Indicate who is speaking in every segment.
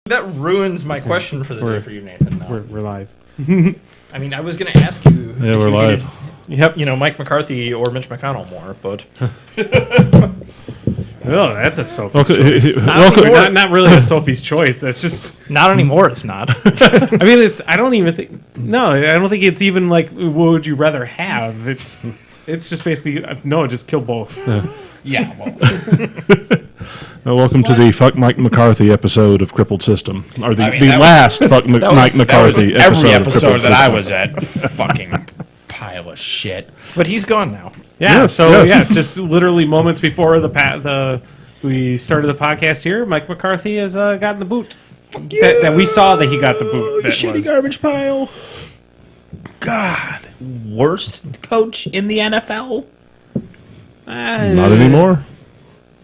Speaker 1: That ruins my question for the day for you, Nathan. No.
Speaker 2: We're live.
Speaker 1: I mean, I was going to ask you.
Speaker 3: Yeah, we're live.
Speaker 1: Yep. Mike McCarthy or Mitch McConnell more, but.
Speaker 2: Oh, that's a Sophie's choice. Not really a Sophie's choice. That's just
Speaker 1: not anymore. It's not.
Speaker 2: I mean, I don't even think. No, I don't think it's even like. What would you rather have? It's just basically no. Just kill both.
Speaker 4: Yeah.
Speaker 3: Welcome to the Fuck Mike McCarthy episode of Crippled System, or the
Speaker 4: that
Speaker 3: last Fuck Mike McCarthy
Speaker 4: every
Speaker 3: episode
Speaker 4: that I was at. Fucking pile of shit.
Speaker 1: But he's gone now.
Speaker 2: Yeah. Just literally moments before we started the podcast here, Mike McCarthy has gotten the boot.
Speaker 4: Fuck you.
Speaker 2: That we saw that he got the boot. That
Speaker 4: Shitty garbage pile. God, worst coach in the NFL.
Speaker 3: Not anymore.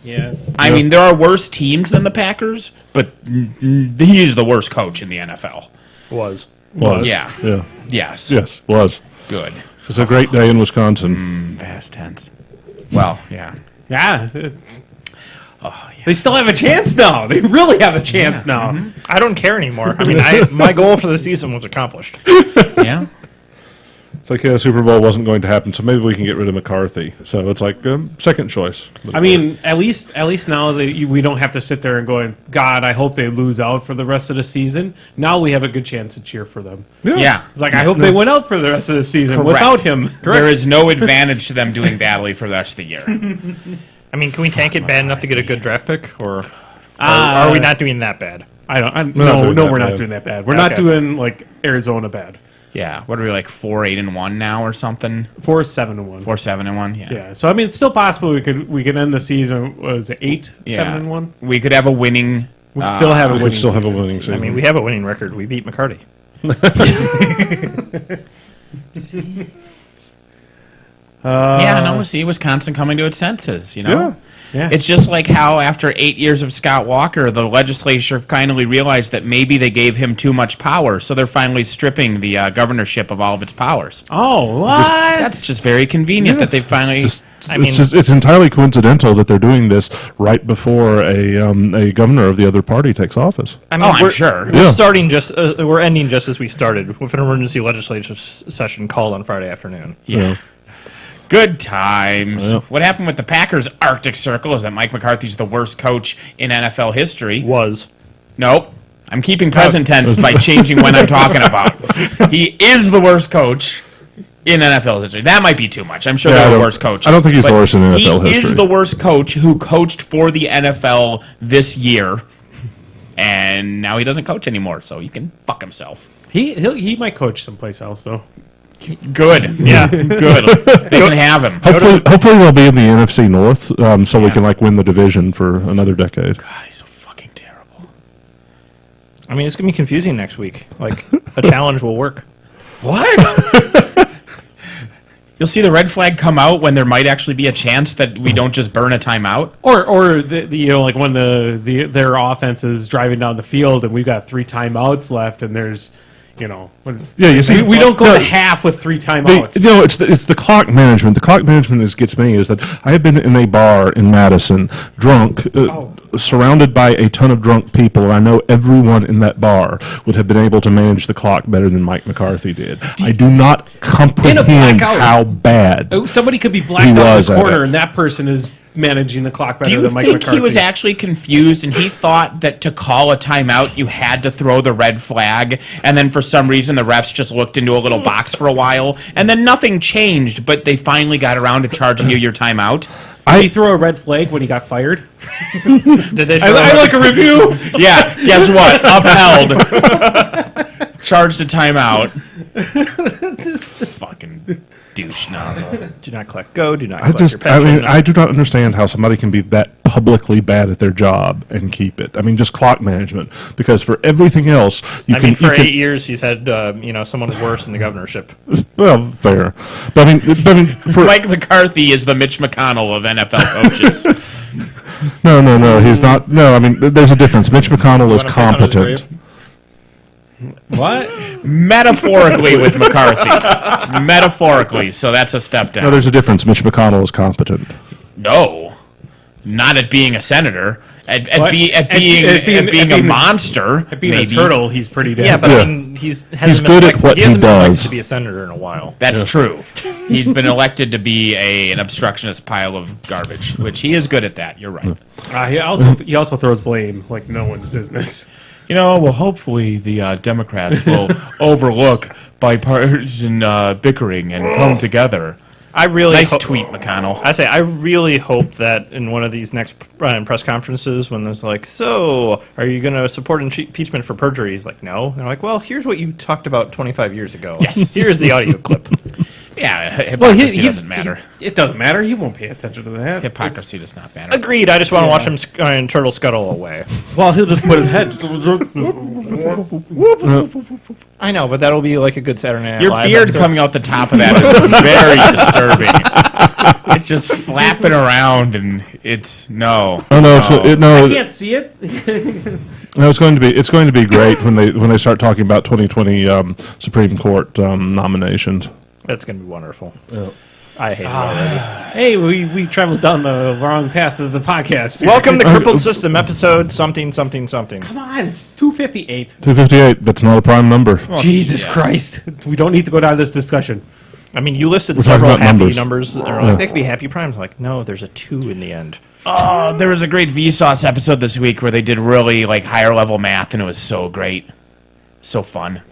Speaker 2: Yeah.
Speaker 4: I mean, there are worse teams than the Packers, but he is the worst coach in the NFL.
Speaker 1: Was.
Speaker 4: Yeah.
Speaker 3: Yes.
Speaker 4: Yes.
Speaker 3: Was.
Speaker 4: Good.
Speaker 3: It's a great day in Wisconsin.
Speaker 4: Past tense. Well, yeah.
Speaker 2: Yeah. They still have a chance now. They really have a chance now.
Speaker 1: Mm-hmm. I don't care anymore. I mean, my goal for the season was accomplished.
Speaker 4: Yeah.
Speaker 3: It's like, Super Bowl wasn't going to happen, so maybe we can get rid of McCarthy. So it's like second choice.
Speaker 2: I mean, at least now that we don't have to sit there and going, God, I hope they lose out for the rest of the season. Now we have a good chance to cheer for them.
Speaker 4: Yeah.
Speaker 2: It's like, I hope they went out for the rest of the season
Speaker 4: Correct.
Speaker 2: without him.
Speaker 4: There is no advantage to them doing badly for the rest of the year.
Speaker 1: I mean, can we tank it bad enough to get a good draft pick, or are we not doing that bad?
Speaker 2: No, we're not doing that bad. We're not doing like Arizona bad.
Speaker 4: Yeah, what are we, like 4-8-1 now or something?
Speaker 2: 4-7-1.
Speaker 4: 4-7-1. Yeah.
Speaker 2: Yeah. So I mean, it's still possible we could end the season. Was it 8-7-1?
Speaker 4: We could have a winning.
Speaker 2: We still have a winning.
Speaker 3: Season.
Speaker 1: I mean, we have a winning record. We beat McCarty.
Speaker 4: See, Wisconsin coming to its senses.
Speaker 3: Yeah.
Speaker 4: It's just like how after 8 years of Scott Walker, the legislature finally realized that maybe they gave him too much power, so they're finally stripping the governorship of all of its powers.
Speaker 2: Oh, what?
Speaker 4: That's just very convenient that they finally.
Speaker 3: It's entirely coincidental that they're doing this right before a governor of the other party takes office.
Speaker 1: I mean,
Speaker 4: I'm sure.
Speaker 1: We're ending just as we started with an emergency legislative session called on Friday afternoon.
Speaker 4: Yeah. Good times.
Speaker 3: Yeah.
Speaker 4: What happened with the Packers' Arctic Circle is that Mike McCarthy's the worst coach in NFL history.
Speaker 1: Was.
Speaker 4: Nope. I'm keeping present tense by changing when I'm talking about. He is the worst coach in NFL history. That might be too much. I'm sure they're the worst coach.
Speaker 3: I don't think he's the worst in NFL history.
Speaker 4: He is the worst coach who coached for the NFL this year, and now he doesn't coach anymore, so he can fuck himself.
Speaker 2: He might coach someplace else, though.
Speaker 4: Good. Yeah, good. They can have him.
Speaker 3: Hopefully they'll be in the NFC North, so we can win the division for another decade.
Speaker 4: God, he's so fucking terrible.
Speaker 1: I mean, it's gonna be confusing next week. Like a challenge will work.
Speaker 4: What? You'll see the red flag come out when there might actually be a chance that we don't just burn a timeout,
Speaker 2: or like when their offense is driving down the field and we've got 3 timeouts left and there's.
Speaker 3: You see,
Speaker 2: we don't go to half with 3 timeouts.
Speaker 3: It's the clock management. The clock management gets me is that I have been in a bar in Madison, drunk, surrounded by a ton of drunk people, and I know everyone in that bar would have been able to manage the clock better than Mike McCarthy did. I do not comprehend how bad.
Speaker 2: Somebody could be blacked out in the corner, and that person is managing the clock better than Mike McCarthy.
Speaker 4: Do you think he was actually confused and he thought that to call a timeout you had to throw the red flag, and then for some reason the refs just looked into a little box for a while and then nothing changed, but they finally got around to charging you your timeout?
Speaker 2: Did he throw a red flag when he got fired?
Speaker 1: Did they
Speaker 2: I like a review.
Speaker 4: Yeah, guess what? Upheld. Charged a timeout. Fucking douche nozzle.
Speaker 1: Do not collect go. Do not collect your pension.
Speaker 3: I do not understand how somebody can be that publicly bad at their job and keep it. I mean, just clock management. Because for everything else,
Speaker 1: for 8 years he's had someone worse in the governorship.
Speaker 3: Well, fair. But I mean, for
Speaker 4: Mike McCarthy is the Mitch McConnell of NFL coaches.
Speaker 3: No, he's not. No, I mean, there's a difference. Mitch McConnell is competent.
Speaker 2: What?
Speaker 4: Metaphorically with McCarthy. Metaphorically, so that's a step down.
Speaker 3: No, there's a difference. Mitch McConnell is competent.
Speaker 4: No. Not at being a senator. At
Speaker 2: What?
Speaker 4: being a monster.
Speaker 2: At being
Speaker 4: maybe.
Speaker 2: a turtle, he's pretty damn.
Speaker 1: Yeah, but
Speaker 3: Yeah.
Speaker 1: I mean,
Speaker 3: He's
Speaker 1: hasn't
Speaker 3: good
Speaker 1: been
Speaker 3: at what
Speaker 1: he
Speaker 3: he
Speaker 1: hasn't been elected
Speaker 3: does.
Speaker 1: to be a senator in a while.
Speaker 4: That's true. He's been elected to be an obstructionist pile of garbage, which he is good at that. You're right.
Speaker 2: He also throws blame like no one's business.
Speaker 4: Well, hopefully the Democrats will overlook bipartisan bickering and come together.
Speaker 1: I really
Speaker 4: Nice tweet, McConnell.
Speaker 1: I really hope that in one of these next press conferences, when there's like, so are you going to support impeachment for perjury? He's like, no. And I'm like, well, here's what you talked about 25 years ago.
Speaker 4: Yes.
Speaker 1: Here's the audio clip.
Speaker 4: Yeah, hypocrisy doesn't matter.
Speaker 2: It doesn't matter. He won't pay attention to that.
Speaker 4: Hypocrisy does not matter.
Speaker 1: Agreed. I just want to watch him turtle scuttle away.
Speaker 2: Well, he'll just put his head.
Speaker 1: I know, but that'll be like a good Saturday Night
Speaker 4: Your
Speaker 1: Live
Speaker 4: beard
Speaker 1: episode.
Speaker 4: coming out the top of that is very disturbing. It's just flapping around, and it's no.
Speaker 3: Oh no,
Speaker 2: I can't see it.
Speaker 3: no, it's going to be great when they start talking about 2020 Supreme Court nominations.
Speaker 1: That's going to be wonderful. I hate it already.
Speaker 2: Hey, we traveled down the wrong path of the podcast. here.
Speaker 1: Welcome to Crippled System, episode something.
Speaker 2: Come on, it's 258.
Speaker 3: 258. That's not a prime number.
Speaker 2: Jesus Christ. We don't need to go down this discussion.
Speaker 1: I mean, you listed
Speaker 3: talking
Speaker 1: several
Speaker 3: about
Speaker 1: happy
Speaker 3: numbers.
Speaker 1: numbers. Or like, they could be happy primes. Like, no, there's a 2 in the end.
Speaker 4: Oh, there was a great Vsauce episode this week where they did really like higher level math, and it was so great, so fun.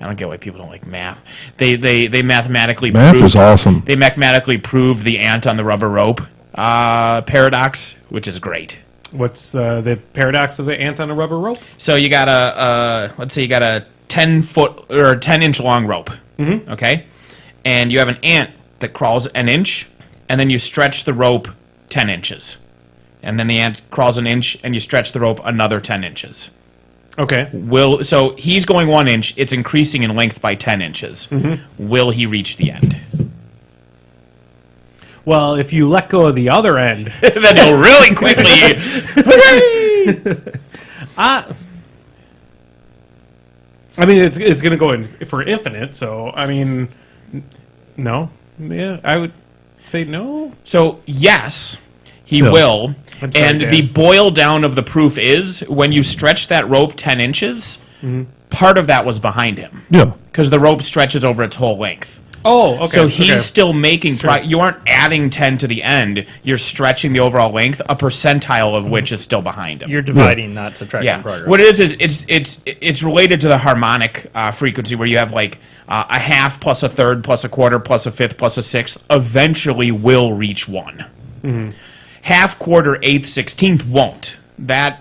Speaker 4: I don't get why people don't like math. They mathematically
Speaker 3: Math is awesome.
Speaker 4: They mathematically proved the ant on the rubber rope paradox, which is great.
Speaker 2: What's the paradox of the ant on a rubber rope?
Speaker 4: So you got let's say you got a 10-foot or 10-inch long rope, okay, and you have an ant that crawls an inch, and then you stretch the rope 10 inches, and then the ant crawls an inch, and you stretch the rope another 10 inches.
Speaker 2: Okay.
Speaker 4: So he's going 1 inch. It's increasing in length by 10 inches. Will he reach the end?
Speaker 2: Well, if you let go of the other end,
Speaker 4: Then he'll really quickly.
Speaker 2: I mean, it's going to go in for infinite. So, I mean, no. Yeah, I would say no.
Speaker 4: So yes, he
Speaker 3: No.
Speaker 4: will.
Speaker 2: I'm sorry,
Speaker 4: And
Speaker 2: Dan.
Speaker 4: the boil down of the proof is when you stretch that rope 10 inches, part of that was behind him
Speaker 3: Yeah.
Speaker 4: because the rope stretches over its whole length.
Speaker 2: Oh, okay.
Speaker 4: So he's
Speaker 2: okay.
Speaker 4: still making.
Speaker 2: Sure.
Speaker 4: You aren't adding 10 to the end. You're stretching the overall length, a percentile of which is still behind him.
Speaker 1: You're dividing, not subtracting
Speaker 4: Yeah.
Speaker 1: progress.
Speaker 4: What it is it's related to the harmonic frequency where you have like a half plus a third plus a quarter plus a fifth plus a sixth eventually will reach 1. Half, quarter, eighth, 16th won't. That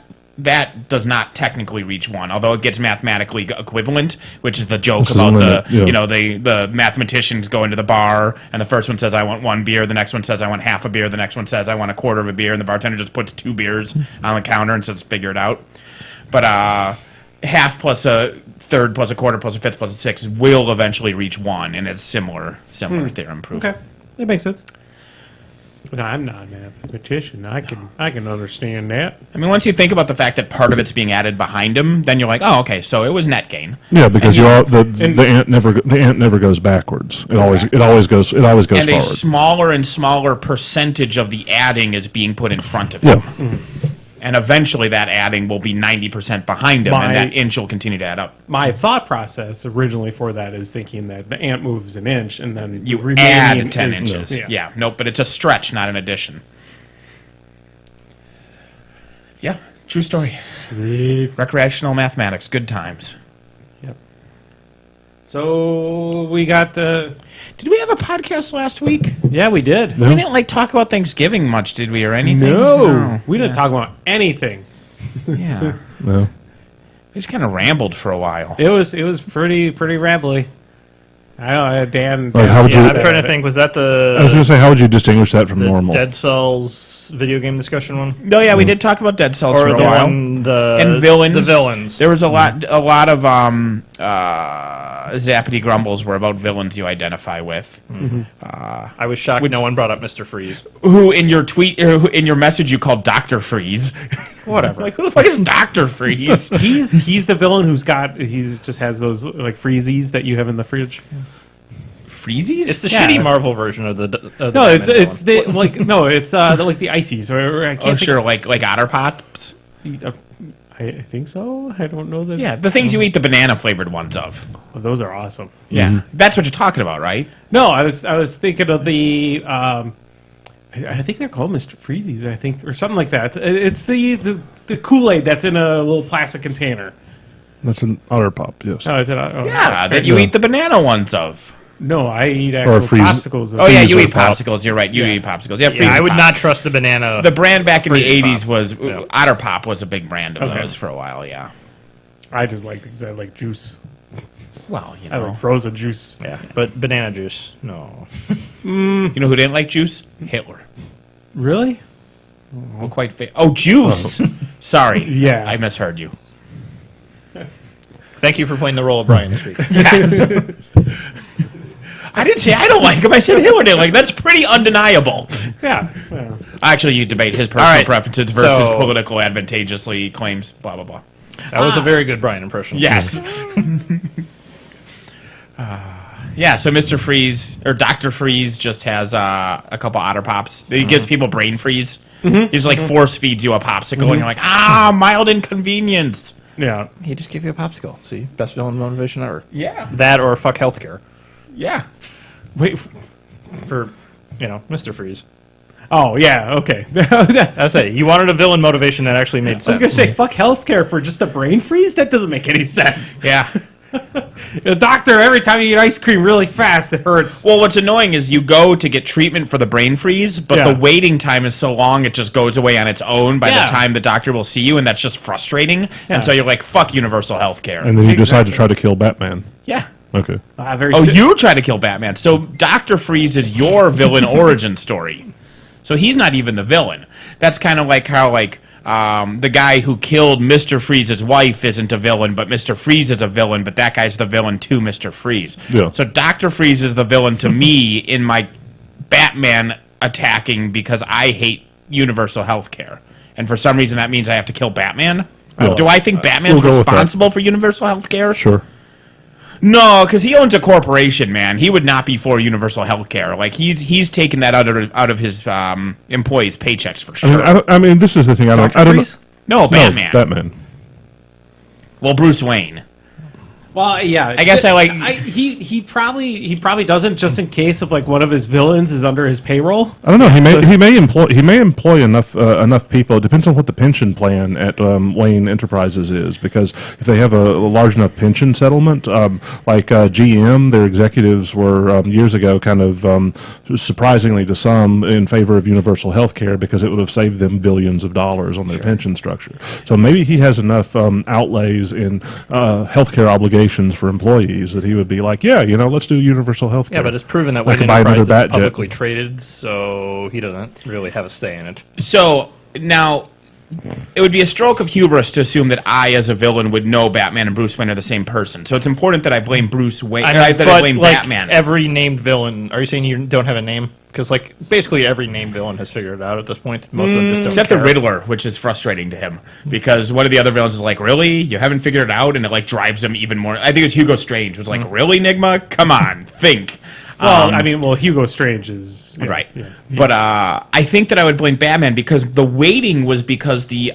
Speaker 4: does not technically reach 1, although it gets mathematically equivalent, which is the joke
Speaker 3: This is
Speaker 4: about
Speaker 3: the limit, yeah.
Speaker 4: the mathematicians go into the bar and the first one says I want 1 beer, the next one says I want half a beer, the next one says I want a quarter of a beer, and the bartender just puts 2 beers on the counter and says figure it out. But half plus a third plus a quarter plus a fifth plus a sixth will eventually reach 1, and it's similar theorem proof.
Speaker 2: Okay, that makes sense. But I'm not a mathematician. I can understand that.
Speaker 4: I mean, once you think about the fact that part of it's being added behind him, then you're like, oh, okay, so it was net gain.
Speaker 3: Yeah, because the ant never goes backwards. It always goes
Speaker 4: And
Speaker 3: forward.
Speaker 4: a smaller and smaller percentage of the adding is being put in front of
Speaker 3: Yeah.
Speaker 4: him. And eventually that adding will be 90% behind him, and that inch will continue to add up.
Speaker 2: My thought process originally for that is thinking that the ant moves an inch and then
Speaker 4: You
Speaker 2: remaining
Speaker 4: add 10
Speaker 2: is-
Speaker 4: inches. Yeah, nope, but it's a stretch, not an addition. Yeah, true story.
Speaker 2: Sweet.
Speaker 4: Recreational mathematics, good times.
Speaker 2: Yep. So we got.
Speaker 4: Did we have a podcast last week?
Speaker 2: Yeah, we did.
Speaker 3: No.
Speaker 4: We didn't like talk about Thanksgiving much, did we, or anything?
Speaker 2: No, we didn't talk about anything.
Speaker 4: Yeah.
Speaker 3: No.
Speaker 4: We just kind of rambled for a while.
Speaker 2: It was pretty rambly. I don't know, Dan.
Speaker 3: Like, how would
Speaker 1: Yeah,
Speaker 3: you-
Speaker 1: I'm trying to think. Was that
Speaker 3: I was going to say, how would you distinguish that from
Speaker 1: the
Speaker 3: normal?
Speaker 1: Dead Cells video game discussion one?
Speaker 4: No, yeah, we did talk about Dead Cells
Speaker 1: Or
Speaker 4: for a
Speaker 1: the
Speaker 4: while.
Speaker 1: one,
Speaker 4: And villains.
Speaker 1: The villains.
Speaker 4: There was a lot of zappity grumbles were about villains you identify with.
Speaker 1: I was shocked no one brought up Mr. Freeze.
Speaker 4: Who in your tweet or who in your message you called Dr. Freeze.
Speaker 1: Whatever.
Speaker 4: Like who the fuck is Dr. Freeze?
Speaker 2: He's the villain he just has those like freezies that you have in the fridge.
Speaker 4: Freezies?
Speaker 1: It's the
Speaker 2: Yeah.
Speaker 1: shitty Marvel version of the. Of the
Speaker 2: No, it's
Speaker 1: Batman
Speaker 2: it's the like no, it's like the ices. Or I can't
Speaker 4: Oh,
Speaker 2: think
Speaker 4: sure, like Otter Pops.
Speaker 2: I think so. I don't know that.
Speaker 4: Yeah, the things you eat the banana flavored ones of.
Speaker 2: Oh, those are awesome.
Speaker 4: Yeah, that's what you're talking about, right?
Speaker 2: No, I was thinking of the. I think they're called Mr. Freezies. I think or something like that. It's the Kool-Aid that's in a little plastic container.
Speaker 3: That's an Otter Pop, yes.
Speaker 2: Oh,
Speaker 4: Yeah, that you eat the banana ones of.
Speaker 2: No, I eat
Speaker 3: Or
Speaker 2: actual
Speaker 3: freeze-
Speaker 2: popsicles.
Speaker 4: Oh yeah, you
Speaker 3: Freezer
Speaker 4: eat
Speaker 3: Pop.
Speaker 4: popsicles. You're right. You eat popsicles. Yeah,
Speaker 1: Yeah,
Speaker 4: Freezer
Speaker 1: I would
Speaker 4: Pop.
Speaker 1: not trust the banana.
Speaker 4: The brand back in the
Speaker 1: Freezer
Speaker 4: 80s
Speaker 1: Pop.
Speaker 4: was
Speaker 1: Yeah.
Speaker 4: Otter Pop was a big brand of
Speaker 2: Okay.
Speaker 4: those for a while. Yeah.
Speaker 2: I just like because I like juice.
Speaker 4: Well, you
Speaker 2: I
Speaker 4: know.
Speaker 2: like frozen juice.
Speaker 1: yeah, but banana juice, no.
Speaker 4: You know who didn't like juice? Hitler.
Speaker 2: Really?
Speaker 4: Well, quite juice. Sorry.
Speaker 2: Yeah.
Speaker 4: I misheard you.
Speaker 1: Thank you for playing the role of Brian this week.
Speaker 4: Yes. I didn't say I don't like him. I said Hitler didn't like him. That's pretty undeniable.
Speaker 2: Yeah. Well,
Speaker 4: Actually, you debate his personal
Speaker 1: right,
Speaker 4: preferences versus
Speaker 1: so-
Speaker 4: political advantageously claims, blah, blah, blah.
Speaker 1: That was a very good Brian impression.
Speaker 4: Yes. Yeah, so Mr. Freeze, or Dr. Freeze, just has a couple Otter Pops. He gives people brain freeze. He just, like, force feeds you a popsicle, and you're like, mild inconvenience.
Speaker 2: yeah.
Speaker 1: He just gave you a popsicle. See, best villain motivation ever.
Speaker 4: Yeah.
Speaker 1: That or fuck healthcare
Speaker 4: Yeah.
Speaker 2: Wait.
Speaker 1: for, Mr. Freeze.
Speaker 2: Oh yeah. Okay. That's-
Speaker 1: I say you wanted a villain motivation that actually made
Speaker 2: I was
Speaker 1: sense.
Speaker 2: gonna say fuck healthcare for just a brain freeze. That doesn't make any sense.
Speaker 4: Yeah.
Speaker 2: The doctor, every time you eat ice cream really fast, it hurts.
Speaker 4: Well, what's annoying is you go to get treatment for the brain freeze, but
Speaker 2: Yeah.
Speaker 4: the waiting time is so long it just goes away on its own by
Speaker 2: Yeah.
Speaker 4: the time the doctor will see you, and that's just frustrating.
Speaker 2: Yeah.
Speaker 4: And so you're like, fuck universal health care.
Speaker 3: And then you decide to
Speaker 2: Exactly.
Speaker 3: try to kill Batman.
Speaker 4: Yeah.
Speaker 3: Okay.
Speaker 2: Very
Speaker 4: Oh,
Speaker 2: si-
Speaker 4: you try to kill Batman. So Dr. Freeze is your villain origin story. So he's not even the villain. That's kind of like how, the guy who killed Mr. Freeze's wife isn't a villain, but Mr. Freeze is a villain, but that guy's the villain to Mr. Freeze.
Speaker 3: Yeah.
Speaker 4: So Dr. Freeze is the villain to me in my Batman attacking because I hate universal health care. And for some reason that means I have to kill Batman?
Speaker 3: Yeah.
Speaker 4: Do I think Batman's
Speaker 3: We'll go with that.
Speaker 4: responsible for universal health care?
Speaker 3: Sure.
Speaker 4: No, because he owns a corporation, man. He would not be for universal health care. Like he's taken that out of his employees' paychecks for sure.
Speaker 3: I mean, this is the thing. I don't know.
Speaker 4: No, Batman.
Speaker 3: No, Batman.
Speaker 4: Well, Bruce Wayne.
Speaker 2: Well, yeah.
Speaker 4: I guess
Speaker 2: he probably doesn't just in case if like one of his villains is under his payroll.
Speaker 3: I don't know. He may employ enough people. It depends on what the pension plan at Wayne Enterprises is, because if they have a large enough pension settlement, like GM, their executives were years ago kind of surprisingly to some in favor of universal health care because it would have saved them billions of dollars on their pension structure. So maybe he has enough outlays in healthcare obligations for employees that he would be like, yeah, let's do universal health care.
Speaker 1: Yeah, but it's proven that
Speaker 3: I
Speaker 1: Wayne
Speaker 3: could buy another
Speaker 1: Enterprise is
Speaker 3: Batjet.
Speaker 1: publicly traded, so he doesn't really have a say in it.
Speaker 4: So now, it would be a stroke of hubris to assume that I, as a villain, would know Batman and Bruce Wayne are the same person. So it's important that I blame Bruce Wayne. I blame Batman.
Speaker 1: Every named villain. Are you saying you don't have a name? Because basically every named villain has figured it out at this point. Most of them just don't
Speaker 4: Except
Speaker 1: care.
Speaker 4: the Riddler, which is frustrating to him because one of the other villains is like, "Really, you haven't figured it out," and it drives him even more. I think it's Hugo Strange, was like, "Really, Nigma? Come on, think."
Speaker 2: Well, Hugo Strange is
Speaker 4: Right. Yeah. But I think that I would blame Batman because the waiting was because the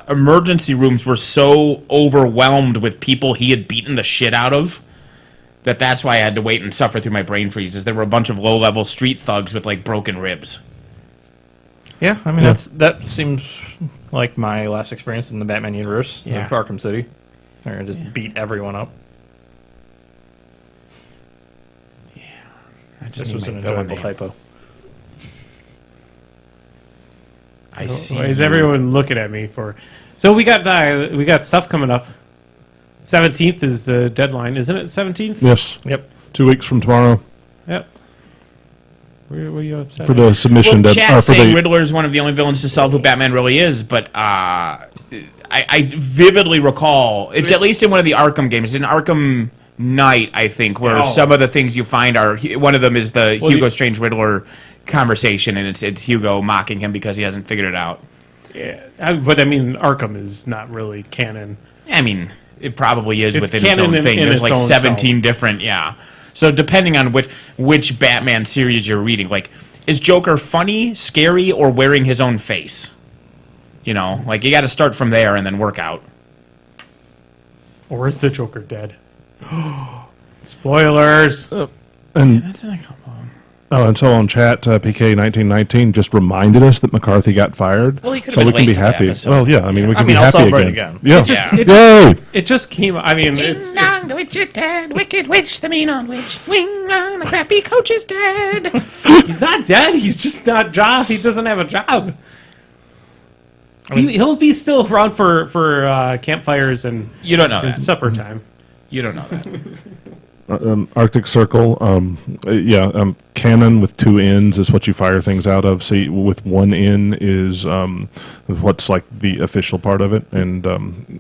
Speaker 4: emergency rooms were so overwhelmed with people he had beaten the shit out of that's why I had to wait and suffer through my brain freezes. There were a bunch of low-level street thugs with broken ribs.
Speaker 1: Yeah, I mean that seems like my last experience in the Batman universe
Speaker 4: Yeah.
Speaker 1: of Arkham City. Where I just beat everyone up.
Speaker 4: I just
Speaker 1: This was an enjoyable typo.
Speaker 4: I see.
Speaker 2: Why is everyone looking at me for? So we got stuff coming up. 17th is the deadline, isn't it? 17th.
Speaker 3: Yes.
Speaker 1: Yep.
Speaker 3: 2 weeks from tomorrow
Speaker 2: Yep. Were you upset?
Speaker 3: for the submission.
Speaker 4: Well,
Speaker 3: for
Speaker 4: chat saying
Speaker 3: the
Speaker 4: Riddler is one of the only villains to solve who Batman really is, but I vividly recall, it's at least in one of the Arkham games, in Arkham Knight, I think, where some of the things you find are, one of them is the Hugo Strange Riddler conversation, and it's Hugo mocking him because he hasn't figured it out.
Speaker 2: Yeah, but I mean, Arkham is not really canon.
Speaker 4: I mean, it probably is
Speaker 2: It's
Speaker 4: within its
Speaker 2: canon
Speaker 4: own thing.
Speaker 2: in
Speaker 4: There's
Speaker 2: its own
Speaker 4: 17
Speaker 2: self.
Speaker 4: different, yeah. So depending on which Batman series you're reading, like, is Joker funny, scary, or wearing his own face? You know, like, you got to start from there and then work out.
Speaker 2: Or is the Joker dead? Spoilers.
Speaker 3: And so on chat, PK1919 just reminded us that McCarthy got fired.
Speaker 4: Well, he could've
Speaker 3: so
Speaker 4: been
Speaker 3: we can
Speaker 4: late
Speaker 3: be
Speaker 4: to the
Speaker 3: happy.
Speaker 4: episode.
Speaker 3: Well, yeah, I mean, we can be
Speaker 1: I'll
Speaker 3: happy
Speaker 1: celebrate
Speaker 3: again.
Speaker 1: again.
Speaker 3: Yeah.
Speaker 2: It
Speaker 3: Yay!
Speaker 2: It just came. I mean, it's
Speaker 4: Ding dong, the witch is dead. Wicked witch, the mean old witch. Wing dong, the crappy coach is dead.
Speaker 2: he's not dead. He's just not job. He doesn't have a job. He'll be still around for campfires and
Speaker 4: You don't know
Speaker 2: and
Speaker 4: that.
Speaker 2: supper time.
Speaker 4: You don't know that.
Speaker 3: Arctic Circle, cannon with two ends is what you fire things out of. See, with one end is what's like the official part of it, and I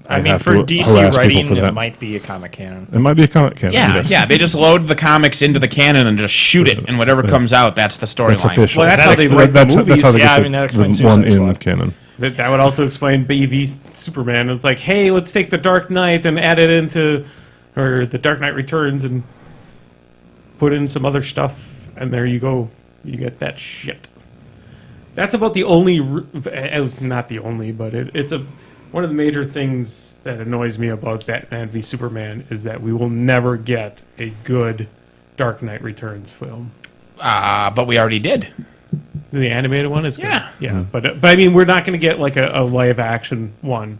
Speaker 1: I mean,
Speaker 3: have
Speaker 1: for
Speaker 3: to
Speaker 1: DC
Speaker 3: harass
Speaker 1: writing,
Speaker 3: people for
Speaker 1: it
Speaker 3: that.
Speaker 1: might be a comic canon.
Speaker 3: It might be a comic cannon.
Speaker 4: Yeah,
Speaker 3: yes.
Speaker 4: yeah. They just load the comics into the canon and just shoot it, and whatever comes out, that's the
Speaker 3: That's
Speaker 4: storyline.
Speaker 3: official.
Speaker 2: Well, that's how they write the
Speaker 3: that's
Speaker 2: movies.
Speaker 3: how they
Speaker 1: Yeah,
Speaker 3: get
Speaker 1: I mean, that
Speaker 3: the
Speaker 1: explains
Speaker 3: one
Speaker 1: Suicide
Speaker 3: end
Speaker 1: Squad.
Speaker 3: canon.
Speaker 2: That would also explain BV Superman. It's like, hey, let's take the Dark Knight and add it into, or the Dark Knight Returns and put in some other stuff, and there you go. You get that shit. That's about the only, not the only, but it's one of the major things that annoys me about Batman v Superman is that we will never get a good Dark Knight Returns film.
Speaker 4: But we already did.
Speaker 2: The animated one is good.
Speaker 4: Yeah.
Speaker 2: Yeah, but I mean, we're not going to get like a live action one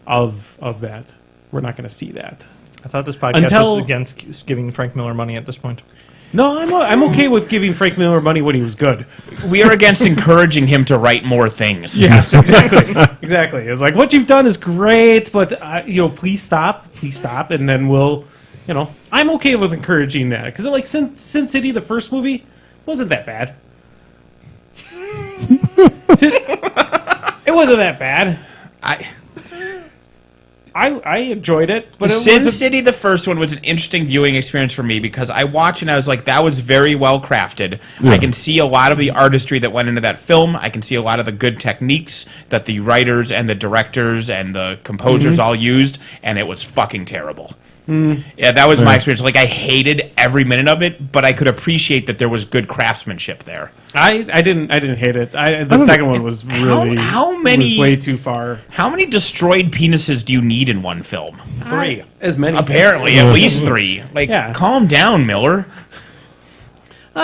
Speaker 2: of that. We're not going to see that.
Speaker 1: I thought this podcast
Speaker 2: Until-
Speaker 1: was against giving Frank Miller money at this point.
Speaker 2: No, I'm okay with giving Frank Miller money when he was good.
Speaker 4: We are against encouraging him to write more things.
Speaker 2: Yes, exactly, exactly. It's like what you've done is great, but please stop, and then we'll, I'm okay with encouraging that because like Sin City, the first movie, wasn't that bad. It wasn't that bad. I enjoyed it, but it
Speaker 4: Sin
Speaker 2: wasn't.
Speaker 4: City, the first one, was an interesting viewing experience for me because I watched and I was like, that was very well crafted. I can see a lot of the artistry that went into that film. I can see a lot of the good techniques that the writers and the directors and the composers all used, and it was fucking terrible. Yeah, that was my experience. Like, I hated every minute of it, but I could appreciate that there was good craftsmanship there.
Speaker 2: I didn't hate it. The second one was really
Speaker 4: how many-
Speaker 2: was way too far.
Speaker 4: How many destroyed penises do you need in one film?
Speaker 2: 3, as many.
Speaker 4: Apparently, at least 3. Like,
Speaker 2: Yeah.
Speaker 4: calm down, Miller.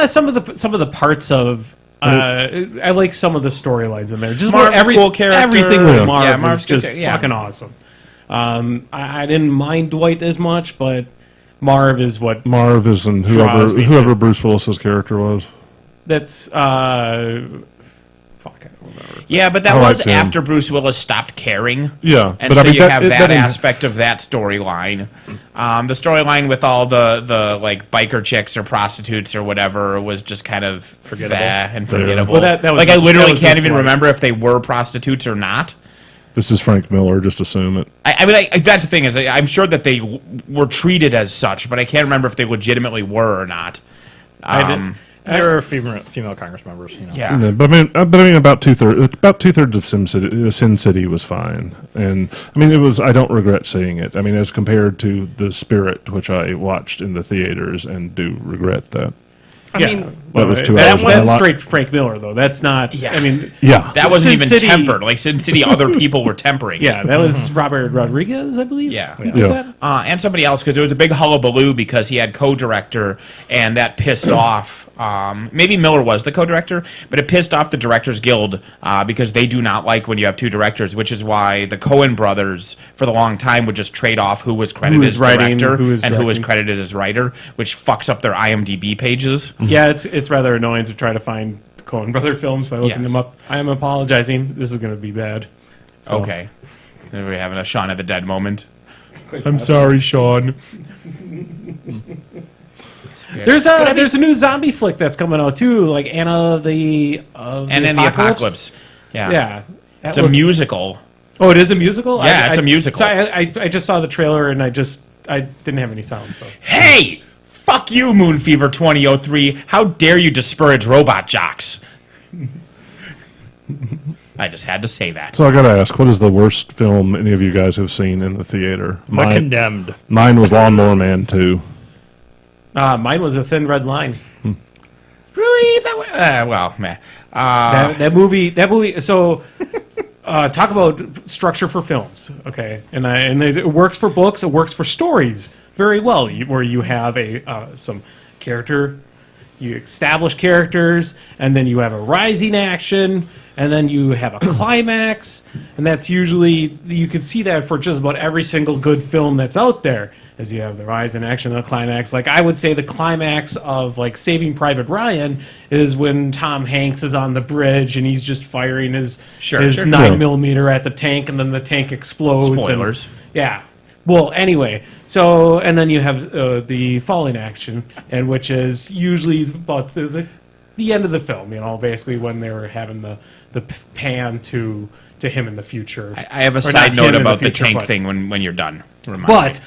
Speaker 2: Some of the parts of I like some of the storylines in there. Just
Speaker 4: Marv,
Speaker 2: about
Speaker 4: cool character.
Speaker 2: everything with
Speaker 4: Yeah.
Speaker 2: Marv
Speaker 4: Yeah, Marv's
Speaker 2: is just
Speaker 4: good, yeah.
Speaker 2: fucking awesome. I didn't mind Dwight as much, but Marv is what
Speaker 3: Marv is and
Speaker 2: Draws me
Speaker 3: whoever Bruce Willis's character was.
Speaker 2: that's fuck, I don't remember.
Speaker 4: Yeah, but that
Speaker 3: I
Speaker 4: was
Speaker 3: liked him.
Speaker 4: after Bruce Willis stopped caring.
Speaker 3: Yeah,
Speaker 4: And
Speaker 3: but
Speaker 4: so
Speaker 3: I mean,
Speaker 4: you
Speaker 3: that-
Speaker 4: have
Speaker 3: that
Speaker 4: that
Speaker 3: ain't-
Speaker 4: aspect of that storyline. The storyline with all the like biker chicks or prostitutes or whatever was just kind of forgettable and forgettable.
Speaker 2: Well, that was-
Speaker 4: like I literally
Speaker 2: that was
Speaker 4: can't
Speaker 2: the
Speaker 4: even
Speaker 2: point.
Speaker 4: remember if they were prostitutes or not.
Speaker 3: This is Frank Miller. Just assume it.
Speaker 4: I mean, that's the thing is I'm sure that they were treated as such, but I can't remember if they legitimately were or not.
Speaker 2: I didn't.
Speaker 1: There are female Congress members.
Speaker 4: Yeah.
Speaker 3: Yeah, but I mean, about two thirds of Sin City was fine, and I mean, it was. I don't regret seeing it. I mean, as compared to The Spirit, which I watched in the theaters, and do regret that.
Speaker 1: I
Speaker 2: Yeah.
Speaker 1: mean,
Speaker 3: That was 2
Speaker 2: That's
Speaker 3: hours.
Speaker 2: straight Frank Miller though. That's not.
Speaker 4: Yeah.
Speaker 2: I mean,
Speaker 3: Yeah,
Speaker 4: That wasn't
Speaker 2: Sin
Speaker 4: even
Speaker 2: City-
Speaker 4: tempered. Like Sin City, other people were tempering.
Speaker 2: yeah, that was Robert Rodriguez, I believe.
Speaker 4: Yeah.
Speaker 3: yeah.
Speaker 4: And somebody else, because it was a big hullabaloo because he had co-director, and that pissed off. Maybe Miller was the co-director, but it pissed off the Directors Guild because they do not like when you have two directors, which is why the Coen brothers, for the long time, would just trade off who was credited
Speaker 2: is
Speaker 4: as
Speaker 2: writing,
Speaker 4: director
Speaker 2: who is
Speaker 4: and who was
Speaker 2: directing.
Speaker 4: credited as writer, which fucks up their IMDb pages.
Speaker 2: Yeah, it's rather annoying to try to find Coen Brother films by looking
Speaker 4: Yes.
Speaker 2: them up. I am apologizing. This is going to be bad. So-
Speaker 4: Okay. Are we having a Shaun of the Dead moment?
Speaker 3: I'm sorry, Sean.
Speaker 2: There's a new zombie flick that's coming out too, like Anna of the
Speaker 4: And then the Apocalypse. Yeah.
Speaker 2: Yeah, that
Speaker 4: It's a
Speaker 2: looks-
Speaker 4: musical.
Speaker 2: Oh, it is a musical.
Speaker 4: Yeah, it's a musical.
Speaker 2: So I just saw the trailer and I didn't have any sound. So
Speaker 4: Hey! Fuck you, Moon Fever 2003. How dare you disparage robot jocks? I just had to say that.
Speaker 3: So I got to ask, what is the worst film any of you guys have seen in the theater?
Speaker 1: The Condemned.
Speaker 3: Mine was Lawnmower Man 2.
Speaker 2: Mine was A Thin Red Line.
Speaker 4: Really? That way? Well, man.
Speaker 2: That movie. So, talk about structure for films, okay? And it works for books. It works for stories very well. Where you have some character, you establish characters, and then you have a rising action, and then you have a climax, and that's usually you can see that for just about every single good film that's out there. As you have the rise in action and the climax. Like I would say the climax of like Saving Private Ryan is when Tom Hanks is on the bridge and he's just firing his 9mm at the tank, and then the tank explodes.
Speaker 4: Spoilers.
Speaker 2: Yeah. Well, anyway, so and then you have the falling action, and which is usually about the end of the film. Basically when they were having the pan to him in the future.
Speaker 4: I have a side note about the tank thing when you're done.
Speaker 2: But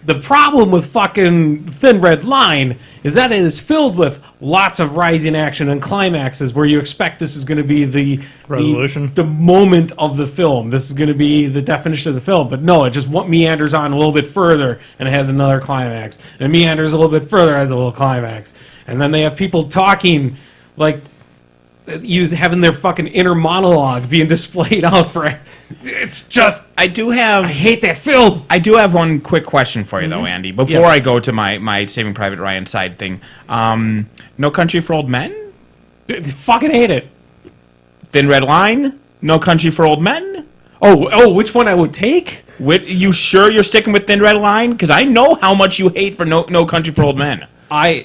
Speaker 2: the problem with fucking Thin Red Line is that it is filled with lots of rising action and climaxes where you expect this is going to be the
Speaker 1: resolution,
Speaker 2: the moment of the film. This is going to be the definition of the film. But no, it just meanders on a little bit further and it has another climax. And it meanders a little bit further, has a little climax. And then they have people talking like having their fucking inner monologue being displayed out for it's just I hate that film.
Speaker 4: I do have one quick question for you though, Andy, before I go to my Saving Private Ryan side thing. No Country for Old Men?
Speaker 2: Fucking hate it.
Speaker 4: Thin Red Line? No Country for Old Men?
Speaker 2: Oh, which one I would take?
Speaker 4: You sure you're sticking with Thin Red Line? Because I know how much you hate for No Country for Old Men.
Speaker 1: Isn't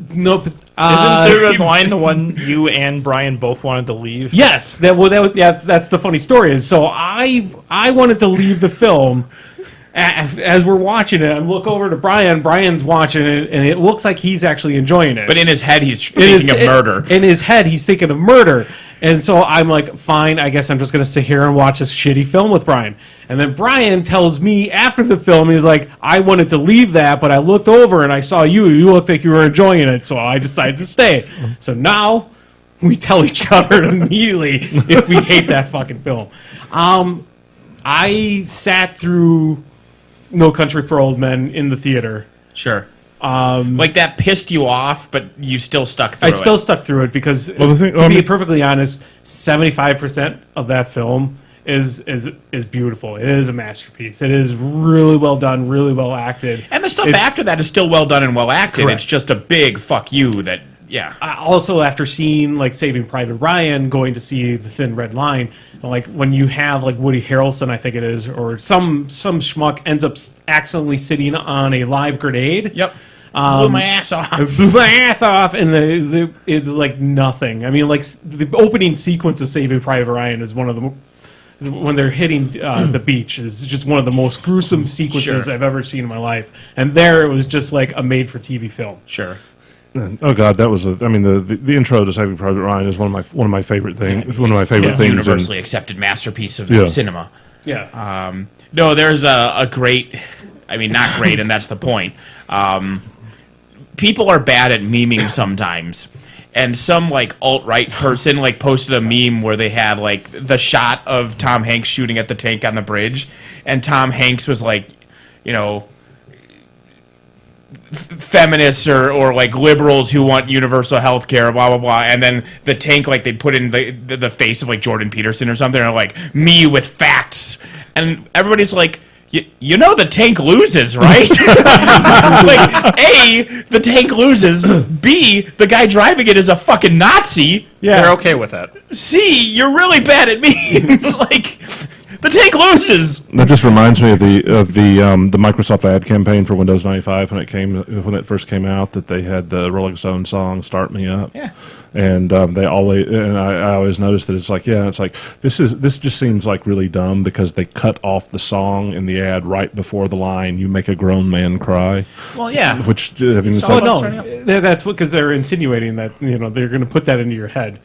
Speaker 1: Thin Red Line the one you and Brian both wanted to leave?
Speaker 2: Yes. That's the funny story. Is so I wanted to leave the film. As we're watching it, I look over to Brian. Brian's watching it, and it looks like he's actually enjoying it.
Speaker 4: But in his head, he's thinking of murder.
Speaker 2: In his head, he's thinking of murder. And so I'm like, fine, I guess I'm just going to sit here and watch this shitty film with Brian. And then Brian tells me after the film, he's like, I wanted to leave that, but I looked over and I saw you. You looked like you were enjoying it, so I decided to stay. So now we tell each other immediately if we hate that fucking film. I sat through No Country for Old Men in the theater.
Speaker 4: Sure. Like that pissed you off, but you still stuck through it.
Speaker 2: I still stuck through it because, to be perfectly honest, 75% of that film is beautiful. It is a masterpiece. It is really well done, really well acted.
Speaker 4: And the stuff after that is still well done and well acted. Correct. It's just a big fuck you that, yeah.
Speaker 2: Also, after seeing, like, Saving Private Ryan, going to see The Thin Red Line, like, when you have, like, Woody Harrelson, I think it is, or some schmuck ends up accidentally sitting on a live grenade.
Speaker 4: Yep. Blew my ass off.
Speaker 2: Blew my ass off, and it's like nothing. I mean, like, the opening sequence of Saving Private Ryan is one of the when they're hitting the beach is just one of the most gruesome sequences I've ever seen in my life. And there it was just like a made-for-TV film.
Speaker 4: Sure.
Speaker 3: Oh God, that was the intro to Saving Private Ryan is one of my favorite things. One of my favorite things.
Speaker 4: Universally accepted masterpiece of cinema.
Speaker 2: Yeah.
Speaker 4: No, there's a great. I mean, not great, and that's the point. People are bad at memeing sometimes. And some, like, alt-right person, like, posted a meme where they had, like, the shot of Tom Hanks shooting at the tank on the bridge. And Tom Hanks was, like, you know, feminists or like, liberals who want universal health care, blah, blah, blah. And then the tank, like, they put in the face of, like, Jordan Peterson or something. Or, like, me with facts. And everybody's like... You know the tank loses, right? Like, A, the tank loses. B, the guy driving it is a fucking Nazi.
Speaker 1: Yeah, they're okay with that.
Speaker 4: C, you're really bad at memes. Like, the tank loses.
Speaker 3: That just reminds me of the Microsoft ad campaign for Windows 95 when it first came out. That they had the Rolling Stones song "Start Me Up."
Speaker 4: Yeah.
Speaker 3: And I always noticed that it's like this just seems like really dumb because they cut off the song in the ad right before the line "You make a grown man cry."
Speaker 4: Well, yeah.
Speaker 3: Which I mean,
Speaker 2: that's because they're insinuating that they're going to put that into your head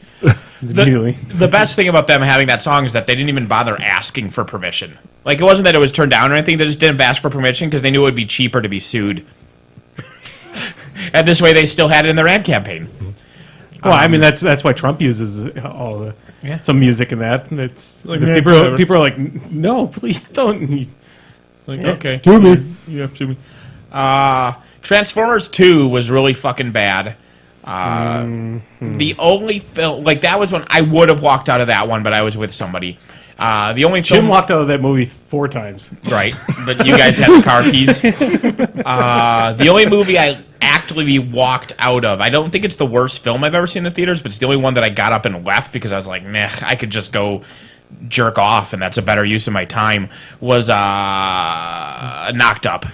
Speaker 2: immediately.
Speaker 4: The best thing about them having that song is that they didn't even bother asking for permission. Like, it wasn't that it was turned down or anything; they just didn't ask for permission because they knew it would be cheaper to be sued. And this way, they still had it in their ad campaign.
Speaker 2: Well, I mean that's why Trump uses all some music in that. It's like people are like, no, please don't.
Speaker 4: Like, okay,
Speaker 3: to me,
Speaker 4: you have to me. Transformers 2 was really fucking bad. The only film, like, that was when I would have walked out of that one, but I was with somebody. The only
Speaker 2: Jim
Speaker 4: film,
Speaker 2: walked out of that movie 4 times.
Speaker 4: right? But you guys had the car keys. The only movie I actively walked out of, I don't think it's the worst film I've ever seen in the theaters, but it's the only one that I got up and left because I was like, meh, I could just go jerk off, and that's a better use of my time. Was Knocked Up.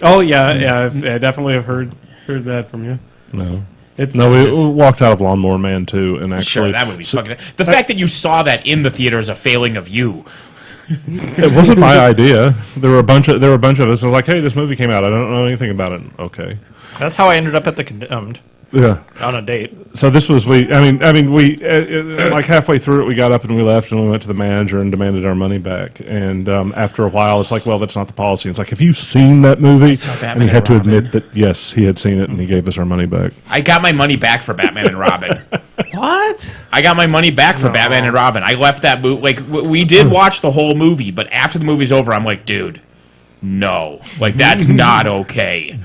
Speaker 2: Oh yeah, I definitely have heard that from you.
Speaker 3: No.
Speaker 2: It's,
Speaker 3: No, we walked out of Lawnmower Man 2, and actually...
Speaker 4: Sure, that movie's fucking... The fact that you saw that in the theater is a failing of you.
Speaker 3: It wasn't my idea. There were a bunch of us. I was like, hey, this movie came out. I don't know anything about it. Okay.
Speaker 1: That's how I ended up at the Condemned
Speaker 3: Yeah.
Speaker 1: on a date.
Speaker 3: So this was we like halfway through it, we got up and we left and we went to the manager and demanded our money back. And after a while, it's like, well, that's not the policy. It's like, have you seen that movie?
Speaker 4: Batman
Speaker 3: And he had to
Speaker 4: and Robin.
Speaker 3: admit that yes, he had seen it and he gave us our money back.
Speaker 4: I got my money back for Batman and Robin.
Speaker 2: what?
Speaker 4: I got my money back for Batman and Robin. I left that movie. Like, we did watch the whole movie, but after the movie's over, I'm like, dude, no. Like, that's not okay.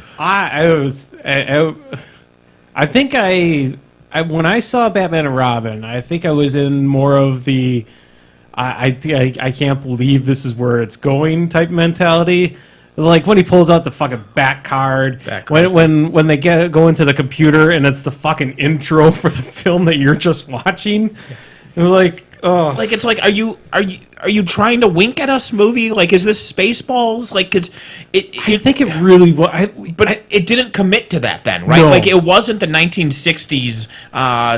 Speaker 2: I think when I saw Batman and Robin, I think I was in more of the I can't believe this is where it's going type mentality. Like when he pulls out the fucking bat card, when they go into the computer and it's the fucking intro for the film that you're just watching. And like, oh,
Speaker 4: Like, it's like, are you trying to wink at us, movie? Like, is this Spaceballs? Like, cause
Speaker 2: I think it really was.
Speaker 4: But it didn't commit to that then, right?
Speaker 2: No.
Speaker 4: Like, it wasn't the 1960s,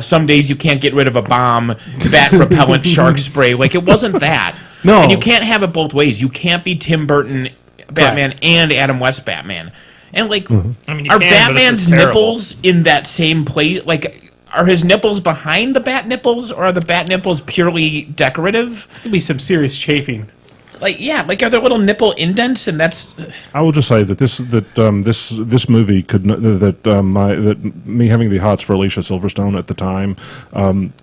Speaker 4: some days you can't get rid of a bomb, bat repellent, shark spray. Like, it wasn't that.
Speaker 2: No.
Speaker 4: And you can't have it both ways. You can't be Tim Burton Batman and Adam West Batman. And, like,
Speaker 1: I mean, you
Speaker 4: are
Speaker 1: can, but it's
Speaker 4: Batman's
Speaker 1: just terrible.
Speaker 4: nipples in that same place? Like, are his nipples behind the bat nipples, or are the bat nipples purely decorative?
Speaker 2: It's gonna be some serious chafing.
Speaker 4: Like, yeah, like, are there little nipple indents? And that's...
Speaker 3: I will just say that this movie could that me having the hots for Alicia Silverstone at the time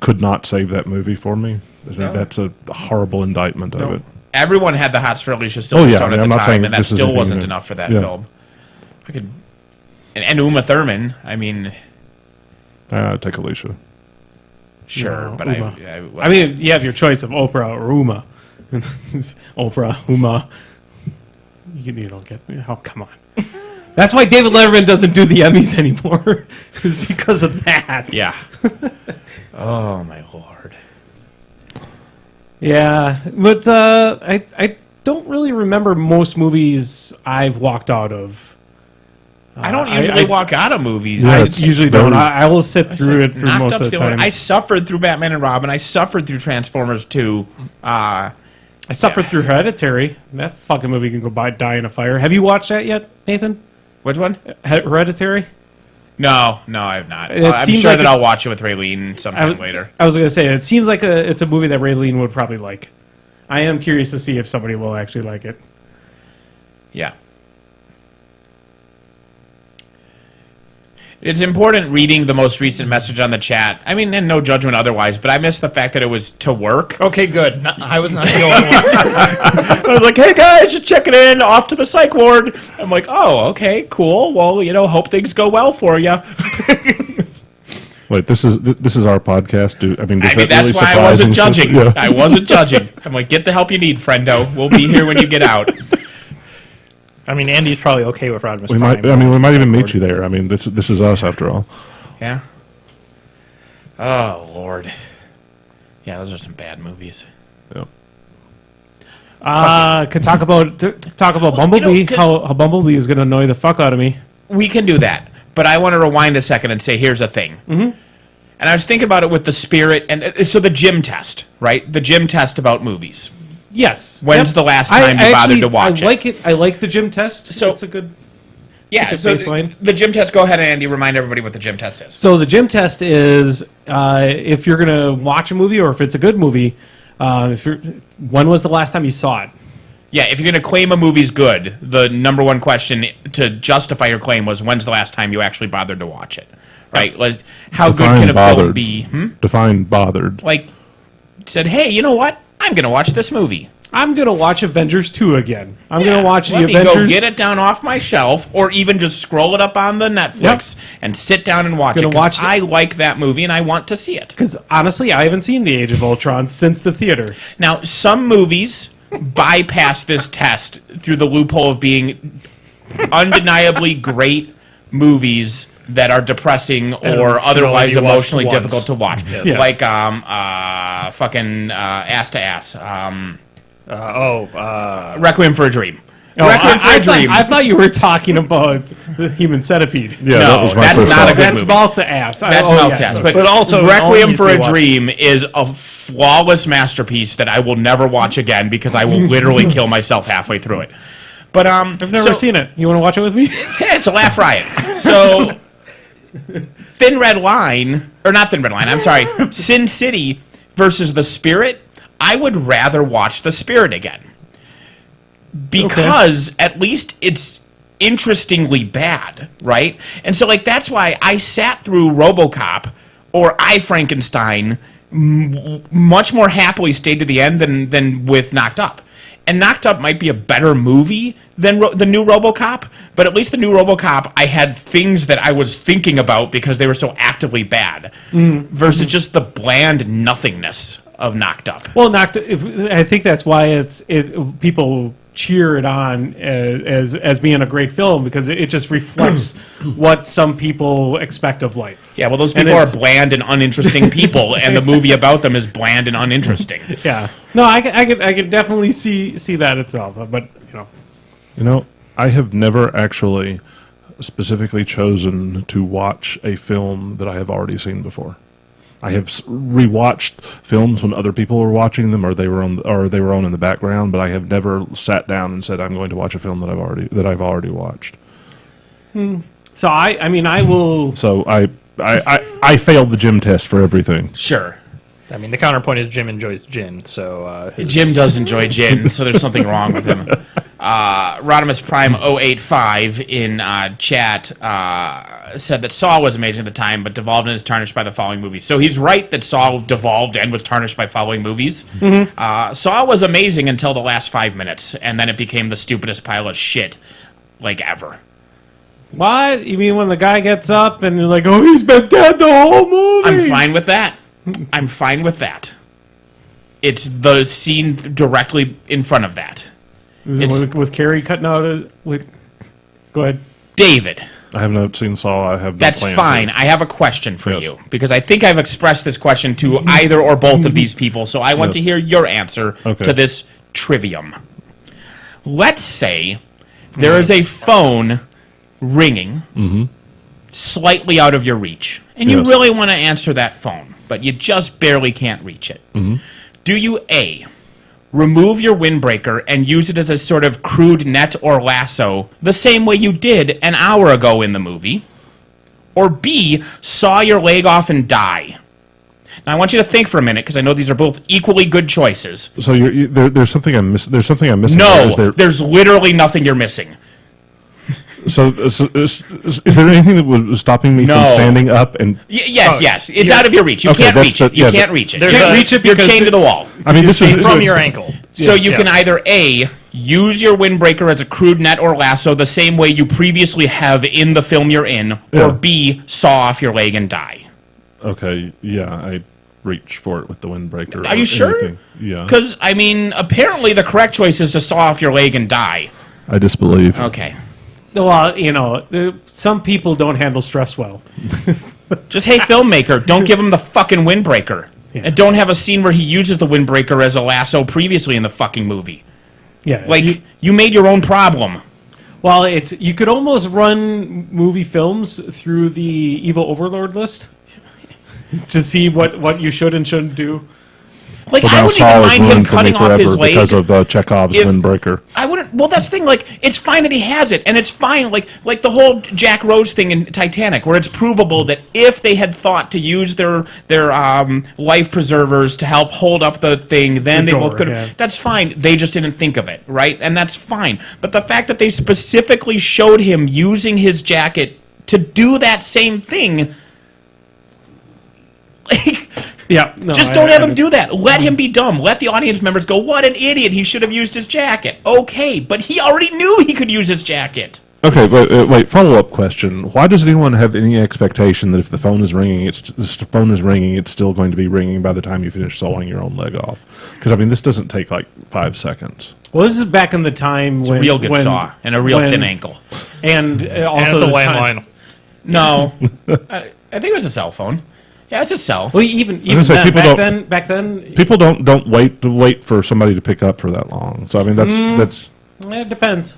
Speaker 3: could not save that movie for me. I think that's a horrible indictment of it.
Speaker 4: Everyone had the hots for Alicia Silverstone
Speaker 3: yeah, I mean,
Speaker 4: at
Speaker 3: I'm
Speaker 4: the
Speaker 3: not saying
Speaker 4: time, and that
Speaker 3: this is
Speaker 4: still
Speaker 3: anything
Speaker 4: wasn't
Speaker 3: new.
Speaker 4: enough for that
Speaker 3: Yeah.
Speaker 4: film. And Uma Thurman, I mean,
Speaker 3: Take Alicia.
Speaker 4: sure,
Speaker 2: No,
Speaker 4: but
Speaker 2: Uma. I mean, you have your choice of Oprah or Uma. Oprah, Uma. You don't get. Oh, come on. That's why David Letterman doesn't do the Emmys anymore. Is because of that.
Speaker 4: yeah. Oh my lord.
Speaker 2: Yeah, but I don't really remember most movies I've walked out of.
Speaker 4: I don't usually walk out of movies.
Speaker 3: Yeah,
Speaker 2: I
Speaker 3: it's
Speaker 2: usually don't.
Speaker 3: very-
Speaker 2: I will sit through it for
Speaker 4: Knocked
Speaker 2: most
Speaker 4: Up's
Speaker 2: of the
Speaker 4: only-
Speaker 2: time.
Speaker 4: I suffered through Batman and Robin. I suffered through Transformers 2.
Speaker 2: I suffered through Hereditary. That fucking movie can die in a fire. Have you watched that yet, Nathan?
Speaker 4: Which one?
Speaker 2: Hereditary?
Speaker 4: No, I have not.
Speaker 2: It
Speaker 4: I'm
Speaker 2: seems
Speaker 4: sure
Speaker 2: like
Speaker 4: that I'll watch it with Raylene sometime
Speaker 2: I
Speaker 4: later.
Speaker 2: was going to say, it seems like it's a movie that Raylene would probably like. I am curious to see if somebody will actually like it.
Speaker 4: Yeah. It's important reading the most recent message on the chat. I mean, and no judgment otherwise, but I missed the fact that it was to work.
Speaker 1: Okay, good. No, I was not the only one.
Speaker 4: I was like, hey guys, just checking in, off to the psych ward. I'm like, oh, okay, cool. Well, hope things go well for you.
Speaker 3: Wait, this is our podcast. Does that
Speaker 4: that's
Speaker 3: really
Speaker 4: why I
Speaker 3: surprise
Speaker 4: wasn't
Speaker 3: you?
Speaker 4: judging.
Speaker 3: Yeah.
Speaker 4: I wasn't judging. I'm like, get the help you need, friendo. We'll be here when you get out.
Speaker 1: I mean, Andy's probably okay with Rodimus
Speaker 3: We might.
Speaker 1: Prime.
Speaker 3: We might even meet you there. I mean, this is us after all.
Speaker 4: Yeah. Oh Lord. Yeah, those are some bad movies.
Speaker 3: Yeah.
Speaker 2: Can talk about Bumblebee. How Bumblebee is going to annoy the fuck out of me.
Speaker 4: We can do that, but I want to rewind a second and say, here's a thing. Mm-hmm. And I was thinking about it with the spirit, and so the gym test, right? The gym test about movies.
Speaker 2: Yes.
Speaker 4: When's the last time you bothered to watch
Speaker 2: I like it. I like the gym test.
Speaker 4: So-
Speaker 2: it's a good.
Speaker 4: Yeah,
Speaker 2: Like a
Speaker 4: so
Speaker 2: baseline.
Speaker 4: the gym test. Go ahead, Andy. Remind everybody what the gym test is.
Speaker 2: So the gym test is if you're going to watch a movie or if it's a good movie. When was the last time you saw it?
Speaker 4: Yeah, if you're going to claim a movie's good, the number one question to justify your claim was, when's the last time you actually bothered to watch it? Right? Like, how good
Speaker 3: Define
Speaker 4: can a film
Speaker 3: bothered.
Speaker 4: be?
Speaker 3: Define bothered.
Speaker 4: Like, said, hey, you know what? I'm going to watch this movie.
Speaker 2: I'm going to watch Avengers 2 again. I'm going to watch the
Speaker 4: Let me
Speaker 2: Avengers.
Speaker 4: go get it down off my shelf, or even just scroll it up on the Netflix and sit down and watch it.
Speaker 2: Gonna
Speaker 4: 'Cause
Speaker 2: watch it.
Speaker 4: I like that movie and I want to see it.
Speaker 2: Because honestly, I haven't seen The Age of Ultron since the theater.
Speaker 4: Now, some movies bypass this test through the loophole of being undeniably great movies that are depressing or
Speaker 1: should
Speaker 4: otherwise
Speaker 1: only be watched
Speaker 4: emotionally
Speaker 1: once.
Speaker 4: difficult to watch.
Speaker 2: Yeah.
Speaker 4: Like fucking Ass to Ass. Requiem for a Dream. Requiem for a Dream.
Speaker 2: I thought you were talking about the Human Centipede.
Speaker 3: Yeah,
Speaker 4: No,
Speaker 3: that was my
Speaker 4: that's
Speaker 3: first
Speaker 4: not
Speaker 3: thought.
Speaker 4: a good
Speaker 2: That's
Speaker 4: movie.
Speaker 2: Mouth to Ass.
Speaker 4: That's
Speaker 2: Oh,
Speaker 4: Mouth
Speaker 2: yes,
Speaker 4: Test.
Speaker 2: okay.
Speaker 4: But
Speaker 1: also it only
Speaker 4: Requiem
Speaker 1: needs
Speaker 4: for
Speaker 1: to
Speaker 4: a
Speaker 1: be watched.
Speaker 4: Dream is a flawless masterpiece that I will never watch again because I will literally kill myself halfway through it. But
Speaker 2: I've never seen it. You want to watch it with me?
Speaker 4: It's a laugh riot. So, Thin Red Line, or not Thin Red Line, I'm sorry, Sin City versus The Spirit, I would rather watch The Spirit again. Because at least it's interestingly bad, right? And so, like, that's why I sat through RoboCop or I, Frankenstein, much more happily stayed to the end than with Knocked Up. And Knocked Up might be a better movie than the new RoboCop, but at least the new RoboCop, I had things that I was thinking about because they were so actively bad, versus just the bland nothingness of Knocked Up.
Speaker 2: Well, I think that's why people cheer it on as being a great film because it just reflects what some people expect of life.
Speaker 4: Yeah, well, those
Speaker 2: And
Speaker 4: people are
Speaker 2: it's-
Speaker 4: bland and uninteresting people, and the movie about them is bland and uninteresting.
Speaker 2: Yeah. No, I could definitely see that itself, but
Speaker 3: You know, I have never actually specifically chosen to watch a film that I have already seen before. I have rewatched films when other people were watching them, or they were on in the background. But I have never sat down and said, "I'm going to watch a film that I've already watched."
Speaker 2: So I will.
Speaker 3: So I failed the gym test for everything.
Speaker 4: Sure.
Speaker 1: I mean, the counterpoint is Jim enjoys gin, so
Speaker 4: Jim does enjoy gin, so there's something wrong with him. Rodimus Prime 085 in chat said that Saw was amazing at the time, but devolved and is tarnished by the following movies. So he's right that Saw devolved and was tarnished by following movies. Saw was amazing until the last 5 minutes, and then it became the stupidest pile of shit, like, ever.
Speaker 2: What? You mean when the guy gets up and you're like, oh, he's been dead the whole movie?
Speaker 4: I'm fine with that. I'm fine with that. It's the scene directly in front of that.
Speaker 2: With Carrie cutting out Go ahead.
Speaker 4: David,
Speaker 3: I have not seen Saw. I have no
Speaker 4: that's
Speaker 3: plan
Speaker 4: fine.
Speaker 3: to.
Speaker 4: I have a question for
Speaker 3: Yes.
Speaker 4: you because I think I've expressed this question to either or both of these people, so I want to
Speaker 3: Yes.
Speaker 4: hear your answer
Speaker 3: Okay.
Speaker 4: to this trivium. Let's say there is a phone ringing slightly out of your reach, and you
Speaker 3: Yes.
Speaker 4: really want to answer that phone, but you just barely can't reach it. Do you A, remove your windbreaker and use it as a sort of crude net or lasso, the same way you did an hour ago in the movie? Or B, saw your leg off and die? Now, I want you to think for a minute, because I know these are both equally good choices.
Speaker 3: So there's something I'm missing. There's something I'm missing.
Speaker 4: No,
Speaker 3: Is there,
Speaker 4: there's literally nothing you're missing.
Speaker 3: so is there anything that was stopping me
Speaker 4: No.
Speaker 3: from standing up and?
Speaker 4: Yes. It's out of your reach. You
Speaker 3: Okay,
Speaker 4: can't
Speaker 3: that's
Speaker 4: reach it.
Speaker 3: the-
Speaker 4: You
Speaker 3: yeah,
Speaker 4: can't reach it.
Speaker 1: there's
Speaker 4: You
Speaker 1: a-
Speaker 4: can't
Speaker 2: reach it
Speaker 4: You're
Speaker 2: because
Speaker 4: chained to the wall.
Speaker 3: I mean, this is
Speaker 1: from your ankle.
Speaker 4: So you can either A, use your windbreaker as a crude net or lasso the same way you previously have in the film you're in,
Speaker 3: Yeah.
Speaker 4: or B, saw off your leg and die.
Speaker 3: Okay, yeah, I reach for it with the windbreaker.
Speaker 4: Are you
Speaker 3: or
Speaker 4: sure?
Speaker 3: anything. Yeah,
Speaker 4: Because, I mean, apparently the correct choice is to saw off your leg and die.
Speaker 3: I disbelieve.
Speaker 4: Okay.
Speaker 2: Well, some people don't handle stress well.
Speaker 4: Just, hey, filmmaker, don't give him the fucking windbreaker. And don't have a scene where he uses the windbreaker as a lasso previously in the fucking movie.
Speaker 2: Yeah.
Speaker 4: Like, you made your own problem.
Speaker 2: Well, you could almost run movie films through the evil overlord list to see what you should and shouldn't do.
Speaker 4: Like,
Speaker 3: So
Speaker 4: I
Speaker 3: now
Speaker 4: wouldn't
Speaker 3: Saw
Speaker 4: even
Speaker 3: is
Speaker 4: mind him
Speaker 3: ruined for me
Speaker 4: cutting off his
Speaker 3: forever
Speaker 4: leg.
Speaker 3: because of Chekhov's
Speaker 4: if-
Speaker 3: windbreaker.
Speaker 4: I wouldn't. Well, that's the thing. Like, it's fine that he has it, and it's fine. Like the whole Jack Rose thing in Titanic, where it's provable that if they had thought to use their life preservers to help hold up the thing, then
Speaker 2: The
Speaker 4: they
Speaker 2: door,
Speaker 4: both could.
Speaker 2: yeah.
Speaker 4: That's fine. They just didn't think of it, right? And that's fine. But the fact that they specifically showed him using his jacket to do that same thing, like.
Speaker 2: Yeah, no,
Speaker 4: Just don't have him do that. Let him be dumb. Let the audience members go, what an idiot. He should have used his jacket. Okay, but he already knew he could use his jacket.
Speaker 3: Okay, wait. Follow-up question: why does anyone have any expectation that if the phone is ringing, it's still going to be ringing by the time you finish sawing your own leg off? Because I mean, this doesn't take like 5 seconds.
Speaker 2: Well, this is back in the time when...
Speaker 4: A real good saw and a real thin ankle.
Speaker 2: And also
Speaker 1: And it's a
Speaker 2: the time-
Speaker 1: landline.
Speaker 4: No. I think it was a cell phone. Yeah, it's a cell.
Speaker 2: Well, even
Speaker 3: gonna say,
Speaker 2: then,
Speaker 3: people
Speaker 2: back then,
Speaker 3: People don't wait for somebody to pick up for that long. So I mean, that's.
Speaker 2: it depends.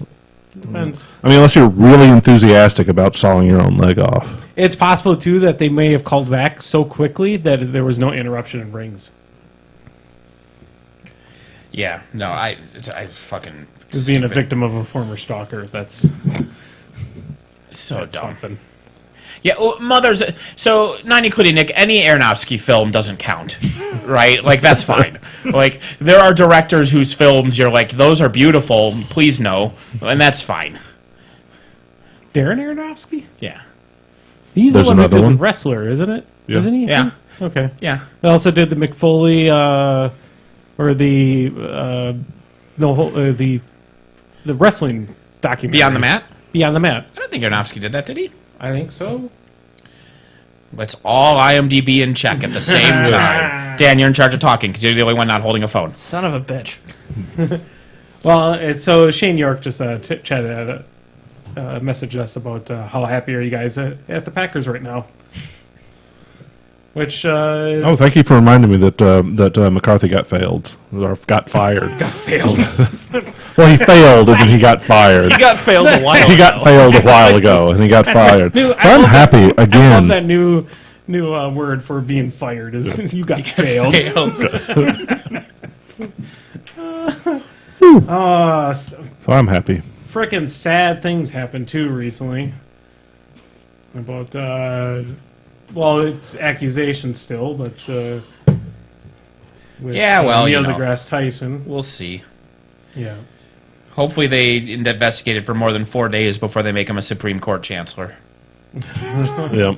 Speaker 2: Depends.
Speaker 3: I mean, unless you're really enthusiastic about sawing your own leg off.
Speaker 2: It's possible too that they may have called back so quickly that there was no interruption in rings.
Speaker 4: Yeah, no, I fucking...
Speaker 2: As being a
Speaker 4: stupid.
Speaker 2: victim of a former stalker, that's
Speaker 4: So dumb.
Speaker 2: something.
Speaker 4: Yeah, well, mothers. So, not including Nick, any Aronofsky film doesn't count, right? Like, that's fine. Like, there are directors whose films you're like, those are beautiful, please no, and that's fine.
Speaker 2: Darren Aronofsky?
Speaker 4: Yeah.
Speaker 3: There's
Speaker 2: He's the one who
Speaker 3: another
Speaker 2: did
Speaker 3: one?
Speaker 2: The Wrestler, isn't it?
Speaker 3: Yeah.
Speaker 2: Isn't he?
Speaker 4: Yeah.
Speaker 2: Okay.
Speaker 4: Yeah.
Speaker 2: They also did the McFoley, or the the wrestling documentary.
Speaker 4: Beyond the Mat?
Speaker 2: Beyond the Mat.
Speaker 4: I don't think Aronofsky did that, did he?
Speaker 2: I think so.
Speaker 4: Let's all IMDb in check at the same time. Dan, you're in charge of talking because you're the only one not holding a phone.
Speaker 1: Son of a bitch.
Speaker 2: Well, so Shane York just chatted, messaged us about how happy are you guys at the Packers right now? Which is...
Speaker 3: Oh, thank you for reminding me that McCarthy got fired. Well, he failed and then he got fired.
Speaker 1: He got failed a while
Speaker 3: He got failed a while ago and he got fired. So I'm happy
Speaker 2: I love
Speaker 3: again.
Speaker 2: that new word for being fired is you got failed.
Speaker 3: So I'm happy.
Speaker 2: Frickin' sad things happened too recently. About well, it's accusations still, but with,
Speaker 4: Yeah, well,
Speaker 2: Neil
Speaker 4: you know.
Speaker 2: deGrasse Tyson.
Speaker 4: We'll see.
Speaker 2: Yeah.
Speaker 4: Hopefully they investigated for more than 4 days before they make him a Supreme Court chancellor.
Speaker 3: Yeah.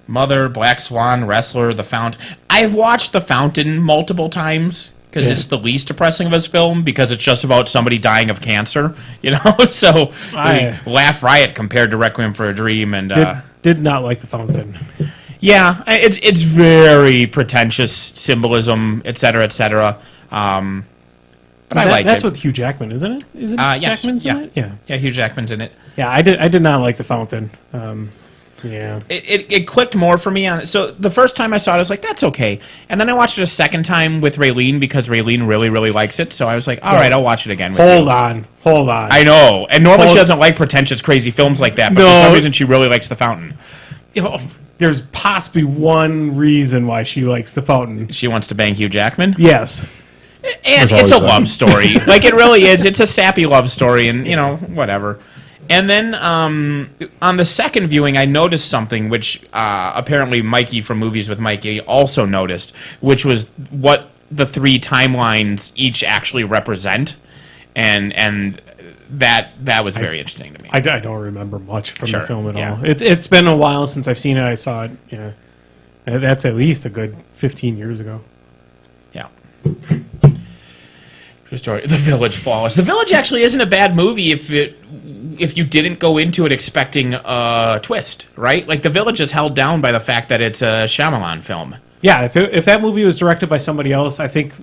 Speaker 4: Mother, Black Swan, Wrestler, The Fountain. I've watched The Fountain multiple times because it's the least depressing of his film because it's just about somebody dying of cancer, you know? So, I mean, laugh riot compared to Requiem for a Dream. And
Speaker 2: Did not like The Fountain.
Speaker 4: yeah, it's very pretentious symbolism, et cetera, et cetera. But I like
Speaker 2: that's
Speaker 4: it.
Speaker 2: with Hugh Jackman, isn't it? Isn't
Speaker 4: Yes,
Speaker 2: Jackman's
Speaker 4: yeah.
Speaker 2: in it? Yeah.
Speaker 4: Yeah, Hugh Jackman's in it.
Speaker 2: Yeah, I did not like The Fountain. Yeah.
Speaker 4: It clicked more for me on it. So the first time I saw it, I was like, that's okay. And then I watched it a second time with Raylene because Raylene really, really likes it. So I was like, all right, I'll watch it again with
Speaker 2: Hold
Speaker 4: you.
Speaker 2: on.
Speaker 4: I know. And normally she
Speaker 2: Hold-
Speaker 4: doesn't like pretentious, crazy films like that. But
Speaker 2: No.
Speaker 4: for some reason, she really likes The Fountain.
Speaker 2: You know, there's possibly one reason why she likes The Fountain.
Speaker 4: She wants to bang Hugh Jackman.
Speaker 2: Yes.
Speaker 4: And
Speaker 3: There's
Speaker 4: it's a
Speaker 3: always that.
Speaker 4: love story. Like, it really is. It's a sappy love story. And, you know, whatever. And then on the second viewing, I noticed something which apparently Mikey from Movies with Mikey also noticed, which was what the three timelines each actually represent, and that was very interesting to me.
Speaker 2: I don't remember much from
Speaker 4: Sure,
Speaker 2: the film at
Speaker 4: yeah.
Speaker 2: all. It's been a while since I've seen it. I saw it, yeah. That's at least a good 15 years ago.
Speaker 4: Yeah. True story. The Village flawless. The Village actually isn't a bad movie if you didn't go into it expecting a twist, right? Like, The Village is held down by the fact that it's a Shyamalan film.
Speaker 2: Yeah, if that movie was directed by somebody else, I think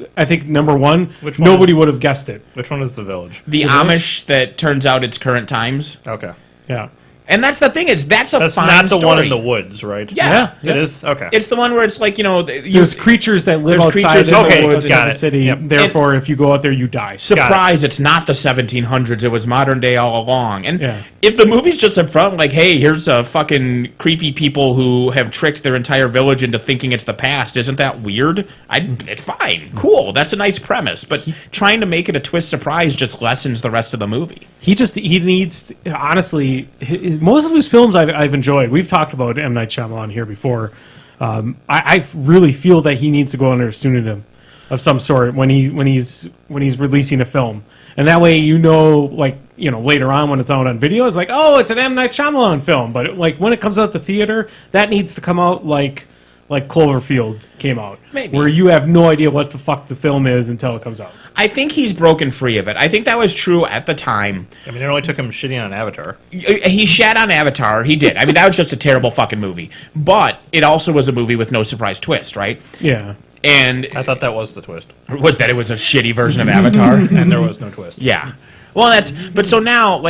Speaker 2: number one,
Speaker 1: Which one
Speaker 2: nobody
Speaker 1: is-
Speaker 2: would have guessed it.
Speaker 1: Which one is The Village?
Speaker 4: The Amish that turns out it's current times.
Speaker 1: Okay.
Speaker 2: Yeah.
Speaker 4: And that's the thing, that's a
Speaker 1: That's
Speaker 4: fine
Speaker 1: not the
Speaker 4: story.
Speaker 1: one in the woods, right?
Speaker 4: Yeah.
Speaker 1: It is? Okay.
Speaker 4: It's the one where it's like, you know,
Speaker 2: There's creatures that live
Speaker 4: there's
Speaker 2: outside
Speaker 4: creatures-
Speaker 2: in
Speaker 1: okay,
Speaker 2: the woods
Speaker 1: got
Speaker 2: of the
Speaker 1: it.
Speaker 2: city.
Speaker 1: Yep.
Speaker 2: Therefore, if you go out there, you die.
Speaker 4: surprise, it's not the 1700s, it was modern day all along. And
Speaker 2: Yeah.
Speaker 4: if the movie's just up front, like, hey, here's a fucking creepy people who have tricked their entire village into thinking it's the past, isn't that weird? It's fine. Cool. That's a nice premise. But trying to make it a twist surprise just lessens the rest of the movie.
Speaker 2: He needs, honestly, most of his films I've enjoyed. We've talked about M. Night Shyamalan here before. I really feel that he needs to go under a pseudonym. of some sort when he's releasing a film, and that way later on when it's out on video, it's like, oh, it's an M. Night Shyamalan film. But when it comes out to theater, that needs to come out like Cloverfield came out,
Speaker 4: Maybe.
Speaker 2: where you have no idea what the fuck the film is until it comes out.
Speaker 4: I think he's broken free of it. I think that was true at the time.
Speaker 1: I mean, it only took him shitting on Avatar.
Speaker 4: He shat on Avatar. He did. I mean, that was just a terrible fucking movie. But it also was a movie with no surprise twist, right?
Speaker 2: Yeah.
Speaker 4: And
Speaker 1: I thought that was the twist.
Speaker 4: was that it was a shitty version of Avatar?
Speaker 1: And there was no twist.
Speaker 4: Yeah. Well, but so now,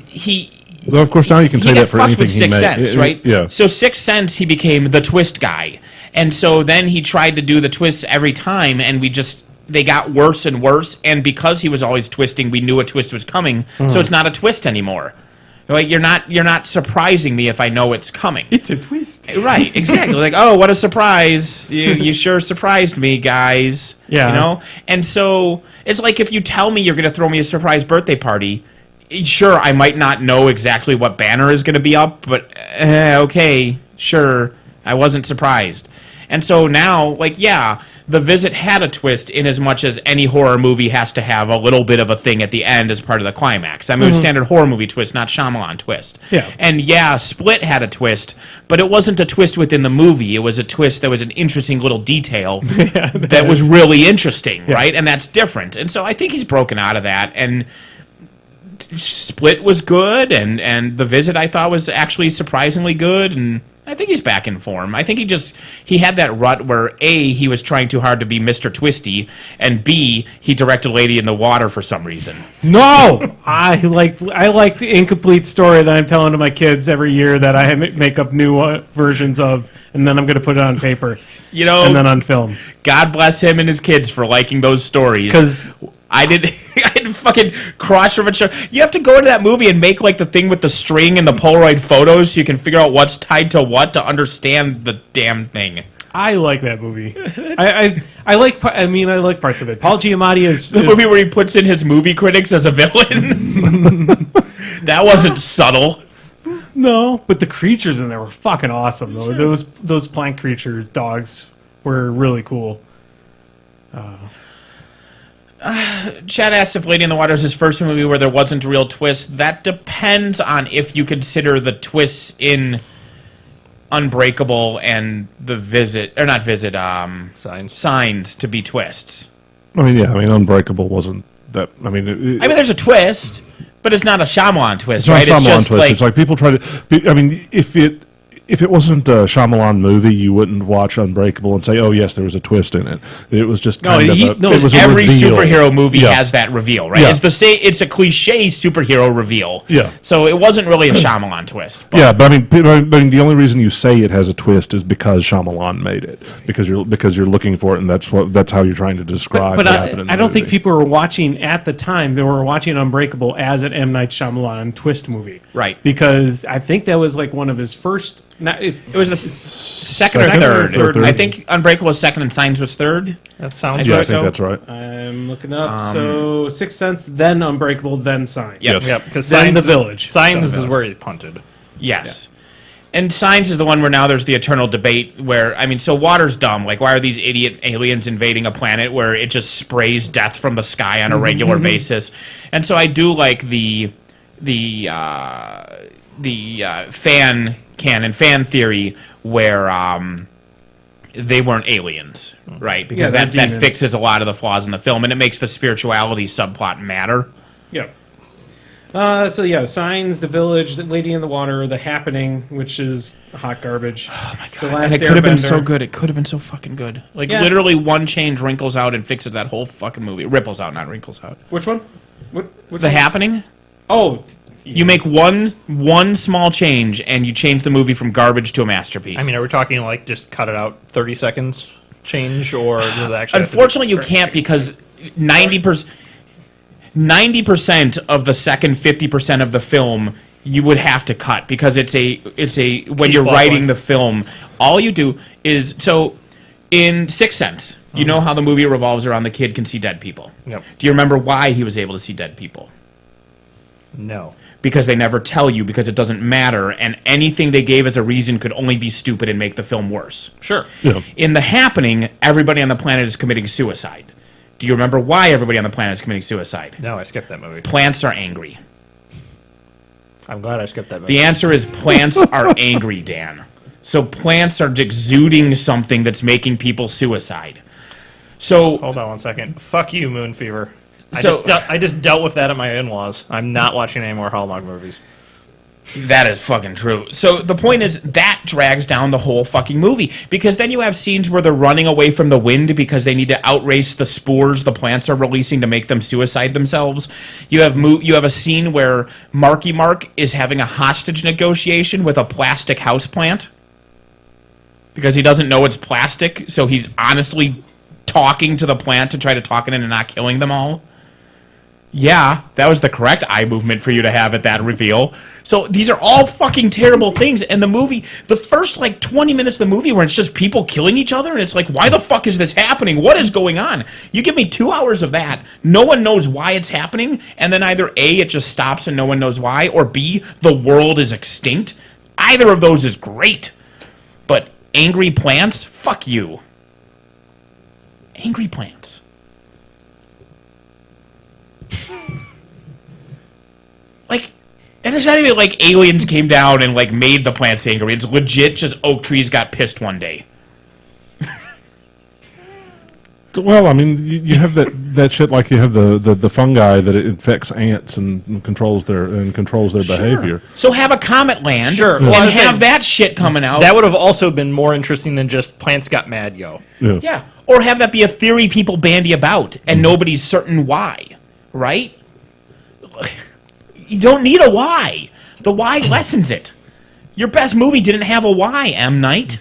Speaker 4: he...
Speaker 3: Well, of course, now you can say
Speaker 4: he
Speaker 3: that
Speaker 4: got
Speaker 3: for
Speaker 4: fucked
Speaker 3: anything
Speaker 4: with
Speaker 3: he
Speaker 4: Sixth
Speaker 3: made.
Speaker 4: Sense, right?
Speaker 3: Yeah.
Speaker 4: So Sixth Sense, he became the twist guy, and so then he tried to do the twists every time, and they got worse and worse. And because he was always twisting, we knew a twist was coming. So it's not a twist anymore. Like you're not surprising me if I know it's coming.
Speaker 2: It's a twist.
Speaker 4: Right? Exactly. Like, oh, what a surprise! You sure surprised me, guys.
Speaker 2: Yeah.
Speaker 4: You know. And so it's like if you tell me you're going to throw me a surprise birthday party. Sure, I might not know exactly what banner is going to be up, but okay, sure, I wasn't surprised. And so now, The Visit had a twist in as much as any horror movie has to have a little bit of a thing at the end as part of the climax. I mean, it was a standard horror movie twist, not Shyamalan twist.
Speaker 2: Yeah.
Speaker 4: And Split had a twist, but it wasn't a twist within the movie. It was a twist that was an interesting little detail that was really interesting, right? And that's different. And so I think he's broken out of that, and Split was good, and The Visit I thought was actually surprisingly good, and I think he's back in form. I think he had that rut where A, he was trying too hard to be Mr. Twisty, and B, he directed Lady in the Water for some reason.
Speaker 2: No, I like the incomplete story that I'm telling to my kids every year that I make up new versions of, and then I'm going to put it on paper, and then on film.
Speaker 4: God bless him and his kids for liking those stories.
Speaker 2: Because
Speaker 4: I did fucking cross-reference. You have to go into that movie and make the thing with the string and the Polaroid photos so you can figure out what's tied to what to understand the damn thing.
Speaker 2: I like that movie. I like parts of it. Paul Giamatti is
Speaker 4: The movie where he puts in his movie critics as a villain. That wasn't subtle.
Speaker 2: No, but the creatures in there were fucking awesome though. Those plant creature dogs were really cool.
Speaker 4: Chad asked if Lady in the Water is his first movie where there wasn't a real twist. That depends on if you consider the twists in Unbreakable and The Visit, or not Visit, Signs to be twists.
Speaker 3: Unbreakable wasn't that.
Speaker 4: There's a twist, but it's not a Shyamalan twist,
Speaker 3: It's not
Speaker 4: right?
Speaker 3: a Shyamalan
Speaker 4: It's just
Speaker 3: twist. It's like people try to. If it wasn't a Shyamalan movie, you wouldn't watch Unbreakable and say, "Oh yes, there was a twist in it." It was just it was a
Speaker 4: every
Speaker 3: reveal.
Speaker 4: superhero movie
Speaker 3: Yeah.
Speaker 4: has that reveal, right?
Speaker 3: Yeah.
Speaker 4: It's a cliche superhero reveal.
Speaker 3: Yeah.
Speaker 4: So it wasn't really a Shyamalan twist. But
Speaker 3: Yeah, but the only reason you say it has a twist is because Shyamalan made it, because you're looking for it, and that's how you're trying to describe
Speaker 2: But
Speaker 3: what happened in the
Speaker 2: I don't think
Speaker 3: movie.
Speaker 2: people were watching at the time. They were watching Unbreakable as an M. Night Shyamalan twist movie,
Speaker 4: Right.
Speaker 2: Because I think that was one of his first.
Speaker 4: it was the second or
Speaker 2: Second or
Speaker 4: third.
Speaker 2: third.
Speaker 4: I think Unbreakable was second and Signs was third.
Speaker 1: That sounds
Speaker 3: Yeah, I
Speaker 1: right.
Speaker 3: think that's right.
Speaker 2: I'm looking up. So Sixth Sense, then Unbreakable, then Signs.
Speaker 4: Yep.
Speaker 3: Yes.
Speaker 1: Yep, because
Speaker 2: Then The Village.
Speaker 1: Signs is where he punted.
Speaker 4: Yes. And Signs is the one where now there's the eternal debate where, so water's dumb. Why are these idiot aliens invading a planet where it just sprays death from the sky on a regular basis? And so I do like the fan theory where they weren't aliens, right? Because
Speaker 2: Yeah,
Speaker 4: that
Speaker 2: they're demons.
Speaker 4: fixes a lot of the flaws in the film, and it makes the spirituality subplot matter.
Speaker 2: Yep. Signs, The Village, The Lady in the Water, The Happening, which is hot garbage. Oh my god!
Speaker 4: And it could have been so good. It could have been so fucking good. Literally one change wrinkles out and fixes that whole fucking movie. Ripples out, not wrinkles out.
Speaker 2: Which one? What
Speaker 4: The Happening?
Speaker 2: Oh,
Speaker 4: You make one small change, and you change the movie from garbage to a masterpiece.
Speaker 1: Are we talking just cut it out 30 seconds change, or does it actually?
Speaker 4: Unfortunately, you can't because 90% of the second 50% of the film you would have to cut because it's a when you're
Speaker 1: plot
Speaker 4: writing
Speaker 1: line.
Speaker 4: the film, all you do is in Sixth Sense, you know how the movie revolves around the kid can see dead people.
Speaker 1: Yep.
Speaker 4: Do you remember why he was able to see dead people?
Speaker 1: No.
Speaker 4: because they never tell you because it doesn't matter, and anything they gave as a reason could only be stupid and make the film worse.
Speaker 1: Sure.
Speaker 3: Yeah.
Speaker 4: In The Happening, everybody on the planet is committing suicide. Do you remember why everybody on the planet is committing suicide?
Speaker 1: No, I skipped that movie.
Speaker 4: Plants are angry.
Speaker 1: I'm glad I skipped that movie.
Speaker 4: The answer is plants are angry, Dan. So plants are exuding something that's making people suicide. So
Speaker 1: Hold on one second. Fuck you, Moon Fever.
Speaker 4: So-
Speaker 1: I just dealt with that at my in-laws. I'm not watching any more Hallmark movies.
Speaker 4: that is fucking true. So the point is that drags down the whole fucking movie because then you have scenes where they're running away from the wind because they need to outrace the spores the plants are releasing to make them suicide themselves. You have a scene where Marky Mark is having a hostage negotiation with a plastic houseplant because he doesn't know it's plastic, so he's honestly talking to the plant to try to talk it into not killing them all. Yeah, that was the correct eye movement for you to have at that reveal. So these are all fucking terrible things. And the movie, the first like 20 minutes of the movie where it's just people killing each other and it's like, why the fuck is this happening? What is going on? You give me 2 hours of that. No one knows why it's happening. And then either A, it just stops and no one knows why, or B, the world is extinct. Either of those is great. But angry plants? Fuck you. Angry plants. Like, and it's not even like aliens came down and like made the plants angry. It's legit just oak trees got pissed one day.
Speaker 3: Well, I mean, you have that shit like you have the fungi that it infects ants and controls their behavior.
Speaker 4: So have a comet land
Speaker 1: Sure.
Speaker 4: and
Speaker 1: Well, I was
Speaker 4: have
Speaker 1: saying-
Speaker 4: that shit coming out.
Speaker 1: That would have also been more interesting than just plants got mad, yo.
Speaker 3: Yeah.
Speaker 4: Yeah. Or have that be a theory people bandy about and nobody's certain why. Right? You don't need a why. The why lessens it. Your best movie didn't have a why, M. Night.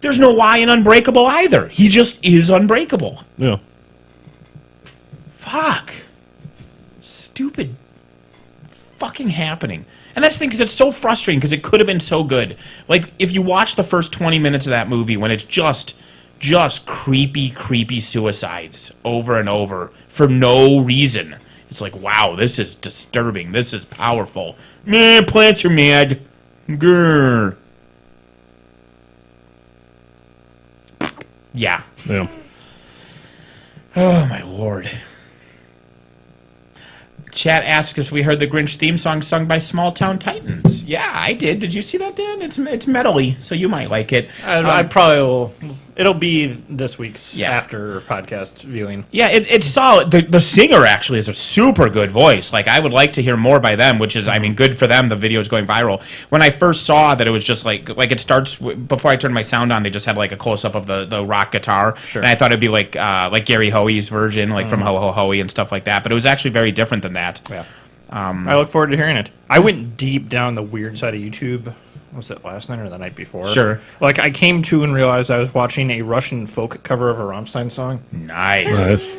Speaker 4: There's no why in Unbreakable either. He just is unbreakable.
Speaker 3: Yeah.
Speaker 4: Fuck. Stupid fucking happening. And that's the thing, because it's so frustrating, because it could have been so good. Like, if you watch the first 20 minutes of that movie, when it's just creepy suicides over and over for no reason. It's like, wow, this is disturbing. This is powerful. Man, plants are mad. Grr. Yeah.
Speaker 3: Yeah.
Speaker 4: Oh, my lord. Chat asks if we heard the Grinch theme song sung by Small Town Titans. Yeah, I did. Did you see that, Dan? It's metally, so you might like it.
Speaker 1: I probably will. It'll be this week's
Speaker 4: Yeah.
Speaker 1: after podcast viewing.
Speaker 4: Yeah, it's solid. The singer actually has a super good voice. Like, I would like to hear more by them, which is, I mean, good for them. The video is going viral. When I first saw that, it was just like it starts before I turned my sound on. They just had like a close up of the rock guitar,
Speaker 1: Sure.
Speaker 4: and I thought it'd be like Gary Hoey's version, like from Ho Ho Hoey and stuff like that. But it was actually very different than that.
Speaker 1: Yeah. I look forward to hearing it. I went deep down the weird side of YouTube. Was it last night or the night before?
Speaker 4: Sure.
Speaker 1: Like, I came to and realized I was watching a Russian folk cover of a Rammstein song,
Speaker 4: Nice.
Speaker 3: Nice.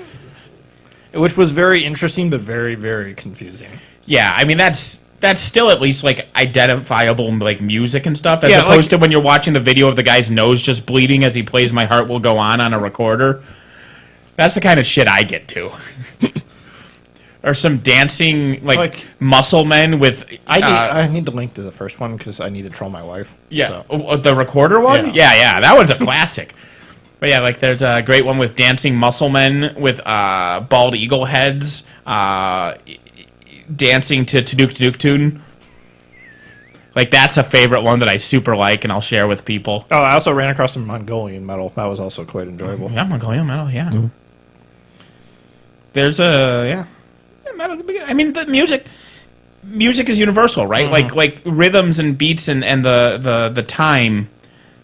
Speaker 1: which was very interesting but very, very confusing.
Speaker 4: Yeah, I mean that's still at least like identifiable like music and stuff, as
Speaker 1: Yeah,
Speaker 4: opposed
Speaker 1: like-
Speaker 4: to when you're watching the video of the guy's nose just bleeding as he plays "My Heart Will Go On" a recorder. That's the kind of shit I get to. Or some dancing like muscle men with.
Speaker 1: I need to link to the first one because I need to troll my wife.
Speaker 4: Yeah,
Speaker 1: So.
Speaker 4: the recorder one.
Speaker 1: Yeah.
Speaker 4: Yeah, that one's a classic. But yeah, like there's a great one with dancing muscle men with bald eagle heads dancing to Taduk Taduk tune. Like that's a favorite one that I super like, and I'll share with people.
Speaker 1: Oh, I also ran across some Mongolian metal. That was also quite enjoyable.
Speaker 4: Yeah, Mongolian metal. Yeah. There's a metal. I mean, the music is universal, right? Like rhythms and beats and the time,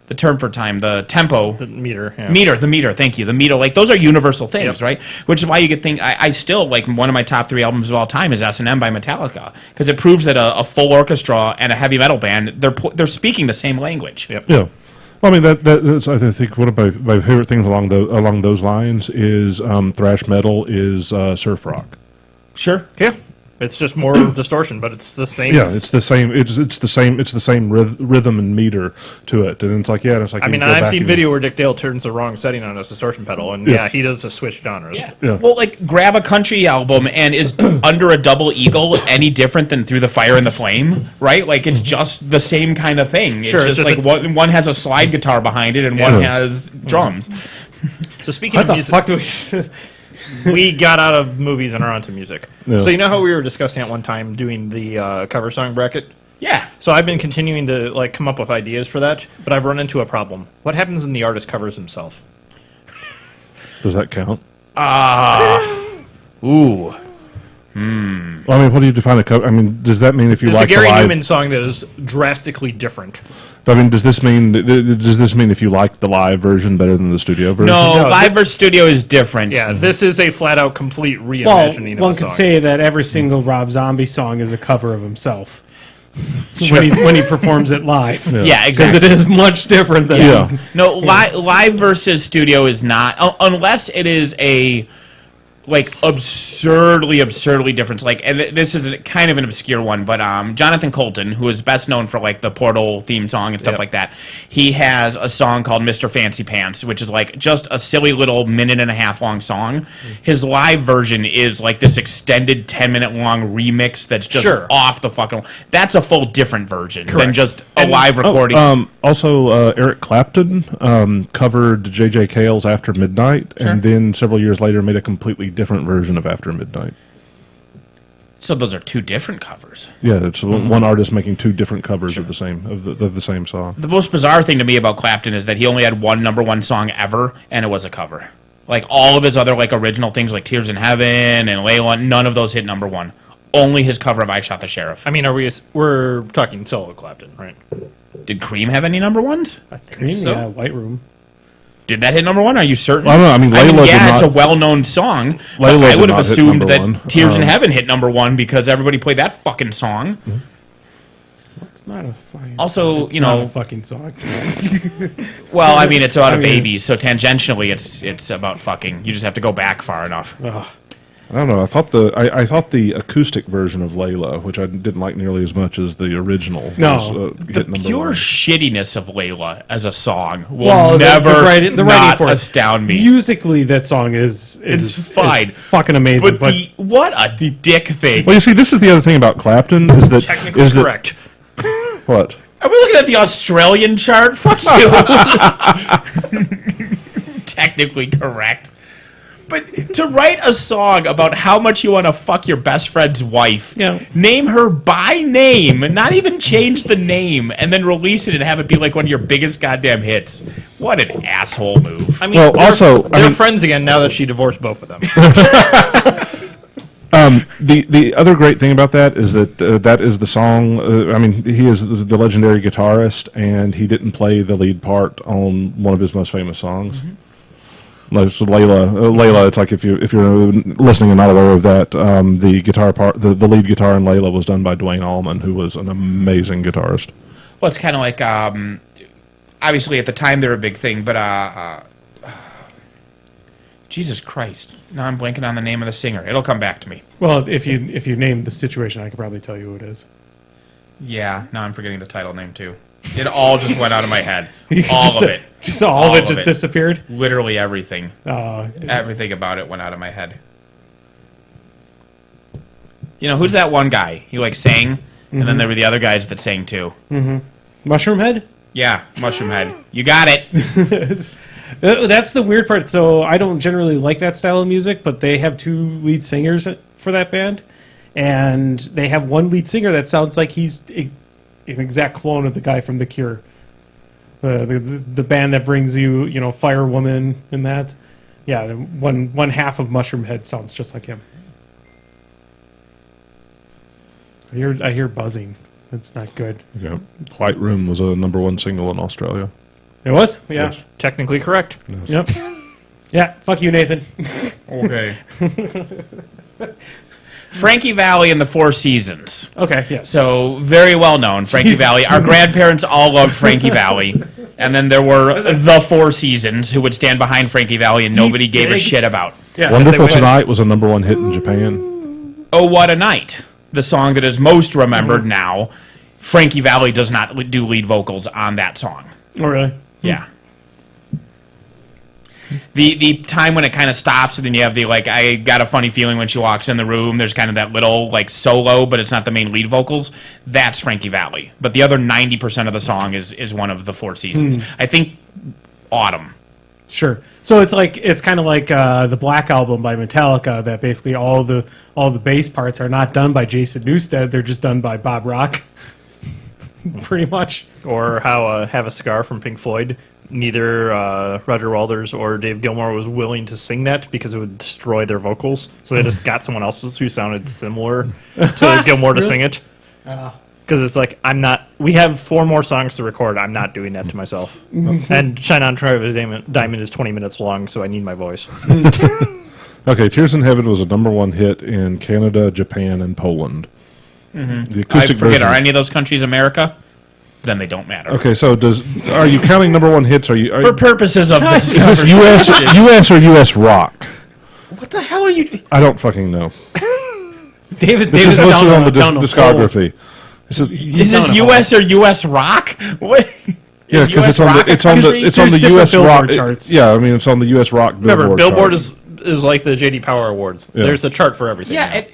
Speaker 4: the term for time, the tempo,
Speaker 1: The meter. Yeah.
Speaker 4: the meter. Thank you, the meter. Like those are universal things,
Speaker 1: Yep.
Speaker 4: right? Which is why you could think. I still like one of my top 3 albums of all time is S&M by Metallica because it proves that a full orchestra and a heavy metal band they're speaking the same language.
Speaker 1: Yep.
Speaker 3: Yeah. Well, I mean that's I think one of my favorite things along those lines is thrash metal is surf rock.
Speaker 4: Sure.
Speaker 1: Yeah. It's just more distortion, but it's the same.
Speaker 3: Yeah, it's the same. It's the same rhythm and meter to it, and it's like it's like.
Speaker 1: I mean, I've seen video where Dick Dale turns the wrong setting on his distortion pedal, and he does a switch genres.
Speaker 4: Yeah.
Speaker 3: Yeah.
Speaker 4: Well, like, grab a country album, and is Under a Double Eagle any different than Through the Fire and the Flame? Right? Like, it's just the same kind of thing.
Speaker 1: Sure,
Speaker 4: It's just like one has a slide guitar behind it, and one has drums.
Speaker 1: So speaking
Speaker 2: What
Speaker 1: of
Speaker 2: the
Speaker 1: music,
Speaker 2: fuck do we...
Speaker 1: we got out of movies and are onto music.
Speaker 3: Yeah.
Speaker 1: So you know how we were discussing at one time doing the cover song bracket?
Speaker 4: Yeah.
Speaker 1: So I've been continuing to like come up with ideas for that, but I've run into a problem. What happens when the artist covers himself?
Speaker 3: Does that count?
Speaker 4: Ooh.
Speaker 3: Well, I mean, what do you define a cover? I mean, does that mean if you
Speaker 1: It's
Speaker 3: like
Speaker 1: a Gary
Speaker 3: the live?
Speaker 1: Newman song that is drastically different.
Speaker 3: I mean, does this mean if you like the live version better than the studio version?
Speaker 4: No,
Speaker 1: No,
Speaker 4: live versus studio is different.
Speaker 1: Yeah, this is a flat out complete
Speaker 2: Well,
Speaker 1: reimagining of
Speaker 2: one
Speaker 1: the song.
Speaker 2: could say that every single Rob Zombie song is a cover of himself when he performs it live.
Speaker 4: Yeah,
Speaker 2: Because
Speaker 4: exactly.
Speaker 2: it is much different than...
Speaker 3: Yeah.
Speaker 4: No, live versus studio is not, unless it is a like absurdly different. Like, and this is kind of an obscure one, but Jonathan Colton, who is best known for like the Portal theme song and stuff like that, he has a song called Mr. Fancy Pants, which is like just a silly little minute-and-a-half long song. His live version is like this extended 10-minute long remix that's just off the fucking. That's a full different version than just a live recording.
Speaker 3: Also, Eric Clapton covered J.J. Cale's After Midnight, and then several years later made a completely different version of After Midnight.
Speaker 4: So those are two different covers.
Speaker 3: Yeah, it's one artist making two different covers of the same song.
Speaker 4: The most bizarre thing to me about Clapton is that he only had one number 1 song ever, and it was a cover. Like, all of his other like original things, like Tears in Heaven and Layla, none of those hit number 1. Only his cover of I Shot the Sheriff.
Speaker 1: I mean, we're talking solo Clapton, right?
Speaker 4: Did Cream have any number 1s?
Speaker 1: I think
Speaker 2: Cream,
Speaker 1: so.
Speaker 2: yeah, White Room.
Speaker 4: Did that hit number 1? Are you certain?
Speaker 3: Well, I don't know. I mean, Layla
Speaker 4: yeah,
Speaker 3: did
Speaker 4: it's
Speaker 3: not-
Speaker 4: a well-known song. But
Speaker 3: Layla
Speaker 4: I
Speaker 3: did
Speaker 4: would have
Speaker 3: not hit
Speaker 4: assumed
Speaker 3: number
Speaker 4: that
Speaker 3: 1.
Speaker 4: Tears in Heaven hit number 1 because everybody played that fucking song.
Speaker 2: It's not a fucking...
Speaker 4: Also,
Speaker 2: it's
Speaker 4: you
Speaker 2: not
Speaker 4: know,
Speaker 2: a fucking song.
Speaker 4: well, I mean, it's about a
Speaker 2: mean-
Speaker 4: baby, so tangentially, it's about fucking. You just have to go back far enough.
Speaker 2: Ugh.
Speaker 3: I don't know. I thought the acoustic version of Layla, which I didn't like nearly as much as the original,
Speaker 2: No.
Speaker 3: was,
Speaker 4: The
Speaker 3: hit number
Speaker 4: pure
Speaker 3: 1.
Speaker 4: shittiness of Layla as a song will
Speaker 2: Well,
Speaker 4: never
Speaker 2: the writing
Speaker 4: not
Speaker 2: for it.
Speaker 4: astound me.
Speaker 2: Musically, that song is
Speaker 4: fine.
Speaker 2: fucking amazing.
Speaker 4: But what a dick thing.
Speaker 3: Well, you see, this is the other thing about Clapton is that
Speaker 1: Technically
Speaker 3: is that-
Speaker 1: correct.
Speaker 3: what?
Speaker 4: Are we looking at the Australian chart? Fuck you. Technically correct. But to write a song about how much you want to fuck your best friend's wife, name her by name, not even change the name, and then release it and have it be like one of your biggest goddamn hits. What an asshole move.
Speaker 1: I mean,
Speaker 3: Well,
Speaker 1: they're,
Speaker 3: also, I
Speaker 1: they're
Speaker 3: mean-
Speaker 1: friends again now that she divorced both of them.
Speaker 3: The other great thing about that is that that is the song. I mean, he is the legendary guitarist, and he didn't play the lead part on one of his most famous songs. Like, so Layla. It's like if you're listening and not aware of that, the guitar part, the lead guitar in Layla was done by Dwayne Allman, who was an amazing guitarist.
Speaker 4: Well, it's kind of like, obviously at the time they're a big thing, but Jesus Christ. Now I'm blanking on the name of the singer. It'll come back to me.
Speaker 2: Well, if you name the situation, I could probably tell you who it is.
Speaker 4: Yeah, now I'm forgetting the title name too. It all just went out of my head. All
Speaker 2: Just-
Speaker 4: of it.
Speaker 2: Just all of it just disappeared.
Speaker 4: Literally everything.
Speaker 2: Uh,
Speaker 4: Everything about it went out of my head. You know, who's that one guy? He like sang, and then there were the other guys that sang too.
Speaker 2: Mushroom Head?
Speaker 4: Yeah, Mushroom Head. You got it.
Speaker 2: That's the weird part. So I don't generally like that style of music, but they have 2 lead singers for that band, and they have one lead singer that sounds like he's an exact clone of the guy from The Cure, the band that brings you Fire Woman and that. Yeah, one half of Mushroom Head sounds just like him. I hear buzzing. It's not good.
Speaker 3: Yeah, White Room was a number 1 single in Australia.
Speaker 2: It was? Yeah.
Speaker 3: Yes.
Speaker 1: Technically correct.
Speaker 2: Yep. Yeah. Fuck you, Nathan.
Speaker 4: Okay. Frankie Valli and the Four Seasons.
Speaker 2: Okay. Yes.
Speaker 4: So, very well known, Frankie Valli. Our grandparents all loved Frankie Valli. And then there were the Four Seasons who would stand behind Frankie Valli and nobody gave a
Speaker 2: dig.
Speaker 4: shit about.
Speaker 2: Yeah.
Speaker 3: Wonderful
Speaker 2: they-
Speaker 3: Tonight was a number 1 hit in Japan.
Speaker 4: Oh, What a Night. the song that is most remembered now, Frankie Valli does not do lead vocals on that song.
Speaker 2: Oh, really?
Speaker 4: Yeah. The time when it kind of stops, and then you have the, like, I got a funny feeling when she walks in the room, there's kind of that little, like, solo, but it's not the main lead vocals. That's Frankie Valli. But the other 90% of the song is one of the Four Seasons. I think Autumn.
Speaker 2: Sure. So it's kind of like the Black Album by Metallica, that basically all the bass parts are not done by Jason Newsted, they're just done by Bob Rock. Pretty much.
Speaker 1: Or how Have a Cigar from Pink Floyd. Neither Roger Waters or Dave Gilmour was willing to sing that because it would destroy their vocals. So they just got someone else who sounded similar to Gilmour to sing it. Because it's like, we have 4 more songs to record. I'm not doing that to myself. And Shine On Private Diamond is 20 minutes long, so I need my voice.
Speaker 3: Okay, Tears in Heaven was a #1 hit in Canada, Japan, and Poland. The
Speaker 4: I
Speaker 3: acoustic
Speaker 4: forget,
Speaker 3: version.
Speaker 4: are any of those countries America? Then they don't matter.
Speaker 3: Okay, so are you counting #1 hits?
Speaker 4: For purposes of this
Speaker 3: is this
Speaker 4: conversation.
Speaker 3: U.S. or U.S. rock?
Speaker 4: What the hell are you...
Speaker 3: I don't fucking know.
Speaker 2: David
Speaker 3: This is
Speaker 2: down
Speaker 3: listed on the
Speaker 2: down a
Speaker 3: discography. This is
Speaker 4: Is this
Speaker 2: down a
Speaker 4: U.S. or U.S. rock? What?
Speaker 3: yeah,
Speaker 4: Is
Speaker 3: because
Speaker 4: US
Speaker 3: it's on
Speaker 4: rock
Speaker 3: the
Speaker 4: a
Speaker 3: it's on the
Speaker 4: country?
Speaker 3: it's on the
Speaker 2: There's
Speaker 3: U.S.
Speaker 2: different
Speaker 3: rock
Speaker 2: Billboard charts.
Speaker 3: Yeah, I mean it's on the U.S. rock.
Speaker 1: Remember, Billboard
Speaker 3: chart.
Speaker 1: is like the J.D. Power Awards.
Speaker 3: Yeah.
Speaker 1: There's a chart for everything.
Speaker 4: Yeah,
Speaker 1: now.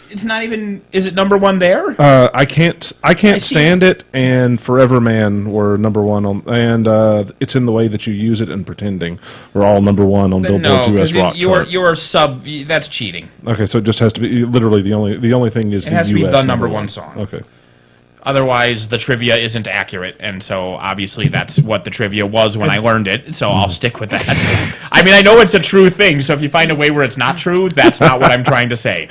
Speaker 4: it's not even... Is it #1 there?
Speaker 3: I can't
Speaker 4: see.
Speaker 3: stand it, and Forever Man were #1 on, and It's in the Way That You Use It and Pretending were all #1 on Billboard's U.S. rock chart.
Speaker 4: you're sub... That's cheating.
Speaker 3: Okay, so it just has to be literally the only thing is
Speaker 4: It has to be
Speaker 3: US
Speaker 4: the
Speaker 3: number
Speaker 4: #1
Speaker 3: one
Speaker 4: song.
Speaker 3: Okay.
Speaker 4: Otherwise, the trivia isn't accurate, and so obviously that's what the trivia was when I learned it, so I'll stick with that. I mean, I know it's a true thing, so if you find a way where it's not true, that's not what I'm trying to say.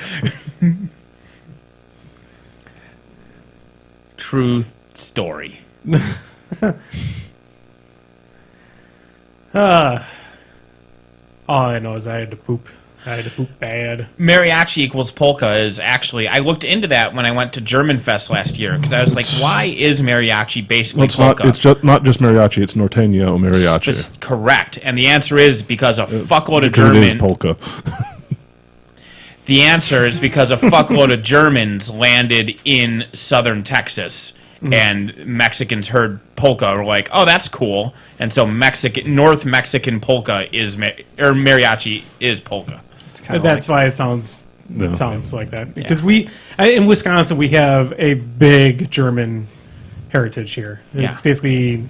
Speaker 4: Truth story.
Speaker 2: All I know is I had to poop. I had to poop bad.
Speaker 4: Mariachi equals polka is actually... I looked into that when I went to German Fest last year, because I was like, why is mariachi basically
Speaker 3: Well,
Speaker 4: polka?
Speaker 3: it's not just mariachi; it's norteño mariachi.
Speaker 4: Just correct. And the answer is because a fuckload of
Speaker 3: Because it is
Speaker 4: German...
Speaker 3: polka.
Speaker 4: The answer is because a fuckload of Germans landed in southern Texas, and Mexicans heard polka, were like, "Oh, that's cool," and so North Mexican polka is mariachi is polka.
Speaker 2: That's why it sounds like that. Because in Wisconsin, we have a big German heritage here.
Speaker 4: Yeah.
Speaker 2: It's basically,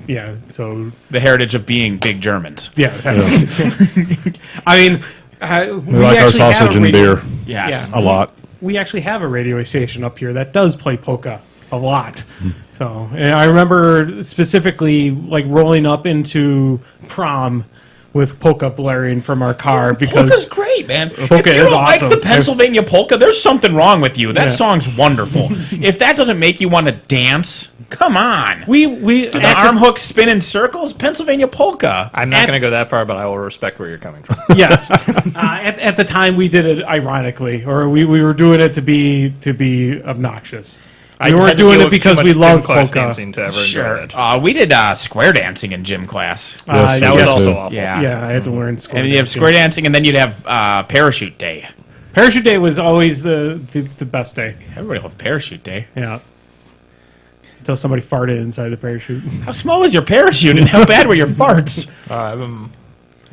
Speaker 2: so...
Speaker 4: The heritage of being big Germans.
Speaker 2: Yeah, that's... I mean...
Speaker 3: We like our sausage and beer
Speaker 4: Yes.
Speaker 3: a lot.
Speaker 2: We actually have a radio station up here that does play polka a lot. So, and I remember specifically like rolling up into prom with polka blaring from our car because
Speaker 4: Polka's great, man.
Speaker 2: Polka
Speaker 4: if you
Speaker 2: is
Speaker 4: don't
Speaker 2: awesome.
Speaker 4: like the Pennsylvania polka, there's something wrong with you. That
Speaker 2: Yeah.
Speaker 4: song's wonderful. If that doesn't make you want to dance, come on.
Speaker 2: we
Speaker 4: The arm hook spin in circles, Pennsylvania polka.
Speaker 1: I'm not going to go that far, but I will respect where you're coming from.
Speaker 2: yes. At the time, we did it ironically, or we were doing it to be obnoxious. We
Speaker 1: I
Speaker 2: weren't
Speaker 1: had to
Speaker 2: doing
Speaker 1: deal
Speaker 2: it
Speaker 1: with
Speaker 2: because
Speaker 1: too
Speaker 2: we
Speaker 1: much
Speaker 2: love
Speaker 1: gym class
Speaker 2: polka.
Speaker 1: dancing to ever
Speaker 4: Sure.
Speaker 1: enjoy that.
Speaker 4: We did square dancing in gym class.
Speaker 3: Yes,
Speaker 1: That was
Speaker 3: yes,
Speaker 1: also
Speaker 3: yes.
Speaker 1: awful.
Speaker 4: Yeah.
Speaker 2: I had to learn square
Speaker 4: And then you have
Speaker 2: dancing.
Speaker 4: square dancing, and then you'd have parachute day.
Speaker 2: Parachute day was always the best day.
Speaker 4: Everybody loved parachute day.
Speaker 2: Yeah. Until somebody farted inside the parachute.
Speaker 4: How small was your parachute, and how bad were your farts?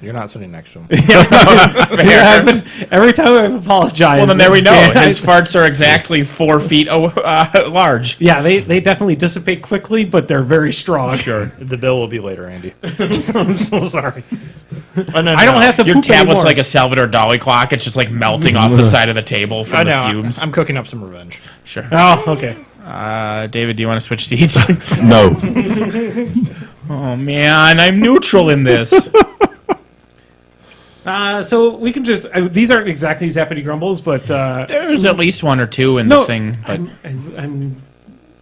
Speaker 1: You're not sitting next to him.
Speaker 2: Yeah, every time I've apologized.
Speaker 4: Well, then there we know.
Speaker 2: Yeah,
Speaker 4: His farts are exactly 4 feet large.
Speaker 2: yeah, they definitely dissipate quickly, but they're very strong.
Speaker 4: Sure.
Speaker 1: The bill will be later, Andy.
Speaker 2: I'm so sorry.
Speaker 1: I
Speaker 2: I don't have to
Speaker 4: Your
Speaker 2: poop
Speaker 4: tablet's
Speaker 2: anymore.
Speaker 4: like a Salvador Dali clock. It's just like melting off the side of the table
Speaker 1: I
Speaker 4: from the
Speaker 1: know.
Speaker 4: fumes.
Speaker 1: I'm cooking up some revenge.
Speaker 4: Sure.
Speaker 2: Oh, okay.
Speaker 4: David, do you want to switch seats?
Speaker 3: No.
Speaker 4: Oh, man. I'm neutral in this.
Speaker 2: So we can just... these aren't exactly Zappity Grumbles, but...
Speaker 4: There's at least one or two in
Speaker 2: no,
Speaker 4: the thing. But
Speaker 2: I'm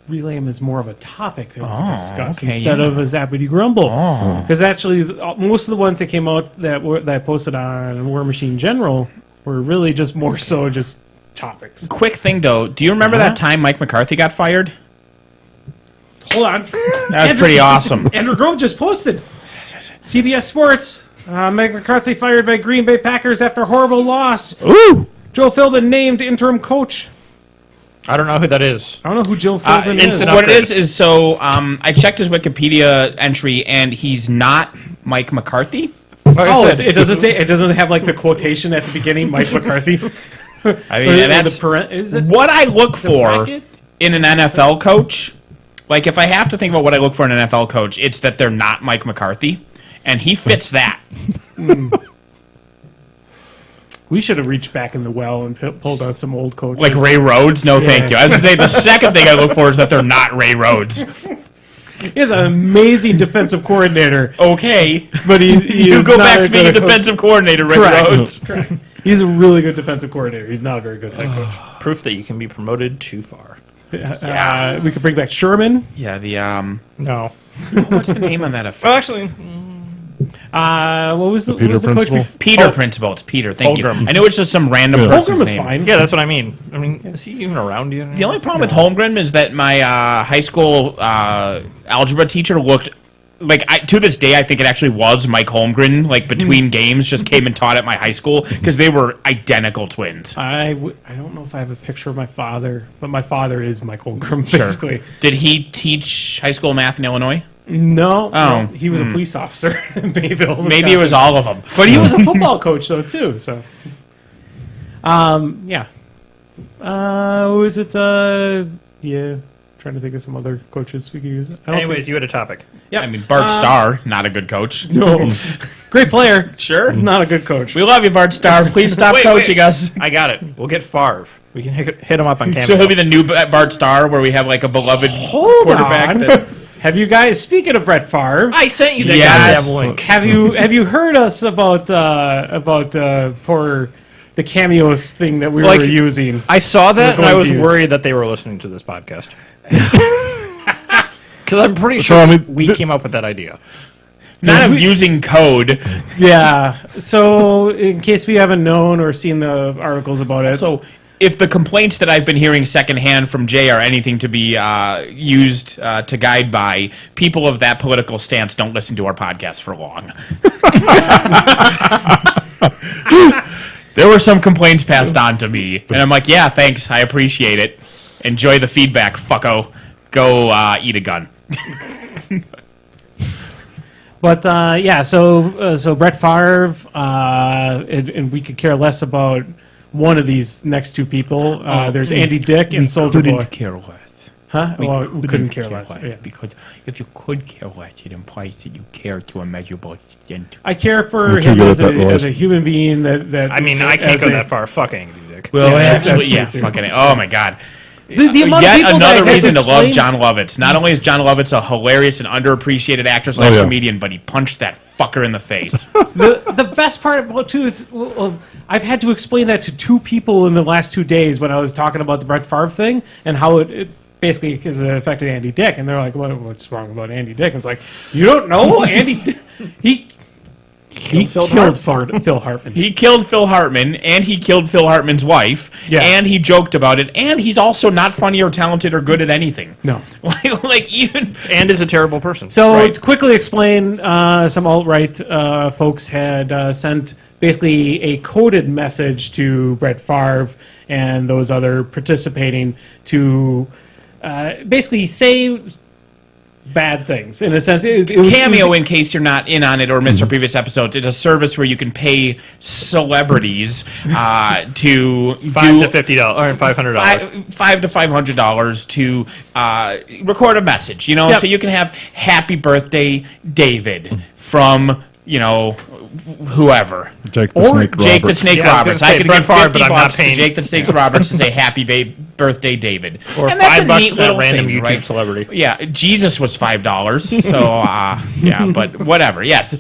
Speaker 2: relaying them as more of a topic that we
Speaker 4: Oh,
Speaker 2: discuss
Speaker 4: okay,
Speaker 2: instead
Speaker 4: yeah.
Speaker 2: of a Zappity Grumble.
Speaker 4: Oh.
Speaker 2: Because actually, most of the ones that came out that I posted on War Machine General were really just more so just topics.
Speaker 4: Quick thing, though. Do you remember that time Mike McCarthy got fired?
Speaker 2: Hold on.
Speaker 4: That was pretty awesome.
Speaker 2: Andrew Grove just posted. CBS Sports. Mike McCarthy fired by Green Bay Packers after horrible loss.
Speaker 3: Ooh.
Speaker 2: Joe Philbin named interim coach.
Speaker 1: I don't know who that is.
Speaker 2: I don't know who Joe Philbin is.
Speaker 1: instant
Speaker 4: What it
Speaker 1: upgrade.
Speaker 4: is so I checked his Wikipedia entry, and he's not Mike McCarthy.
Speaker 2: Oh, it doesn't say. It doesn't have like the quotation at the beginning, Mike McCarthy.
Speaker 4: I mean, that's
Speaker 2: is it
Speaker 4: what I look for
Speaker 2: bracket?
Speaker 4: in an NFL coach. Like, if I have to think about what I look for in an NFL coach, it's that they're not Mike McCarthy, and he fits that.
Speaker 2: We should have reached back in the well and pulled out some old coaches.
Speaker 4: Like Ray Rhodes? No, thank you. I was going to say the second thing I look for is that they're not Ray Rhodes.
Speaker 2: He's an amazing defensive coordinator,
Speaker 4: Okay.
Speaker 2: but he
Speaker 4: You
Speaker 2: is
Speaker 4: go
Speaker 2: not
Speaker 4: back
Speaker 2: a
Speaker 4: to being a
Speaker 2: good coach.
Speaker 4: defensive coordinator, Ray
Speaker 2: Correct.
Speaker 4: Rhodes.
Speaker 2: Correct. He's a really good defensive coordinator. He's not a very good head coach.
Speaker 1: Proof that you can be promoted too far.
Speaker 2: We could bring back Sherman.
Speaker 4: Yeah, the,
Speaker 1: No.
Speaker 4: what's the name on that effect?
Speaker 1: Well, actually,
Speaker 2: What was the
Speaker 3: Peter
Speaker 2: coach
Speaker 3: Principle?
Speaker 2: before?
Speaker 4: Peter Principal. It's Peter. Thank
Speaker 1: Holmgren.
Speaker 4: you. I knew it's just some random
Speaker 3: Yeah.
Speaker 4: person's
Speaker 2: Holmgren was
Speaker 4: name.
Speaker 2: fine.
Speaker 1: yeah, that's what I mean. I mean, is he even around yet?
Speaker 4: The only problem with Holmgren is that my high school algebra teacher looked like to this day I think it actually was Mike Holmgren. Like between games, just came and taught at my high school because they were identical twins.
Speaker 2: I don't know if I have a picture of my father, but my father is Mike Holmgren, basically.
Speaker 4: Did he teach high school math in Illinois?
Speaker 2: No,
Speaker 4: Oh.
Speaker 2: he was a police officer in Mayville.
Speaker 4: Maybe it was all of them.
Speaker 2: But he was a football coach though too. So, yeah. Who is it? Yeah, trying to think of some other coaches we could use. I don't
Speaker 1: Anyways, you had a topic.
Speaker 2: yeah.
Speaker 4: I mean, Bart Starr, not a good coach.
Speaker 2: no, great player.
Speaker 4: Sure.
Speaker 2: Not a good coach.
Speaker 4: We love you, Bart Starr. Please stop
Speaker 1: Wait,
Speaker 4: coaching
Speaker 1: wait.
Speaker 4: us.
Speaker 1: I got it. We'll get Favre. We can hit him up on Cameo.
Speaker 4: So he'll be the new Bart Starr, where we have like a beloved
Speaker 2: Hold
Speaker 4: quarterback.
Speaker 2: on.
Speaker 4: That,
Speaker 2: Have you guys? Speaking of Brett Favre,
Speaker 1: I sent you that
Speaker 4: Yes.
Speaker 1: goddamn link.
Speaker 2: have you heard us about for the cameos thing that we
Speaker 1: Like,
Speaker 2: were using?
Speaker 1: I saw that and
Speaker 2: We're
Speaker 1: I
Speaker 2: going
Speaker 1: was
Speaker 2: to use.
Speaker 1: worried that they were listening to this podcast. Because I'm pretty
Speaker 3: So,
Speaker 1: sure
Speaker 3: I mean,
Speaker 1: we came up with that idea.
Speaker 4: not of using code.
Speaker 2: Yeah. So in case we haven't known or seen the articles about it,
Speaker 4: So, if the complaints that I've been hearing secondhand from Jay are anything to be used to guide by, people of that political stance don't listen to our podcast for long. There were some complaints passed on to me, and I'm like, yeah, thanks, I appreciate it. Enjoy the feedback, fucko. Go eat a gun.
Speaker 2: but yeah. So Brett Favre, and we could care less about one of these next two people. There's Andy Dick and Soldier Boy.
Speaker 4: care less.
Speaker 2: Huh? Well, we couldn't care less. Yeah.
Speaker 4: Because if you could care less, it implies that you care to a measurable extent.
Speaker 2: I care for
Speaker 3: I'm too
Speaker 2: him
Speaker 3: good
Speaker 2: as
Speaker 3: at that voice.
Speaker 2: as a human being. That
Speaker 1: I mean, I can't
Speaker 2: as
Speaker 1: go
Speaker 2: a-
Speaker 1: that far. Fuck Andy Dick.
Speaker 4: Well,
Speaker 2: Yeah,
Speaker 4: actually,
Speaker 2: that's
Speaker 4: yeah,
Speaker 2: true, too.
Speaker 4: fucking. Oh my god.
Speaker 2: The amount of
Speaker 4: Yet
Speaker 2: people that
Speaker 4: another
Speaker 2: have
Speaker 4: reason to love
Speaker 2: explained-
Speaker 4: John Lovitz. Not only is John Lovitz a hilarious and underappreciated actor slash
Speaker 3: yeah.
Speaker 4: comedian, but he punched that fucker in the face.
Speaker 2: The best part about too is I've had to explain that to two people in the last 2 days when I was talking about the Brett Favre thing and how it basically has affected Andy Dick, and they're like, "What's wrong about Andy Dick?" And it's like, you don't know Andy. He killed Phil Hartman.
Speaker 4: He killed Phil Hartman, and he killed Phil Hartman's wife,
Speaker 2: Yeah.
Speaker 4: and he joked about it, and he's also not funny or talented or good at anything.
Speaker 2: No.
Speaker 4: like even
Speaker 1: And is a terrible person.
Speaker 2: So
Speaker 4: Right.
Speaker 2: to quickly explain, some alt-right folks had sent basically a coded message to Brett Favre and those other participating to basically say bad things. In a sense, it was,
Speaker 4: Cameo, in case you're not in on it or missed our previous episodes, it's a service where you can pay celebrities to
Speaker 1: $5
Speaker 4: do
Speaker 1: to $50 or $500.
Speaker 4: $5 to $500 to record a message. You know,
Speaker 2: Yep.
Speaker 4: so you can have "Happy Birthday, David" from whoever.
Speaker 3: Jake the
Speaker 2: Or
Speaker 3: Snake
Speaker 4: Jake the
Speaker 3: Roberts.
Speaker 4: Snake
Speaker 1: Yeah, I was
Speaker 4: Roberts.
Speaker 1: gonna
Speaker 4: I
Speaker 1: say
Speaker 4: could
Speaker 1: Brett
Speaker 4: give
Speaker 1: Favre,
Speaker 4: 50
Speaker 1: but I'm not
Speaker 4: bucks to
Speaker 1: paying-
Speaker 4: Jake the Snake Roberts to say "Happy Birthday, David."
Speaker 1: Or
Speaker 4: And that's a
Speaker 1: $5
Speaker 4: neat
Speaker 1: to that
Speaker 4: little
Speaker 1: random
Speaker 4: thing,
Speaker 1: YouTube
Speaker 4: right?
Speaker 1: celebrity.
Speaker 4: Yeah, Jesus was $5. So yeah, but whatever. Yes,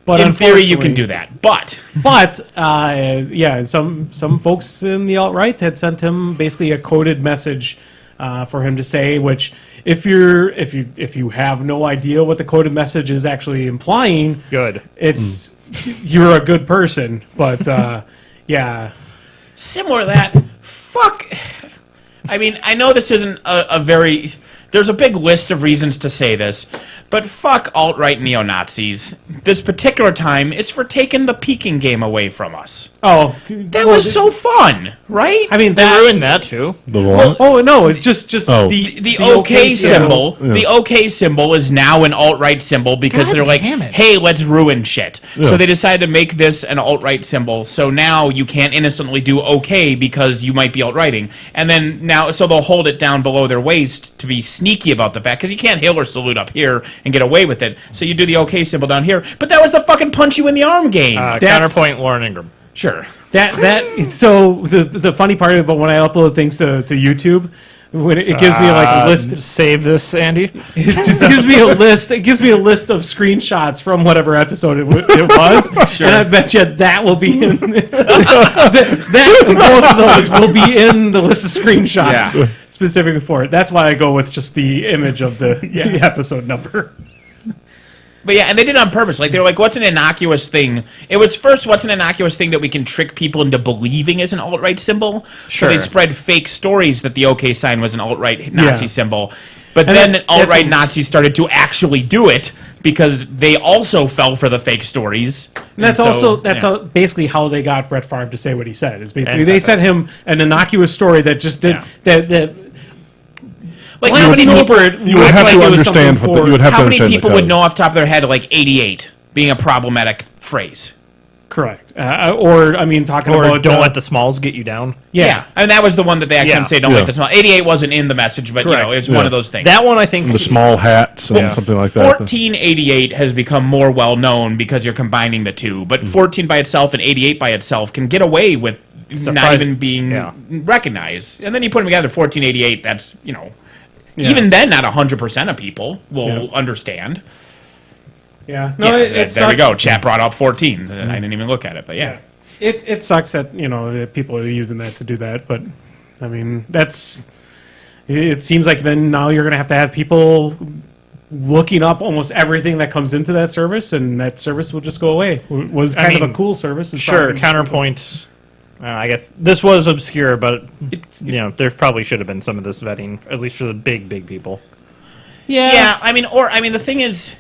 Speaker 2: but
Speaker 4: in theory you can
Speaker 2: unfortunately-
Speaker 4: do that. But
Speaker 2: But yeah, some folks in the alt-right had sent him basically a coded message for him to say, which if you have no idea what the coded message is actually implying,
Speaker 1: Good.
Speaker 2: it's you're a good person. But yeah,
Speaker 4: similar to that, fuck. I mean, I know this isn't a very There's a big list of reasons to say this, but fuck alt-right neo-Nazis. This particular time, it's for taking the peeking game away from us.
Speaker 2: Oh,
Speaker 4: That was so fun, right?
Speaker 2: I mean,
Speaker 1: They
Speaker 2: that,
Speaker 1: ruined that too.
Speaker 3: The what?
Speaker 2: Oh no, it's just
Speaker 3: Oh.
Speaker 4: the OK symbol.
Speaker 3: Yeah.
Speaker 4: The OK symbol is now an alt-right symbol because
Speaker 1: God
Speaker 4: they're like,
Speaker 1: damn it.
Speaker 4: hey, let's ruin shit.
Speaker 3: Yeah.
Speaker 4: So they decided to make this an alt-right symbol. So now you can't innocently do OK because you might be alt-righting. And then now, so they'll hold it down below their waist to be sneaky about the fact, because you can't hail or salute up here and get away with it. So you do the OK symbol down here. But that was the fucking punch you in the arm game.
Speaker 1: Counterpoint, Lauren Ingram.
Speaker 4: Sure.
Speaker 2: So the funny part about when I upload things to YouTube, when it gives me like a list.
Speaker 1: Save this, Andy.
Speaker 2: It just gives me a list. It gives me a list of screenshots from whatever episode it was. Sure. And I bet you that will be in. Both of those will be in the list of screenshots specifically for it. That's why I go with just the image of the episode number.
Speaker 4: But yeah, and they did it on purpose. Like, they were like, what's an innocuous thing? It was first, what's an innocuous thing that we can trick people into believing is an alt-right symbol?
Speaker 1: Sure.
Speaker 4: So they spread fake stories that the OK sign was an alt-right Nazi
Speaker 2: Yeah.
Speaker 4: symbol. But
Speaker 2: And
Speaker 4: then
Speaker 2: that's
Speaker 4: alt-right Nazis started to actually do it because they also fell for the fake stories.
Speaker 2: And that's
Speaker 4: yeah.
Speaker 2: basically how they got Brett Favre to say what he said. Is basically
Speaker 1: And
Speaker 2: they sent him an innocuous story that just did that.
Speaker 4: Like,
Speaker 2: Glancing
Speaker 4: how many people,
Speaker 2: over it,
Speaker 3: You would
Speaker 2: looked
Speaker 3: have
Speaker 2: like
Speaker 3: to
Speaker 2: it was
Speaker 3: understand
Speaker 2: something
Speaker 3: what
Speaker 2: for-
Speaker 3: you would have to
Speaker 4: how many
Speaker 3: understand the
Speaker 4: people would
Speaker 3: code.
Speaker 4: know off the top of their head, like 88 being a problematic phrase?
Speaker 2: Correct. Or I mean, talking
Speaker 1: Or
Speaker 2: about
Speaker 1: don't let the smalls get you down.
Speaker 4: Yeah. And that was the one that they actually
Speaker 1: Yeah.
Speaker 4: say, don't
Speaker 3: Yeah.
Speaker 4: let this small. 88 wasn't in the message, but,
Speaker 2: Correct.
Speaker 4: it's
Speaker 3: Yeah.
Speaker 4: one of those things.
Speaker 1: That one, I think.
Speaker 3: The small hats and something like that.
Speaker 4: 1488 has become more well known because you're combining the two, but 14 by itself and 88 by itself can get away with not
Speaker 1: Surprise-
Speaker 4: even being
Speaker 1: yeah.
Speaker 4: recognized. And then you put them together, 1488, that's, even then not 100% of people will understand.
Speaker 2: Yeah. No, it
Speaker 4: there we
Speaker 2: sucks.
Speaker 4: go. Chat brought up 14. And I didn't even look at it, but yeah.
Speaker 2: It sucks that that people are using that to do that, but I mean that's. It seems like then now you're going to have people looking up almost everything that comes into that service, and that service will just go away. It was kind of a cool service. It's
Speaker 1: Sure,
Speaker 2: probably-
Speaker 1: counterpoint. I guess this was obscure, but there probably should have been some of this vetting, at least for the big people.
Speaker 4: Yeah, I mean, the thing is,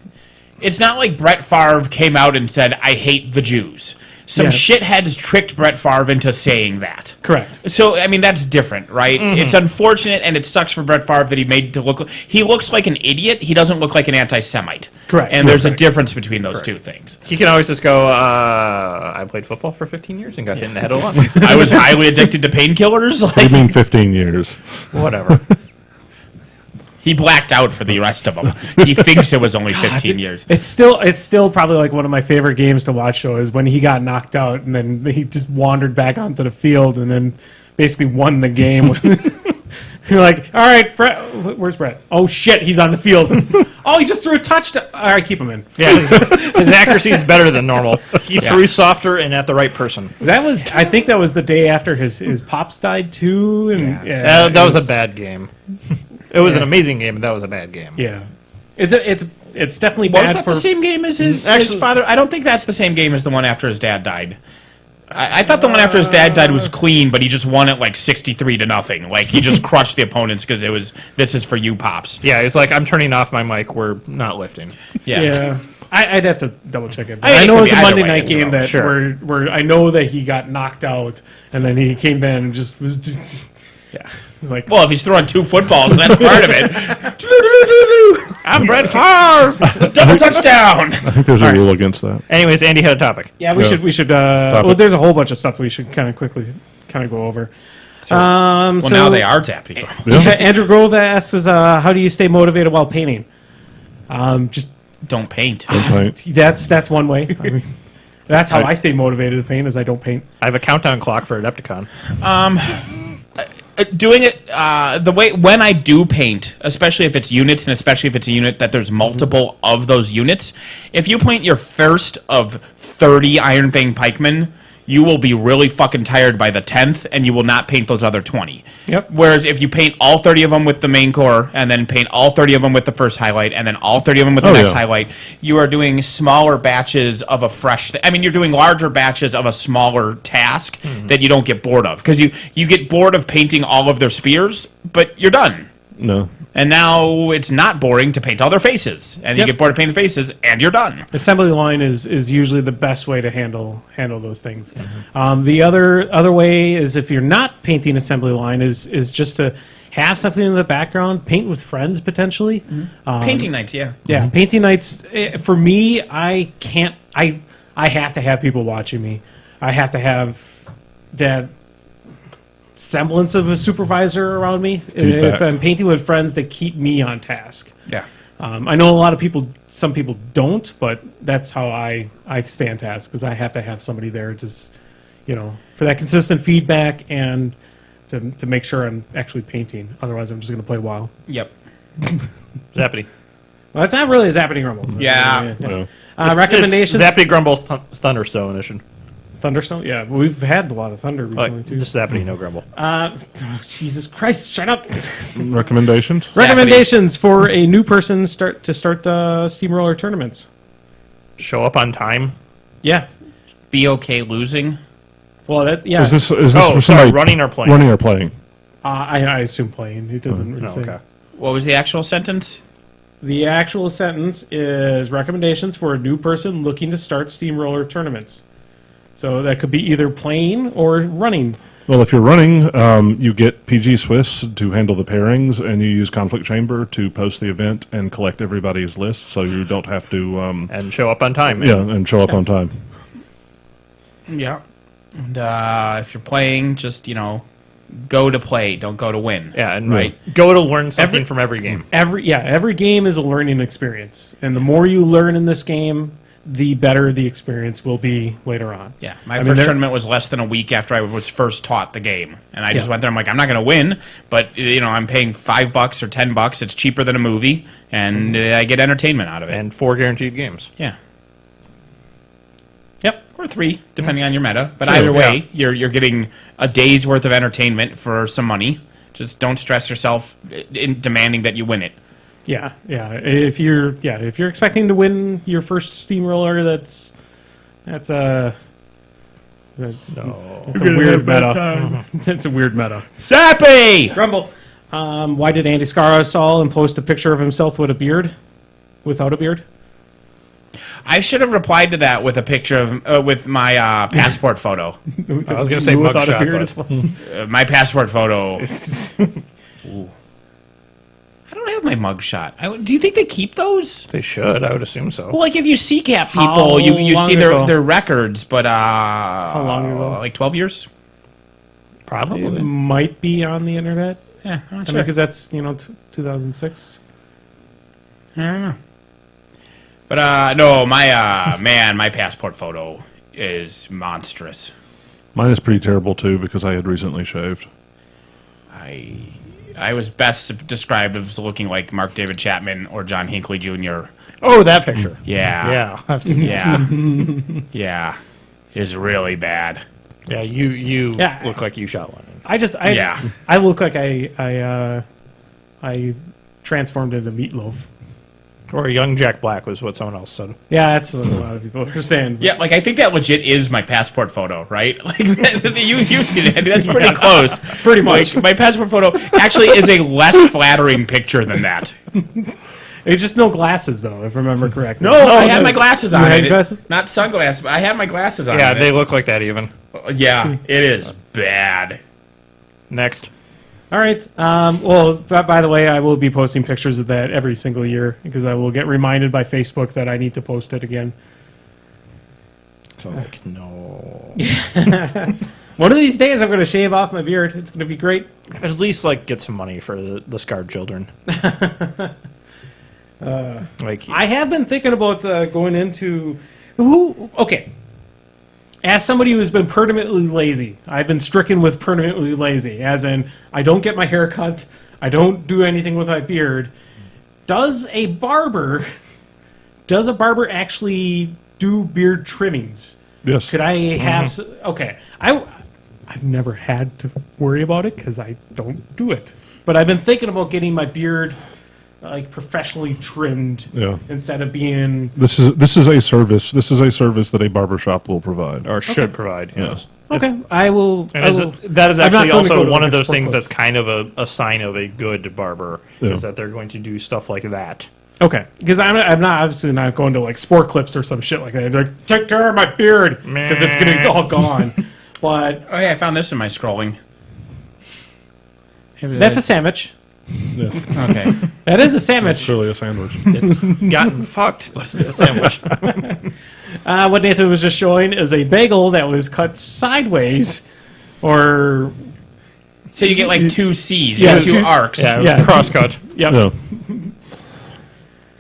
Speaker 4: it's not like Brett Favre came out and said, I hate the Jews. Some
Speaker 2: Yeah.
Speaker 4: shitheads tricked Brett Favre into saying that.
Speaker 2: Correct.
Speaker 4: So, I mean, that's different, right? It's unfortunate, and it sucks for Brett Favre that he made to look... He looks like an idiot. He doesn't look like an anti-Semite.
Speaker 2: Correct.
Speaker 4: And there's a
Speaker 2: Correct.
Speaker 4: difference between those two things.
Speaker 1: He can always just go, I played football for 15 years and got hit in the head a lot.
Speaker 4: I was highly addicted to painkillers.
Speaker 3: What do you
Speaker 4: Like,
Speaker 3: mean 15 years?
Speaker 1: Whatever.
Speaker 4: he blacked out for the rest of them. He thinks it was only 15 years.
Speaker 2: It's still probably like one of my favorite games to watch. Though is when he got knocked out and then he just wandered back onto the field and then basically won the game. You're like, all right, Brett, where's Brett? Oh shit, he's on the field. Oh, he just threw a touchdown. All right, keep him in.
Speaker 1: Yeah, his accuracy is better than normal. He threw softer and at the right person.
Speaker 2: I think that was the day after his pops died too. And
Speaker 1: That was a bad game. It was an amazing game, but that was a bad game.
Speaker 2: Yeah, it's definitely
Speaker 4: Was
Speaker 2: bad
Speaker 4: that
Speaker 2: for
Speaker 4: the same game as his father? I don't think that's the same game as the one after his dad died. I thought the one after his dad died was clean, but he just won it like 63-0. Like, he just crushed the opponents because this is for you, Pops.
Speaker 1: Yeah, he's like, I'm turning off my mic. We're not lifting.
Speaker 2: Yeah. I'd have to double check it. But
Speaker 4: I mean,
Speaker 2: I
Speaker 4: it
Speaker 2: know
Speaker 4: could
Speaker 2: it was
Speaker 4: be
Speaker 2: a
Speaker 4: either
Speaker 2: Monday
Speaker 4: way,
Speaker 2: night
Speaker 4: it's
Speaker 2: game that
Speaker 1: Sure.
Speaker 2: where I know that he got knocked out and then he came in and just was It's like,
Speaker 4: Well, if he's throwing 2 footballs, that's part of it. I'm Brett Favre. Double touchdown.
Speaker 3: I think there's a rule against that.
Speaker 1: Anyways, Andy had a topic.
Speaker 2: yeah, we
Speaker 3: Yeah.
Speaker 2: should. Well, there's a whole bunch of stuff we should kind of quickly go over.
Speaker 4: Well,
Speaker 2: So,
Speaker 4: now they are tapping.
Speaker 2: Yeah, Andrew Grove asks us, how do you stay motivated while painting? Just
Speaker 4: Don't paint.
Speaker 3: Right.
Speaker 2: that's one way. I mean, that's how I stay motivated to paint, is I don't paint.
Speaker 1: I have a countdown clock for Adepticon.
Speaker 4: Doing it the way when I do paint, especially if it's units and especially if it's a unit that there's multiple of those units, if you paint your first of 30 Iron Fang pikemen, you will be really fucking tired by the 10th, and you will not paint those other 20.
Speaker 2: Yep.
Speaker 4: Whereas if you paint all 30 of them with the main core, and then paint all 30 of them with the first highlight, and then all 30 of them with the next highlight, you are doing smaller batches of a fresh... you're doing larger batches of a smaller task that you don't get bored of. Because you get bored of painting all of their spears, but you're done.
Speaker 3: No.
Speaker 4: And now it's not boring to paint all their faces, and you
Speaker 2: Yep.
Speaker 4: get bored of painting the faces, and you're done.
Speaker 2: Assembly line is usually the best way to handle those things. The other way is if you're not painting assembly line is just to have something in the background, paint with friends potentially.
Speaker 4: Painting nights, yeah.
Speaker 2: Yeah, painting nights. For me, I can't. I have to have people watching me. I have to have that semblance of a supervisor around me.
Speaker 3: Feedback.
Speaker 2: If I'm painting with friends, they keep me on task.
Speaker 4: Yeah.
Speaker 2: I know a lot of people. Some people don't, but that's how I stay on task because I have to have somebody there, just for that consistent feedback and to make sure I'm actually painting. Otherwise, I'm just going to play a while.
Speaker 4: Yep.
Speaker 1: Zappity.
Speaker 2: Well, it's not really a Zappity Rumble.
Speaker 4: Yeah.
Speaker 3: No.
Speaker 2: Recommendations.
Speaker 1: It's Zappity Grumble Thunderstone edition.
Speaker 2: Thunderstone? Yeah, we've had a lot of thunder
Speaker 1: Like,
Speaker 2: recently, too.
Speaker 1: just Zappity, no Grumble.
Speaker 2: Jesus Christ, shut up.
Speaker 3: Recommendations?
Speaker 2: Recommendations for a new person to start steamroller tournaments.
Speaker 1: Show up on time.
Speaker 2: Yeah.
Speaker 4: Be okay losing.
Speaker 2: Well, that, yeah.
Speaker 3: Is this
Speaker 1: Oh,
Speaker 3: for
Speaker 1: sorry,
Speaker 3: somebody
Speaker 1: running or playing?
Speaker 3: Running or playing?
Speaker 2: I assume playing. It doesn't really
Speaker 1: No,
Speaker 2: say.
Speaker 1: okay.
Speaker 4: What was the actual sentence?
Speaker 2: The actual sentence is recommendations for a new person looking to start steamroller tournaments. So that could be either playing or running.
Speaker 3: Well, if you're running, you get PG Swiss to handle the pairings, and you use Conflict Chamber to post the event and collect everybody's list, so you don't have to,
Speaker 1: And show up on time.
Speaker 3: and show up on time.
Speaker 4: Yeah. And if you're playing, just, go to play. Don't go to win.
Speaker 1: Yeah, and
Speaker 4: Right.
Speaker 1: go to learn something from every game.
Speaker 2: Every game is a learning experience. And the more you learn in this game, the better the experience will be later on.
Speaker 4: Yeah, my
Speaker 2: I mean,
Speaker 4: first
Speaker 2: there-
Speaker 4: tournament was less than a week after I was first taught the game, and I just
Speaker 2: Yeah.
Speaker 4: went there. I'm like, I'm not going to win, but I'm paying $5 or $10. It's cheaper than a movie, and I get entertainment out of it.
Speaker 1: And 4 guaranteed games.
Speaker 4: Yeah,
Speaker 2: Yep.
Speaker 4: or 3, depending on your meta. But
Speaker 1: Sure,
Speaker 4: either way, you're getting a day's worth of entertainment for some money. Just don't stress yourself in demanding that you win it.
Speaker 2: Yeah. If you're expecting to win your first steamroller, that's a weird meta. That's a weird meta.
Speaker 4: Zappy!
Speaker 2: Grumble. Why did Andy Scarasol and post a picture of himself with a beard? Without a beard?
Speaker 4: I should have replied to that with a picture of with my passport photo.
Speaker 1: I was going to say
Speaker 2: Without a
Speaker 1: mugshot,
Speaker 2: beard
Speaker 1: but-
Speaker 2: as well.
Speaker 4: My passport photo. Ooh. I don't have my mugshot. Do you think they keep those?
Speaker 1: They should. I would assume so.
Speaker 4: Well, like if you CCAP
Speaker 2: How
Speaker 4: people, you
Speaker 2: long
Speaker 4: see
Speaker 2: ago?
Speaker 4: their records, but
Speaker 2: How long ago?
Speaker 4: like 12 years?
Speaker 2: It
Speaker 1: Probably.
Speaker 2: might be on the internet.
Speaker 4: Yeah, I'm not
Speaker 2: I mean, because that's 2006.
Speaker 4: I don't know. But no, my my passport photo is monstrous.
Speaker 3: Mine is pretty terrible, too, because I had recently shaved.
Speaker 4: I was best described as looking like Mark David Chapman or John Hinckley Jr.
Speaker 1: Oh, that picture.
Speaker 4: Yeah.
Speaker 1: Yeah. I've seen
Speaker 4: Yeah. Yeah. It's really bad.
Speaker 1: Yeah, you
Speaker 2: Yeah.
Speaker 1: look like you shot one.
Speaker 4: Yeah.
Speaker 2: I look like I transformed into meatloaf.
Speaker 1: Or young Jack Black was what someone else said.
Speaker 2: Yeah, that's what a lot of people are saying.
Speaker 4: Yeah, like I think that legit is my passport photo, right? Like you see that? That's pretty close.
Speaker 2: Pretty much.
Speaker 4: Like, my passport photo actually is a less flattering picture than that.
Speaker 2: It's just no glasses, though, if I remember correctly.
Speaker 4: No, I had my glasses on.
Speaker 2: You had
Speaker 4: it.
Speaker 2: glasses?
Speaker 4: Not sunglasses, but I had my glasses on.
Speaker 1: Yeah,
Speaker 4: in
Speaker 1: they
Speaker 4: it.
Speaker 1: look like that even.
Speaker 4: Yeah, it is bad.
Speaker 1: Next.
Speaker 2: All right. Well, by the way, I will be posting pictures of that every single year because I will get reminded by Facebook that I need to post it again.
Speaker 1: So, like, no.
Speaker 2: One of these days, I'm going to shave off my beard. It's going to be great.
Speaker 1: At least, like, get some money for the scarred children. Like,
Speaker 2: I have been thinking about going into okay. As somebody who's been permanently lazy, I've been stricken with permanently lazy, as in I don't get my hair cut, I don't do anything with my beard. Does a barber actually do beard trimmings?
Speaker 3: Yes.
Speaker 2: Could I have? Okay, I've never had to worry about it because I don't do it. But I've been thinking about getting my beard like professionally trimmed
Speaker 3: Yeah.
Speaker 2: instead of being
Speaker 3: This is a service. This is a service that a barbershop will provide.
Speaker 1: or should provide, yes.
Speaker 2: Okay, I will.
Speaker 1: And
Speaker 2: I will
Speaker 1: that is
Speaker 2: I'm not
Speaker 1: actually
Speaker 2: going to go
Speaker 1: also
Speaker 2: to
Speaker 1: one
Speaker 2: like
Speaker 1: of
Speaker 2: a
Speaker 1: those
Speaker 2: sport
Speaker 1: things
Speaker 2: club.
Speaker 1: that's kind of a sign of a good barber,
Speaker 3: Yeah.
Speaker 1: is that they're going to do stuff like that.
Speaker 2: Okay, because I'm not obviously not going to like sport clips or some shit like that. They're like, take care of my beard because it's gonna be all gone. But
Speaker 4: Oh yeah, I found this in my scrolling.
Speaker 2: that's a sandwich.
Speaker 3: Yeah,
Speaker 4: Okay.
Speaker 2: That is a
Speaker 3: it's
Speaker 2: sandwich.
Speaker 3: really a sandwich.
Speaker 1: It's gotten fucked, but it's a sandwich.
Speaker 2: What Nathan was just showing is a bagel that was cut sideways, or
Speaker 4: So you get like two C's,
Speaker 2: Yeah,
Speaker 4: you get two
Speaker 2: two-
Speaker 4: arcs,
Speaker 1: Yeah, it was
Speaker 2: Yeah.
Speaker 1: cross-cut.
Speaker 2: yep,
Speaker 3: Yeah.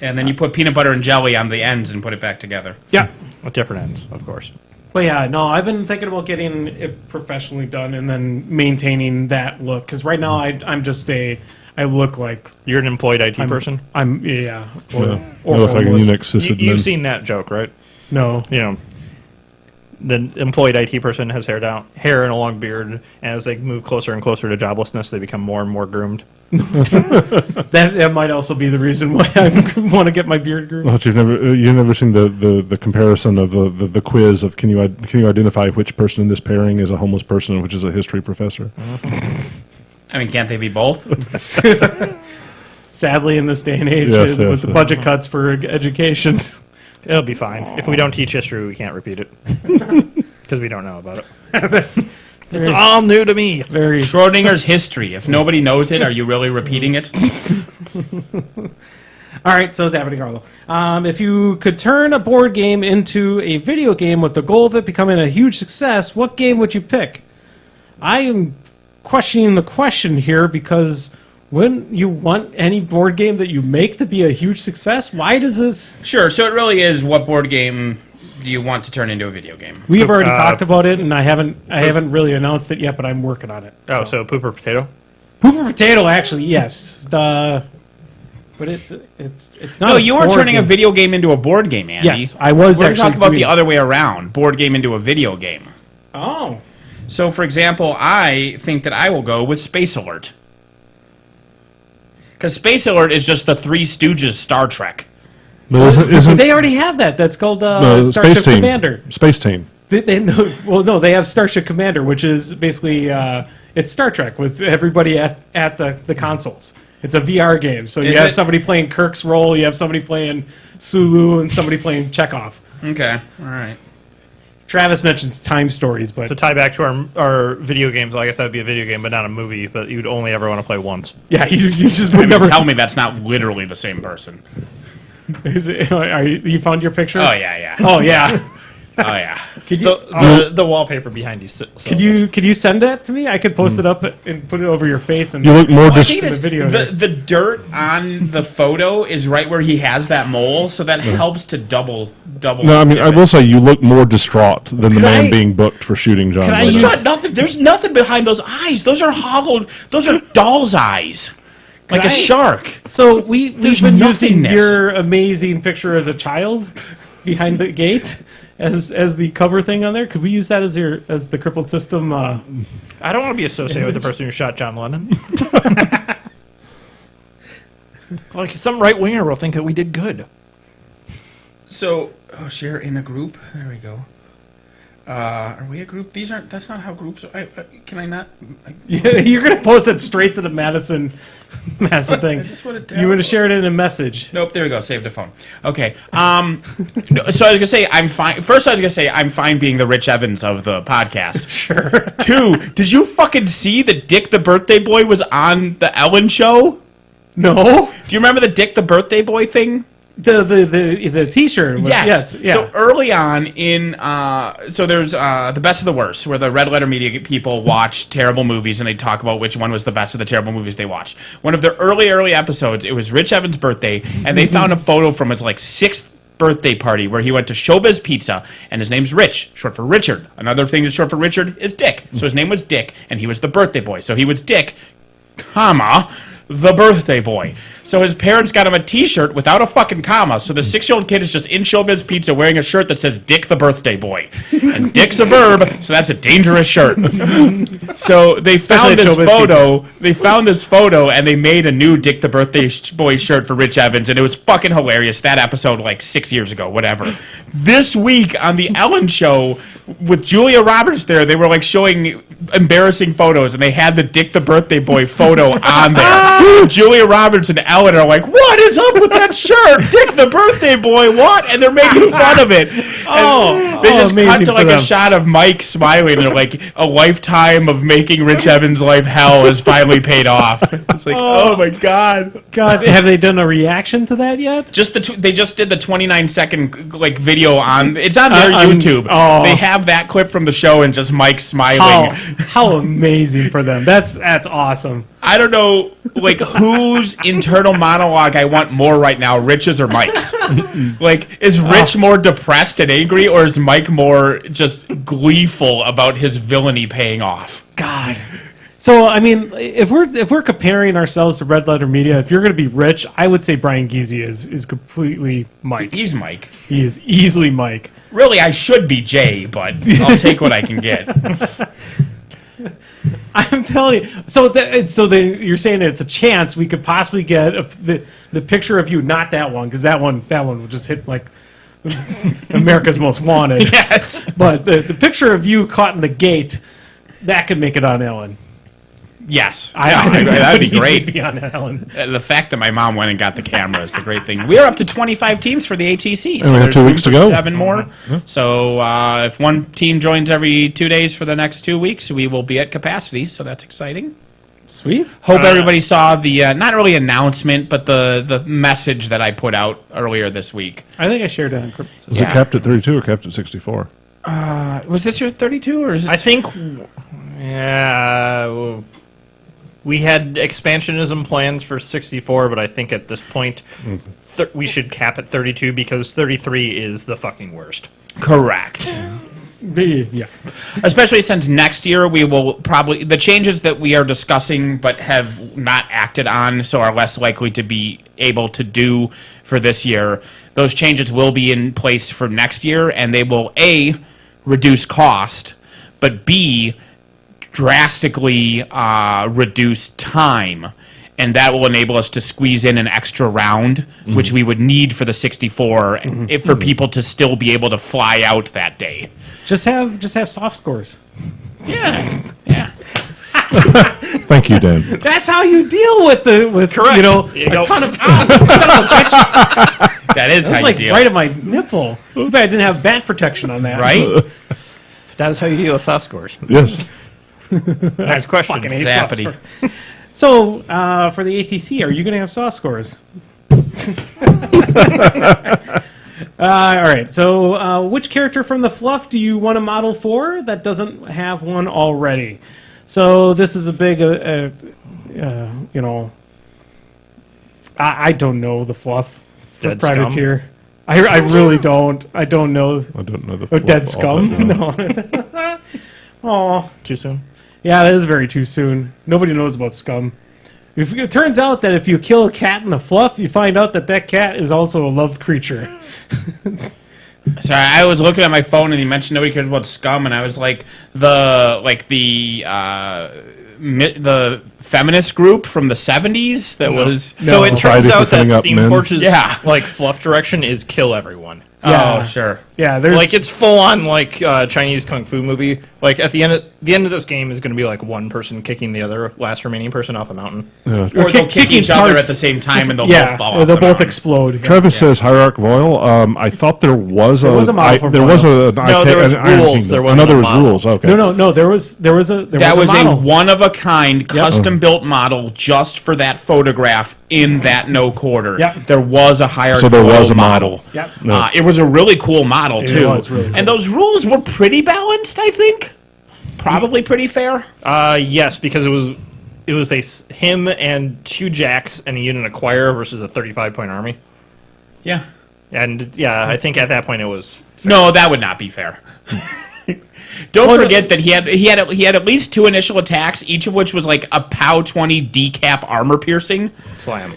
Speaker 4: and then you put peanut butter and jelly on the ends and put it back together.
Speaker 2: yeah.
Speaker 1: With different ends, of course.
Speaker 2: But yeah, no, I've been thinking about getting it professionally done and then maintaining that look because right now I look like
Speaker 1: You're an employed IT person?
Speaker 2: I'm yeah.
Speaker 3: Yeah. You look like a
Speaker 2: homeless.
Speaker 3: Unix sysadmin.
Speaker 1: You've seen that joke, right?
Speaker 2: No.
Speaker 1: You know, the employed IT person has hair and a long beard, and as they move closer and closer to joblessness, they become more and more groomed.
Speaker 2: That might also be the reason why I want to get my beard groomed.
Speaker 3: But you've never seen the comparison of the quiz of can you identify which person in this pairing is a homeless person and which is a history professor?
Speaker 4: I mean, can't they be both?
Speaker 2: Sadly, in this day and age,
Speaker 3: Yes,
Speaker 2: with
Speaker 3: yes,
Speaker 2: the
Speaker 3: yes.
Speaker 2: budget cuts for education,
Speaker 1: It'll be fine. If we don't teach history, we can't repeat it. Because we don't know about it. It's all new to me.
Speaker 2: very
Speaker 4: Schrodinger's history. If nobody knows it, are you really repeating it?
Speaker 2: All right, so it's happening, Carlo. If you could turn a board game into a video game with the goal of it becoming a huge success, what game would you pick? I am questioning the question here because wouldn't you want any board game that you make to be a huge success? Why does this...
Speaker 4: Sure. So it really is what board game do you want to turn into a video game?
Speaker 2: We have already talked about it, and I haven't really announced it yet, but I'm working on it.
Speaker 1: Oh, so poop or potato?
Speaker 2: Poop or Potato, actually, yes. But it's not.
Speaker 4: No,
Speaker 2: a
Speaker 4: you were
Speaker 2: board
Speaker 4: turning a
Speaker 2: game.
Speaker 4: video game into a board game, Andy.
Speaker 2: Yes, I was
Speaker 4: We're
Speaker 2: actually
Speaker 4: talking about
Speaker 2: doing
Speaker 4: the
Speaker 2: that.
Speaker 4: other way around. Board game into a video game.
Speaker 2: Oh.
Speaker 4: So, for example, I think that I will go with Space Alert. Because Space Alert is just the Three Stooges Star Trek.
Speaker 3: But isn't
Speaker 2: They already have that. That's called
Speaker 3: no,
Speaker 2: Starship
Speaker 3: Space Team?
Speaker 2: Commander.
Speaker 3: Space Team.
Speaker 2: They have Starship Commander, which is basically it's Star Trek with everybody at the consoles. It's a VR game, so you
Speaker 4: Is
Speaker 2: have
Speaker 4: it?
Speaker 2: somebody playing Kirk's role, you have somebody playing Sulu, and somebody playing Chekhov.
Speaker 4: Okay, all right.
Speaker 2: Travis mentions Time Stories, but
Speaker 1: To tie back to our video games, I guess that would be a video game, but not a movie, but you'd only ever want to play once.
Speaker 2: yeah, you just
Speaker 4: I
Speaker 2: would
Speaker 4: mean,
Speaker 2: never.
Speaker 4: tell me that's not literally the same person.
Speaker 2: You found your picture?
Speaker 4: Oh, yeah.
Speaker 2: Oh yeah.
Speaker 4: Oh, yeah.
Speaker 2: Could you
Speaker 1: The wallpaper behind you.
Speaker 2: could you send that to me? I could post it up and put it over your face and
Speaker 3: You look more
Speaker 4: I think it
Speaker 2: the
Speaker 4: is,
Speaker 2: video
Speaker 4: the,
Speaker 2: here.
Speaker 4: the dirt on the photo is right where he has that mole, so that helps to double.
Speaker 3: No, I mean, I will say you look more distraught than the
Speaker 2: Could
Speaker 3: man
Speaker 2: I-
Speaker 3: being booked for shooting John
Speaker 2: Could I
Speaker 3: Lennon.
Speaker 2: use-
Speaker 4: Shut nothing. There's nothing behind those eyes. Those are hollowed. Those are doll's eyes, like
Speaker 2: I-
Speaker 4: a shark.
Speaker 2: So we've
Speaker 4: There's
Speaker 2: been using
Speaker 4: nothingness.
Speaker 2: your amazing picture as a child behind the gate as the cover thing on there. Could we use that as the Crippled System?
Speaker 1: I don't want to be associated with the person who shot John Lennon. Like, some right-winger will think that we did good.
Speaker 4: So, share in a group. There we go. Are we a group? That's not how groups are. Can I not?
Speaker 2: You're gonna post it straight to the Madison thing.
Speaker 4: I just wanna
Speaker 2: You want to share it in a message?
Speaker 4: Nope, there we go. Save the phone. Okay. So I was gonna say I'm fine. First, I was gonna say I'm fine being the Rich Evans of the podcast.
Speaker 2: Sure.
Speaker 4: 2, did you fucking see that Dick the Birthday Boy was on the Ellen Show?
Speaker 2: No.
Speaker 4: Do you remember the Dick the Birthday Boy thing?
Speaker 2: The T-shirt. Was,
Speaker 4: Yes.
Speaker 2: Yeah.
Speaker 4: So early on in, so there's the best of the worst, where the Red Letter Media people watch terrible movies and they talk about which one was the best of the terrible movies they watched. One of their early episodes, it was Rich Evans' birthday, and they found a photo from his like 6th birthday party where he went to Showbiz Pizza, and his name's Rich, short for Richard. Another thing that's short for Richard is Dick. So his name was Dick, and he was the birthday boy. So he was Dick, comma, the birthday boy. So his parents got him a T-shirt without a fucking comma. So the 6-year-old kid is just in Showbiz Pizza wearing a shirt that says Dick the birthday boy. And Dick's a verb, so that's a dangerous shirt. So they found
Speaker 2: at
Speaker 4: this
Speaker 2: Showbiz
Speaker 4: photo. They found this photo and they made a new Dick the birthday boy shirt for Rich Evans, and it was fucking hilarious. That episode like 6 years ago, whatever. This week on the Ellen Show, with Julia Roberts there, they were like showing embarrassing photos, and they had the Dick the Birthday Boy photo on there. Julia Roberts and Ellen are like, "What is up with that shirt, Dick the Birthday Boy? What?" And they're making fun of it. They just cut
Speaker 2: amazing
Speaker 4: to
Speaker 2: for
Speaker 4: like a
Speaker 2: them.
Speaker 4: shot of Mike smiling. They're like, "A lifetime of making Rich Evans' life hell has finally paid off." It's like, oh my god.
Speaker 2: God, have they done a reaction to that yet?
Speaker 4: Just they just did the 29-second like video on. It's on their
Speaker 2: On-
Speaker 4: YouTube.
Speaker 2: oh.
Speaker 4: They have that clip from the show and just Mike smiling.
Speaker 2: How amazing for them. That's awesome.
Speaker 4: I don't know, like whose internal monologue I want more right now, Rich's or Mike's. Like, is Rich more depressed and angry, or is Mike more just gleeful about his villainy paying off?
Speaker 2: God. So I mean, if we're comparing ourselves to Red Letter Media, if you're going to be Rich, I would say Brian Giese is completely Mike.
Speaker 4: He's Mike.
Speaker 2: He is easily Mike.
Speaker 4: Really, I should be Jay, but I'll take what I can get.
Speaker 2: I'm telling you. So you're saying that it's a chance we could possibly get the picture of you, not that one, because that one will just hit like America's Most Wanted.
Speaker 4: Yes.
Speaker 2: But the picture of you caught in the gate, that could make it on Ellen.
Speaker 4: Yes.
Speaker 2: I think
Speaker 4: that'd be
Speaker 2: would easily
Speaker 4: great.
Speaker 2: Be on Ellen.
Speaker 4: The fact that my mom went and got the camera is the great thing. We're up to 25 teams for the ATC.
Speaker 3: And we have 2
Speaker 4: there's
Speaker 3: weeks to
Speaker 4: room for
Speaker 3: go.
Speaker 4: 7 more. So if one team joins every 2 days for the next 2 weeks, we will be at capacity. So that's exciting.
Speaker 2: Sweet.
Speaker 4: Hope everybody saw the, not really announcement, but the message that I put out earlier this week.
Speaker 2: I think I shared it on Crippled.
Speaker 3: Is it capped at 32 or capped at 64?
Speaker 4: Was this your 32 or is it?
Speaker 1: I think, we had expansionism plans for 64, but I think at this point we should cap at 32 because 33 is the fucking worst.
Speaker 4: Correct.
Speaker 2: Yeah.
Speaker 4: Especially since next year we will probably the changes that we are discussing but have not acted on, so are less likely to be able to do for this year. Those changes will be in place for next year, and they will A, reduce cost, but B, drastically reduce time. And that will enable us to squeeze in an extra round, which we would need for the 64 if for people to still be able to fly out that day.
Speaker 2: Just have soft scores.
Speaker 4: Yeah.
Speaker 3: Thank you, Dan.
Speaker 2: That's how you deal with
Speaker 1: Correct.
Speaker 2: a
Speaker 1: go.
Speaker 2: ton of son of a bitch.
Speaker 4: That is
Speaker 2: That's
Speaker 4: how
Speaker 2: like
Speaker 4: you deal.
Speaker 2: right at my nipple. Too bad I didn't have bat protection on that.
Speaker 4: Right?
Speaker 1: That is how you deal with soft scores.
Speaker 3: Yes.
Speaker 1: Next question.
Speaker 2: fucking hate soft
Speaker 4: Zappity.
Speaker 2: scores. So, for the ATC, are you going to have soft scores? All right. So, which character from the fluff do you want to model for that doesn't have one already? So, this is a big, I don't know the fluff for
Speaker 1: Dead
Speaker 2: Privateer. I really don't. I don't know.
Speaker 3: I don't know the
Speaker 2: Oh, Dead
Speaker 3: fluff all
Speaker 2: Scum?
Speaker 3: that well.
Speaker 2: No. Oh.
Speaker 1: Too soon?
Speaker 2: Yeah, that is very too soon. Nobody knows about Scum. It turns out that if you kill a cat in the fluff, you find out that cat is also a loved creature.
Speaker 4: So I was looking at my phone and he mentioned nobody cares about Scum, and I was like, the feminist group from the 70s that was.
Speaker 1: So it turns
Speaker 3: Society for
Speaker 1: out that
Speaker 3: Cleaning Up
Speaker 1: Steam
Speaker 3: Men.
Speaker 1: Forge's
Speaker 4: Yeah.
Speaker 1: fluff direction is kill everyone.
Speaker 2: Yeah.
Speaker 4: Oh, sure.
Speaker 2: Yeah, there's
Speaker 1: Like it's full on Chinese kung fu movie. Like at the end of this game is going to be like one person kicking the other last remaining person off a mountain.
Speaker 3: Yeah.
Speaker 4: Or they'll kick
Speaker 2: kicking
Speaker 4: each other
Speaker 2: parts.
Speaker 4: at the same time and they'll
Speaker 2: yeah,
Speaker 4: both fall
Speaker 2: or
Speaker 4: off.
Speaker 2: they'll
Speaker 4: the
Speaker 2: both
Speaker 4: mountain.
Speaker 2: explode.
Speaker 3: Travis says Hierarch Royal. I thought there was a
Speaker 2: was a model for
Speaker 3: there was
Speaker 2: Royal.
Speaker 3: an
Speaker 1: No,
Speaker 3: IK
Speaker 1: there was
Speaker 3: an Iron
Speaker 1: rules.
Speaker 3: Kingdom.
Speaker 1: There
Speaker 3: I
Speaker 1: wasn't
Speaker 3: know there
Speaker 1: a
Speaker 3: was
Speaker 1: model.
Speaker 3: rules. Okay.
Speaker 2: No. There was
Speaker 4: That was a
Speaker 2: model.
Speaker 4: one-of-a-kind, custom-built model just for that photograph in that no quarter.
Speaker 2: Yep.
Speaker 4: There was a hierarchy
Speaker 3: So there was a
Speaker 4: model.
Speaker 3: model.
Speaker 2: Yep.
Speaker 3: No.
Speaker 4: It was a really cool model,
Speaker 2: It
Speaker 4: too.
Speaker 2: was really cool.
Speaker 4: And those rules were pretty balanced, I think. Probably pretty fair.
Speaker 1: Yes, because it was him and 2 jacks and a unit acquire versus a 35-point army.
Speaker 4: Yeah.
Speaker 1: And yeah, I think at that point it was
Speaker 4: No, that would not be fair. Don't forget that he had at least 2 initial attacks, each of which was like a POW 20 decap armor piercing.
Speaker 1: slam.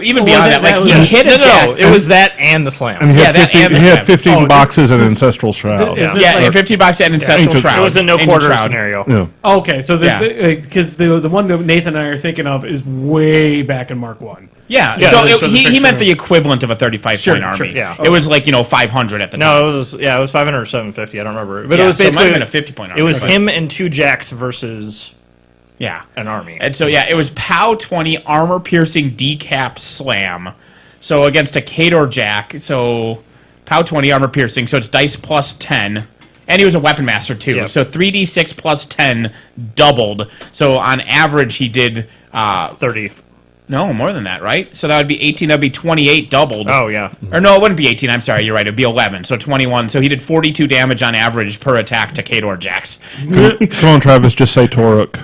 Speaker 4: Even
Speaker 2: Well,
Speaker 4: beyond
Speaker 2: that-
Speaker 4: that, like
Speaker 2: that
Speaker 4: he
Speaker 2: was-
Speaker 4: hit a jack.
Speaker 1: it was that and the slam.
Speaker 3: And he had
Speaker 4: Yeah, that
Speaker 3: 15,
Speaker 4: and the
Speaker 3: he had
Speaker 4: slam.
Speaker 3: 15
Speaker 2: Oh,
Speaker 3: boxes and Ancestral Shroud.
Speaker 2: Is this
Speaker 4: Yeah,
Speaker 2: like-
Speaker 4: 15 bucks and Ancestral
Speaker 3: Ancient-
Speaker 4: Shroud.
Speaker 1: It was a no
Speaker 4: Ancient
Speaker 1: quarter
Speaker 4: Shroud.
Speaker 1: scenario.
Speaker 3: Yeah.
Speaker 2: Okay, so
Speaker 4: Yeah.
Speaker 2: because the one that Nathan and I are thinking of is way back in Mark 1.
Speaker 4: Yeah,
Speaker 1: Yeah,
Speaker 4: so
Speaker 1: they showed the
Speaker 4: he
Speaker 1: picture.
Speaker 4: meant the equivalent of a 35
Speaker 2: Sure,
Speaker 4: point army.
Speaker 2: sure,
Speaker 1: yeah.
Speaker 4: It was like 500 at the time.
Speaker 1: No, it was 500 or 750. I don't remember. But
Speaker 4: Yeah,
Speaker 1: it was
Speaker 4: so it might
Speaker 1: basically
Speaker 4: have been a 50-point army,
Speaker 1: It was
Speaker 4: but-
Speaker 1: him and 2 jacks versus
Speaker 4: Yeah.
Speaker 1: an army.
Speaker 4: And so, yeah, it was POW 20 armor piercing decap slam. So against a Kador Jack. So POW 20 armor piercing. So it's dice plus 10. And he was a weapon master too.
Speaker 1: Yep.
Speaker 4: So 3d6 plus 10 doubled. So on average, he did
Speaker 1: 30.
Speaker 4: no more than that, right? So that would be 18. That would be 28 doubled.
Speaker 1: Oh yeah.
Speaker 4: Or no, it wouldn't be 18. I'm sorry, you're right. It'd be 11. So 21. So he did 42 damage on average per attack to Kador Jacks.
Speaker 3: Come on, Travis, just say Toruk.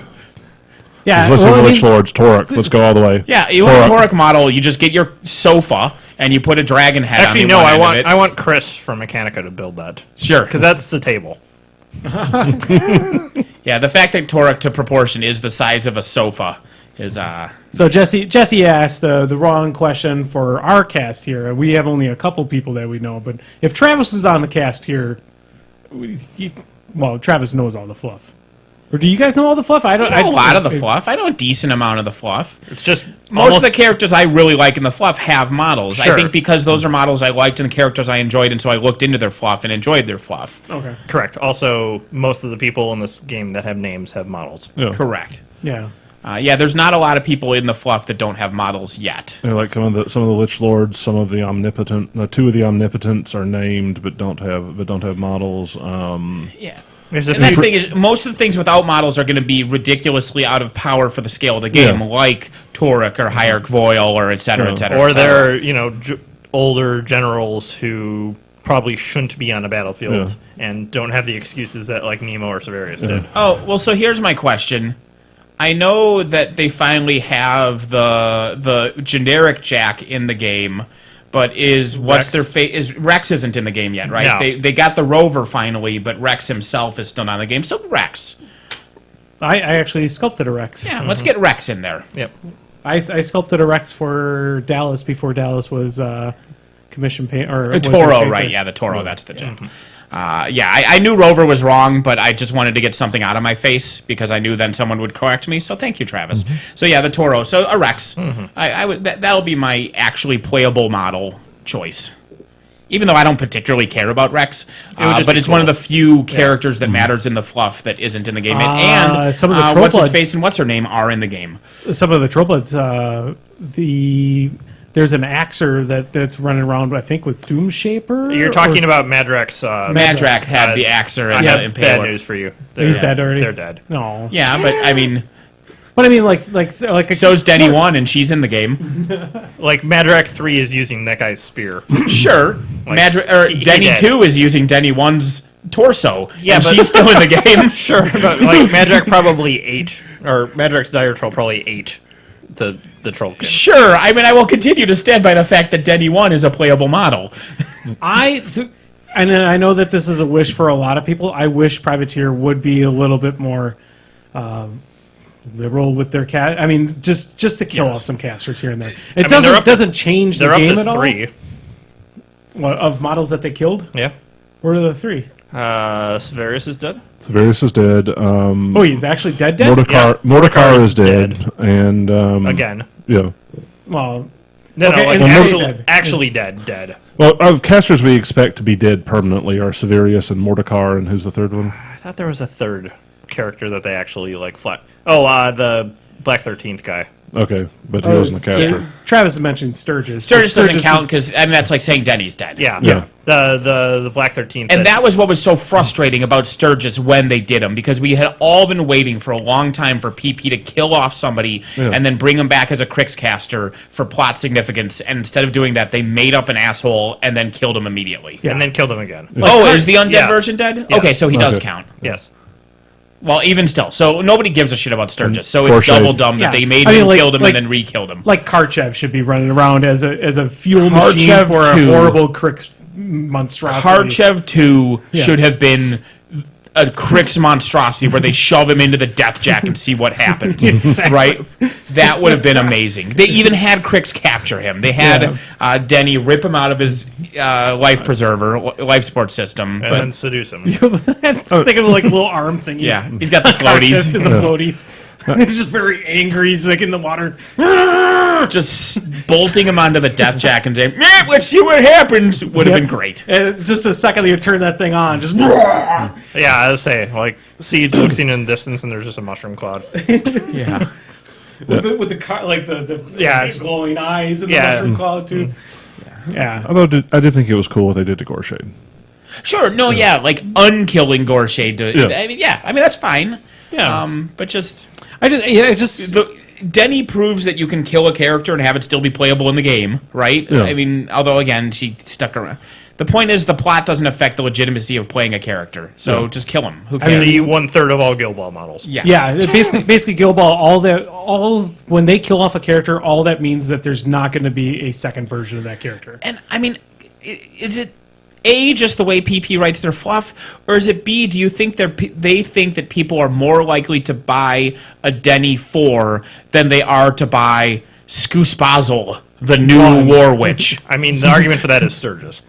Speaker 2: Yeah,
Speaker 3: Just listen
Speaker 2: well,
Speaker 3: to
Speaker 2: I
Speaker 3: Lich
Speaker 2: mean,
Speaker 3: Lords. Toruk. Let's go all the way.
Speaker 4: Yeah, you want a
Speaker 3: Toruk.
Speaker 4: Toruk model, you just get your sofa and you put a dragon head
Speaker 1: Actually,
Speaker 4: on the
Speaker 1: no.
Speaker 4: one
Speaker 1: I
Speaker 4: end
Speaker 1: want
Speaker 4: of it.
Speaker 1: I want Chris from Mechanica to build that
Speaker 4: Sure.
Speaker 1: because that's the table.
Speaker 4: Yeah, the fact that Toruk to proportion is the size of a sofa is
Speaker 2: So Jesse asked the wrong question for our cast here. We have only a couple people that we know, but if Travis is on the cast here, Travis knows all the fluff. Or do you guys know all the fluff? I don't.
Speaker 4: I know a lot of the fluff. I know a decent amount of the fluff.
Speaker 1: It's just
Speaker 4: Most of the characters I really like in the fluff have models. I
Speaker 1: Sure.
Speaker 4: think because those are models I liked and the characters I enjoyed, and so I looked into their fluff and enjoyed their fluff.
Speaker 2: Okay.
Speaker 1: correct. Also, most of the people in this game that have names have models.
Speaker 3: Yeah.
Speaker 4: Correct.
Speaker 2: Yeah.
Speaker 4: Yeah, there's not a lot of people in the fluff that don't have models yet.
Speaker 3: Yeah, like some of the Lich Lords, some of the Omnipotent. 2 of the Omnipotents are named but don't have models.
Speaker 4: Yeah.
Speaker 1: There's a
Speaker 4: And that's
Speaker 1: few-
Speaker 4: the thing is, most of the things without models are going to be ridiculously out of power for the scale of the game,
Speaker 3: Yeah.
Speaker 4: like Toruk or Hierarch Voil or et cetera,
Speaker 3: Sure.
Speaker 4: et cetera.
Speaker 1: or
Speaker 4: et cetera.
Speaker 1: they're older generals who probably shouldn't be on a battlefield and don't have the excuses that like Nemo or Severius did.
Speaker 4: Oh, well, so here's my question. I know that they finally have the generic Jack in the game, but is Rex isn't in the game yet, right?
Speaker 1: No.
Speaker 4: They got the Rover finally, but Rex himself is still not in the game. So Rex.
Speaker 2: I actually sculpted a Rex.
Speaker 4: Yeah, let's get Rex in there.
Speaker 1: Yep.
Speaker 2: I sculpted a Rex for Dallas before Dallas was commission paint or was
Speaker 4: Toro,
Speaker 2: painter.
Speaker 4: right? Yeah, the Toro. That's the Jack. I knew Rover was wrong, but I just wanted to get something out of my face because I knew then someone would correct me. So thank you, Travis. So yeah, the Toro. So a Rex. I would that'll be my actually playable model choice. Even though I don't particularly care about Rex,
Speaker 1: just
Speaker 4: but
Speaker 1: be
Speaker 4: it's one of
Speaker 1: cool.
Speaker 4: the few characters that matters in the fluff that isn't in the game. And
Speaker 2: some of the
Speaker 4: what's his
Speaker 2: Trollbloods-
Speaker 4: face and what's her name are in the game.
Speaker 2: Some of the Trollbloods, there's an Axer that's running around, I think, with Doomshaper.
Speaker 1: You're talking about Madrex.
Speaker 4: Madrak had
Speaker 1: uh,
Speaker 4: the Axer
Speaker 1: I
Speaker 4: and
Speaker 1: have
Speaker 4: the
Speaker 1: bad
Speaker 4: Impaler.
Speaker 1: news for you.
Speaker 2: He's dead already.
Speaker 1: They're dead.
Speaker 2: No.
Speaker 4: Yeah, but I mean,
Speaker 2: But I mean, like a,
Speaker 4: so's Denny 1, and she's in the game.
Speaker 1: Like Madrak 3 is using that guy's spear.
Speaker 4: Sure.
Speaker 1: he
Speaker 4: Denny
Speaker 1: did.
Speaker 4: 2 is using Denny 1's torso.
Speaker 1: Yeah,
Speaker 4: and
Speaker 1: but-
Speaker 4: she's still in the game.
Speaker 1: Sure, but like Madrak probably ate, or Madrak's Dire Troll probably ate the Trollkin.
Speaker 4: Sure. I mean, I will continue to stand by the fact that Denny 1 is a playable model.
Speaker 2: and I know that this is a wish for a lot of people. I wish Privateer would be a little bit more liberal with their cat. I mean, just to kill off some casters here and there. It
Speaker 1: they're up to-
Speaker 2: doesn't change the
Speaker 1: They're up
Speaker 2: game
Speaker 1: to
Speaker 2: at all.
Speaker 1: 3.
Speaker 2: What, of models that they killed.
Speaker 1: Yeah.
Speaker 2: What are the 3?
Speaker 1: Severius is dead.
Speaker 3: Severius is dead.
Speaker 2: Oh, he's actually dead.
Speaker 3: Mordekar
Speaker 1: Mordekar
Speaker 3: is dead. And
Speaker 1: Again.
Speaker 3: yeah.
Speaker 2: Well,
Speaker 1: No,
Speaker 2: Okay,
Speaker 1: no, like
Speaker 2: and
Speaker 1: actually dead.
Speaker 3: Well, of casters we expect to be dead permanently are Severius and Mordekar, and who's the third one?
Speaker 1: I thought there was a third character that they actually like flat. Oh, the Black 13th guy.
Speaker 3: Okay, but he wasn't a caster.
Speaker 2: Travis mentioned Sturgis.
Speaker 4: Sturgis doesn't count because, I mean, that's like saying Denny's dead.
Speaker 1: Yeah.
Speaker 3: Yeah.
Speaker 1: The Black 13th.
Speaker 4: And that was what was so frustrating about Sturgis when they did him, because we had all been waiting for a long time for PP to kill off somebody and then bring him back as a Crixcaster for plot significance. And instead of doing that, they made up an asshole and then killed him immediately.
Speaker 1: and then killed him again.
Speaker 4: Is the undead
Speaker 1: Yeah.
Speaker 4: version dead?
Speaker 1: Yeah.
Speaker 4: Okay, so he does
Speaker 3: Okay.
Speaker 4: count.
Speaker 1: Yes.
Speaker 4: Well, even still. So nobody gives a shit about Sturgis. So it's
Speaker 3: Poor shade.
Speaker 4: double dumb that
Speaker 2: Yeah.
Speaker 4: they made
Speaker 2: I mean,
Speaker 4: him,
Speaker 2: like-
Speaker 4: killed him,
Speaker 2: like-
Speaker 4: and then re-killed him.
Speaker 2: Like Karchev should be running around as a fuel machine
Speaker 4: Karchev
Speaker 2: for a
Speaker 4: 2.
Speaker 2: horrible Crix monstrosity.
Speaker 4: Karchev 2
Speaker 2: Yeah.
Speaker 4: should have been a Crix monstrosity where they shove him into the death jack and see what happens. Right? That would have been amazing. They even had Crix capture him. They had Denny rip him out of his life support system.
Speaker 1: And then seduce him.
Speaker 5: Stick him like a little arm thing.
Speaker 4: Yeah, he's got the floaties.
Speaker 5: In the floaties. He's just very angry. He's like in the water.
Speaker 4: Just bolting him onto the death jack and saying, let's see what happens, would have been great.
Speaker 5: And just the second you turn that thing on, just
Speaker 1: Yeah, I would say, like, Siege looks in the distance and there's just a mushroom cloud.
Speaker 4: Yeah.
Speaker 5: with the car, like the
Speaker 1: it's-
Speaker 5: glowing eyes and the
Speaker 1: Yeah.
Speaker 5: mushroom cloud too. Yeah.
Speaker 3: Although I did think it was cool what they did to Gorshade.
Speaker 4: Sure, no, like unkilling Gorshade. I mean, that's fine.
Speaker 5: Yeah.
Speaker 4: But just... Denny proves that you can kill a character and have it still be playable in the game, right?
Speaker 3: Yeah.
Speaker 4: I mean, although, again, she stuck around. The point is the plot doesn't affect the legitimacy of playing a character, so just kill him. Who cares?
Speaker 1: See 1/3 of all Guild Ball models.
Speaker 4: Yes.
Speaker 5: Yeah, basically Guild Ball, when they kill off a character, all that means that there's not going to be a second version of that character.
Speaker 4: And, I mean, is it... A, just the way PP writes their fluff, or is it B, do you think they think that people are more likely to buy a Denny 4 than they are to buy Skoospazel, the new War Witch?
Speaker 1: I mean, the argument for that is Sturgis.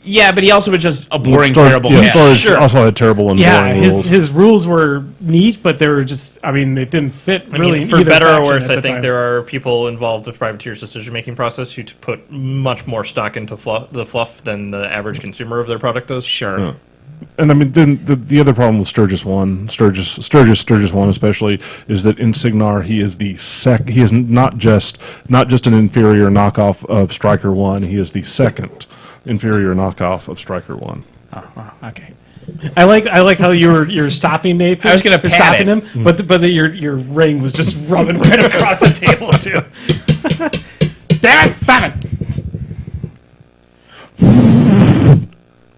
Speaker 4: Yeah, but he also was just a boring,
Speaker 3: Storage-
Speaker 4: terrible
Speaker 3: yeah,
Speaker 4: man.
Speaker 3: Storage also had terrible and
Speaker 5: Yeah,
Speaker 3: boring rules.
Speaker 5: his rules were neat, but they were just, I mean, it didn't fit
Speaker 1: I
Speaker 5: really
Speaker 1: mean, for
Speaker 5: either
Speaker 1: better or
Speaker 5: faction
Speaker 1: worse,
Speaker 5: at
Speaker 1: I
Speaker 5: the
Speaker 1: think
Speaker 5: time.
Speaker 1: there are people involved with Privateer's decision-making process who put much more stock into the fluff than the average consumer of their product does.
Speaker 4: Sure.
Speaker 3: And I mean, then the other problem with Sturgis 1 especially, is that in Signar he is he is not just an inferior knockoff of Striker 1. He is the second inferior knockoff of Striker 1.
Speaker 4: Oh, wow, okay.
Speaker 5: I like how you're stopping Nathan.
Speaker 4: I was gonna
Speaker 5: You're
Speaker 4: pat
Speaker 5: stopping
Speaker 4: it.
Speaker 5: him, but your ring was just rubbing right across the table too. Damn it! Stop it!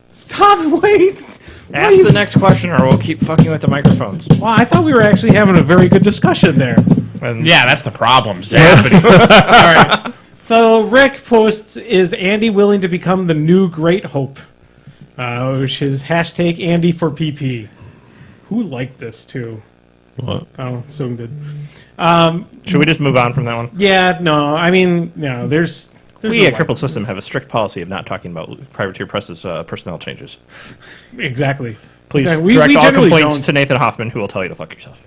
Speaker 5: Stop! Wait.
Speaker 1: Ask the next question, or we'll keep fucking with the microphones.
Speaker 5: Well, I thought we were actually having a very good discussion there.
Speaker 1: And
Speaker 4: Yeah, that's the problem. Happening.
Speaker 5: All right. So Rick posts, "Is Andy willing to become the new Great Hope?" Which is hashtag Andy for PP. Who liked this too?
Speaker 3: What?
Speaker 5: Oh, so good.
Speaker 1: should we just move on from that one?
Speaker 5: Yeah, no, I mean, no, there's
Speaker 1: We
Speaker 5: no
Speaker 1: at
Speaker 5: way.
Speaker 1: Crippled System have a strict policy of not talking about Privateer Press's personnel changes.
Speaker 5: Exactly.
Speaker 1: Please
Speaker 5: Yeah, we
Speaker 1: direct all
Speaker 5: generally
Speaker 1: complaints
Speaker 5: don't.
Speaker 1: to Nathan Hoffman, who will tell you to fuck yourself.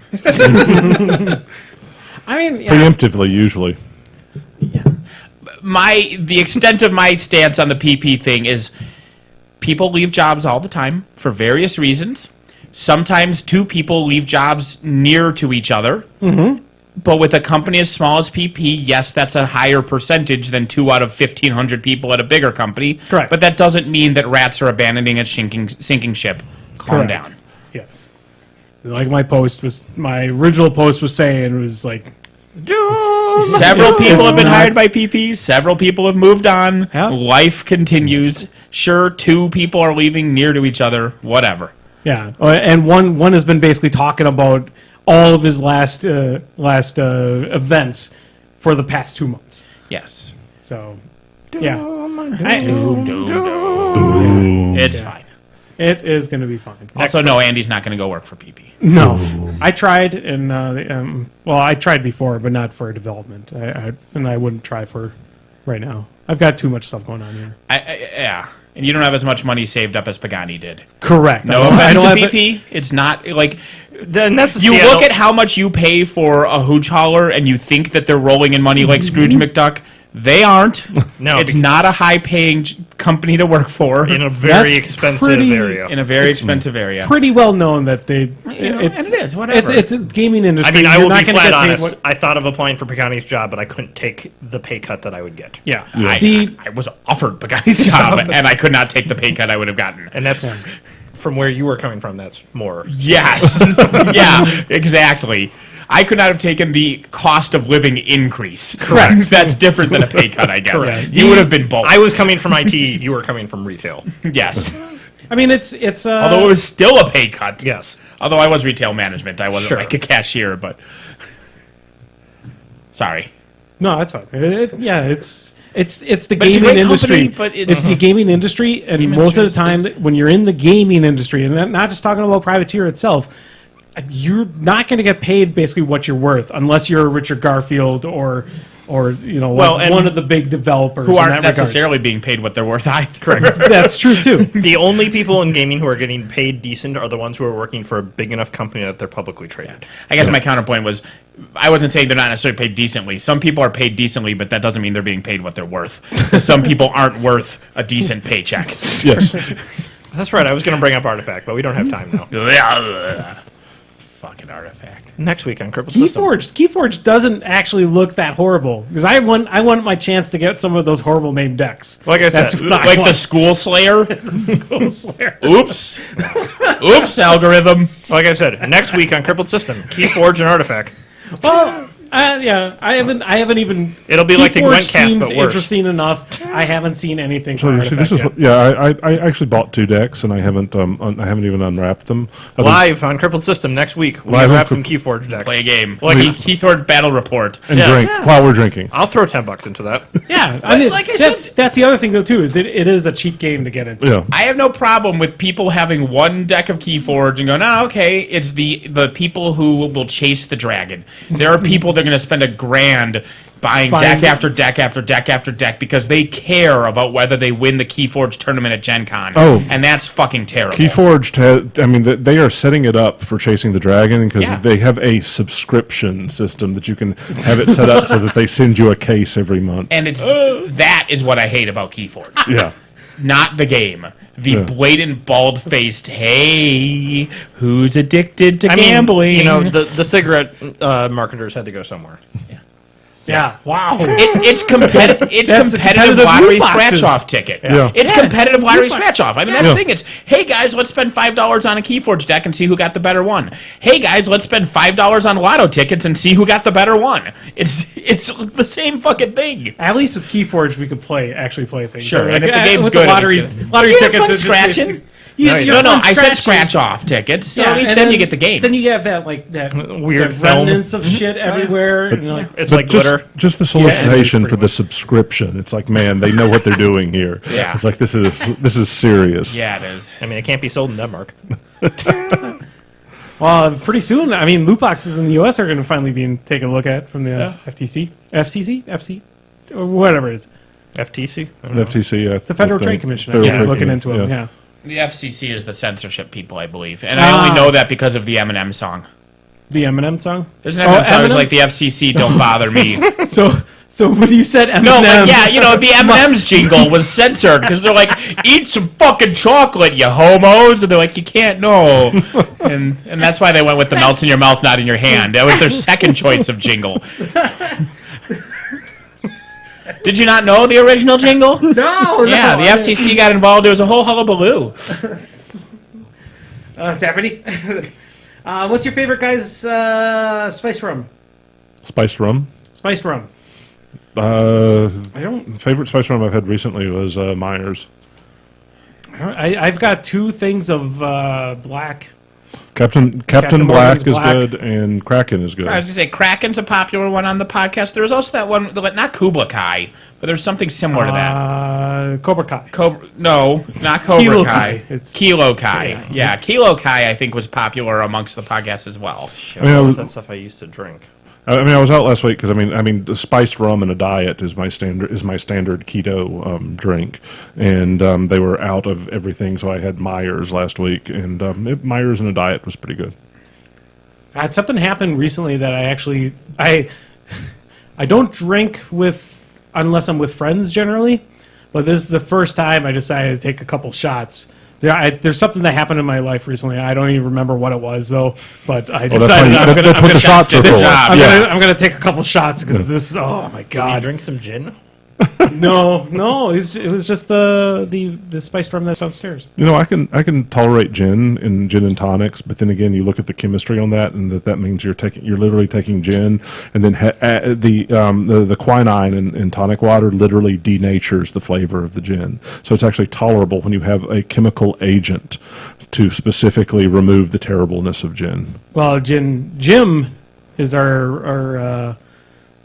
Speaker 5: I mean, yeah,
Speaker 3: Preemptively, usually.
Speaker 4: The extent of my stance on the PP thing is people leave jobs all the time for various reasons. Sometimes two people leave jobs near to each other. Mm-hmm. But with a company as small as PP, yes, that's a higher percentage than 2 out of 1,500 people at a bigger company.
Speaker 5: Correct.
Speaker 4: But that doesn't mean that rats are abandoning a sinking ship. Calm
Speaker 5: Correct.
Speaker 4: down.
Speaker 5: Yes. Like my original post was saying, was like,
Speaker 4: Several people have been hired by PP. Several people have moved on.
Speaker 5: Yeah.
Speaker 4: Life continues. Sure, 2 people are leaving near to each other. Whatever.
Speaker 5: yeah, and one has been basically talking about all of his last events for the past 2 months.
Speaker 4: Yes.
Speaker 5: So, yeah,
Speaker 4: It's fine.
Speaker 5: it is going to be fine.
Speaker 4: Also, no, Andy's not going to go work for PP.
Speaker 5: No, I tried, and I tried before, but not for development. I wouldn't try for right now. I've got too much stuff going on here.
Speaker 4: Yeah. And you don't have as much money saved up as Pagani did.
Speaker 5: Correct.
Speaker 4: No offense to PP. It's not like
Speaker 1: Then that's
Speaker 4: you look at how much you pay for a hooch hauler and you think that they're rolling in money like Scrooge McDuck. They aren't.
Speaker 1: No,
Speaker 4: it's
Speaker 1: because-
Speaker 4: not a high-paying company to work for
Speaker 1: in a very
Speaker 5: That's
Speaker 1: expensive
Speaker 5: pretty-
Speaker 1: area.
Speaker 4: in a very expensive area.
Speaker 5: Pretty well known that they.
Speaker 4: and it is, whatever.
Speaker 5: It's a gaming
Speaker 1: I
Speaker 5: industry.
Speaker 1: mean, I
Speaker 5: You're
Speaker 1: will
Speaker 5: not
Speaker 1: be
Speaker 5: gonna
Speaker 1: flat
Speaker 5: get paid
Speaker 1: honest.
Speaker 5: what-
Speaker 1: I thought of applying for Pagani's job, but I couldn't take the pay cut that I would get.
Speaker 5: yeah.
Speaker 4: I was offered Pagani's job, and I could not take the pay cut I would have gotten.
Speaker 1: And that's from where you were coming from. That's more.
Speaker 4: Yes. Yeah, exactly. I could not have taken the cost of living increase.
Speaker 5: Correct.
Speaker 4: That's different than a pay cut, I guess.
Speaker 5: Correct.
Speaker 4: You would have been both.
Speaker 1: I was coming from IT. You were coming from retail.
Speaker 4: Yes.
Speaker 5: I mean, it's.
Speaker 4: Although it was still a pay cut.
Speaker 1: Yes.
Speaker 4: Although I was retail management. I wasn't
Speaker 1: Sure.
Speaker 4: like a cashier, but... Sorry.
Speaker 5: No, that's fine. Yeah, it's. It's the
Speaker 4: But it's a
Speaker 5: gaming
Speaker 4: great
Speaker 5: industry.
Speaker 4: company, but
Speaker 5: it's the gaming industry, and most of the time, when you're in the gaming industry, and not just talking about Privateer itself, you're not going to get paid basically what you're worth unless you're a Richard Garfield or one of the big developers
Speaker 4: Who
Speaker 5: in
Speaker 4: aren't
Speaker 5: that
Speaker 4: necessarily being paid what they're worth either.
Speaker 5: regards. That's true too.
Speaker 1: The only people in gaming who are getting paid decent are the ones who are working for a big enough company that they're publicly traded.
Speaker 4: I guess my counterpoint was, I wasn't saying they're not necessarily paid decently. Some people are paid decently, but that doesn't mean they're being paid what they're worth. 'Cause some people aren't worth a decent paycheck.
Speaker 3: Yes.
Speaker 1: That's right. I was going to bring up Artifact, but we don't have time now.
Speaker 4: Fucking Artifact.
Speaker 1: Next week on Crippled System.
Speaker 5: Keyforge doesn't actually look that horrible because I want my chance to get some of those horrible named decks.
Speaker 1: Like I said,
Speaker 5: That's what I
Speaker 4: Like the
Speaker 5: want.
Speaker 4: School Slayer?
Speaker 5: Skull Slayer.
Speaker 4: Oops. Oops, algorithm.
Speaker 1: like I said, next week on Crippled System, Keyforge and Artifact.
Speaker 5: Well, yeah, I haven't even.
Speaker 1: It'll be like the
Speaker 5: Keyforge
Speaker 1: Gwent cast,
Speaker 5: seems
Speaker 1: but worse.
Speaker 5: interesting enough. I haven't seen anything.
Speaker 3: So
Speaker 5: from
Speaker 3: you see, this
Speaker 5: Artifact
Speaker 3: is
Speaker 5: yet.
Speaker 3: I actually bought 2 decks and I haven't even unwrapped them.
Speaker 1: Live on Crippled System next week. We
Speaker 3: Live on
Speaker 1: wrap some Keyforge decks.
Speaker 4: Play a game.
Speaker 1: Like-
Speaker 4: Like Keythord Battle Report.
Speaker 3: and
Speaker 1: Yeah.
Speaker 3: drink while we're drinking.
Speaker 1: I'll throw $10 into that.
Speaker 5: Yeah, I mean,
Speaker 4: like I
Speaker 5: that's the other thing though too. Is it is a cheap game to get into.
Speaker 3: Yeah.
Speaker 4: I have no problem with people having one deck of Keyforge and going, oh, okay, it's the people who will chase the dragon. There are people that are going to spend $1,000 buying deck after deck after deck after deck because they care about whether they win the Keyforge tournament at Gen Con.
Speaker 3: Oh.
Speaker 4: And that's fucking terrible.
Speaker 3: Keyforge, they are setting it up for chasing the dragon because
Speaker 4: Yeah.
Speaker 3: they have a subscription system that you can have it set up so that they send you a case every month.
Speaker 4: And it's that is what I hate about Keyforge.
Speaker 3: Yeah.
Speaker 4: Not the game. The
Speaker 3: Yeah.
Speaker 4: blatant, bald-faced, hey, who's addicted to
Speaker 1: I mean,
Speaker 4: gambling?
Speaker 1: the cigarette marketers had to go somewhere.
Speaker 5: Yeah. Wow.
Speaker 4: It's competitive. It's
Speaker 5: That's a
Speaker 4: competitive
Speaker 5: competitive
Speaker 4: lottery
Speaker 5: loot boxes.
Speaker 4: scratch-off ticket.
Speaker 3: Yeah.
Speaker 4: It's
Speaker 5: Yeah.
Speaker 4: competitive lottery scratch-off. I mean, that's
Speaker 3: Yeah.
Speaker 4: the thing. It's, hey, guys, let's spend $5 on a Keyforge deck and see who got the better one. Hey, guys, let's spend $5 on lotto tickets and see who got the better one. It's the same fucking thing.
Speaker 5: At least with Keyforge, we could actually play things.
Speaker 4: Sure,
Speaker 5: Like,
Speaker 4: and if the game's
Speaker 5: with
Speaker 4: good,
Speaker 5: the
Speaker 4: at
Speaker 5: lottery,
Speaker 4: least
Speaker 5: lottery
Speaker 4: You have
Speaker 5: tickets
Speaker 4: fun
Speaker 5: are just
Speaker 4: scratching.
Speaker 5: basically-
Speaker 1: No, you don't.
Speaker 4: No, I said
Speaker 5: scratching.
Speaker 4: scratch-off tickets, so
Speaker 5: Yeah,
Speaker 4: at least
Speaker 5: and
Speaker 4: then you get the game.
Speaker 5: Then you have that
Speaker 1: Weird
Speaker 5: that
Speaker 1: film.
Speaker 5: remnants of shit everywhere. And you're like,
Speaker 1: It's
Speaker 3: But
Speaker 1: like glitter.
Speaker 3: just the
Speaker 5: Yeah,
Speaker 3: solicitation
Speaker 5: it is
Speaker 3: for the subscription. It's like, man, they know what they're doing here.
Speaker 4: Yeah.
Speaker 3: It's like this is serious.
Speaker 4: Yeah, it is.
Speaker 1: I mean, it can't be sold in Denmark.
Speaker 5: well, pretty soon. I mean, loot boxes in the U.S. are going to finally be taken a look at from the FCC, or whatever it is.
Speaker 1: FTC? I don't
Speaker 3: The
Speaker 1: know.
Speaker 3: FTC, yeah,
Speaker 5: The Federal Trade Commission.
Speaker 3: Federal
Speaker 5: is
Speaker 3: Trade
Speaker 5: looking
Speaker 3: Commission,
Speaker 5: into them. Yeah.
Speaker 4: The FCC is the censorship people, I believe. And I only know that because of the Eminem song.
Speaker 5: The Eminem song.
Speaker 4: There's an Eminem song that's
Speaker 5: Eminem?
Speaker 4: like, the FCC don't bother me.
Speaker 5: So when you said Eminem,
Speaker 4: No, like, yeah, the M&M's jingle was censored because they're like, eat some fucking chocolate, you homos. And they're like, you can't know. And that's why they went with the melts in your mouth, not in your hand. That was their second choice of jingle. Did you not know the original jingle?
Speaker 5: no,
Speaker 4: Yeah, the FCC got involved. There was a whole hullabaloo.
Speaker 5: Zappity. What's your favorite guy's spice rum?
Speaker 3: Spiced rum.
Speaker 5: Spiced rum.
Speaker 3: I
Speaker 5: don't-
Speaker 3: favorite spice rum I've had recently was Myers.
Speaker 5: I've got 2 things of black.
Speaker 3: Captain
Speaker 5: Captain
Speaker 3: Black
Speaker 5: Morgan's
Speaker 3: is
Speaker 5: Black.
Speaker 3: good and Kraken is good.
Speaker 4: I was going to say, Kraken's a popular one on the podcast. There was also that one, not Kubla Kai, but there's something similar to that.
Speaker 5: Cobra Kai.
Speaker 4: No, not Cobra
Speaker 5: Kilo
Speaker 4: Kai.
Speaker 5: Kai. It's-
Speaker 4: Kilo Kai. Yeah, Kilo Kai, I think, was popular amongst the podcast as well.
Speaker 1: Shit,
Speaker 3: I mean, I
Speaker 1: what
Speaker 3: was-
Speaker 1: was that stuff I used to drink?
Speaker 3: I was out last week because the spiced rum in a diet is my standard keto drink, and they were out of everything, so I had Myers last week, and Myers in a diet was pretty good.
Speaker 5: I had something happen recently that I don't drink unless I'm with friends generally, but this is the first time I decided to take a couple shots. There's something that happened in my life recently. I don't even remember what it was though, but I
Speaker 3: Well,
Speaker 5: decided
Speaker 3: that's what the shots are
Speaker 4: Good
Speaker 3: for.
Speaker 4: job.
Speaker 5: I'm gonna take a couple shots because this. Oh my
Speaker 1: Did you
Speaker 5: god!
Speaker 1: drink some gin?
Speaker 5: No, it was just the spiced rum that's downstairs.
Speaker 3: I can tolerate gin and tonics, but then again, you look at the chemistry on that, and that means you're literally taking gin, and then the quinine in tonic water literally denatures the flavor of the gin. So it's actually tolerable when you have a chemical agent to specifically remove the terribleness of gin.
Speaker 5: Well, Jim is our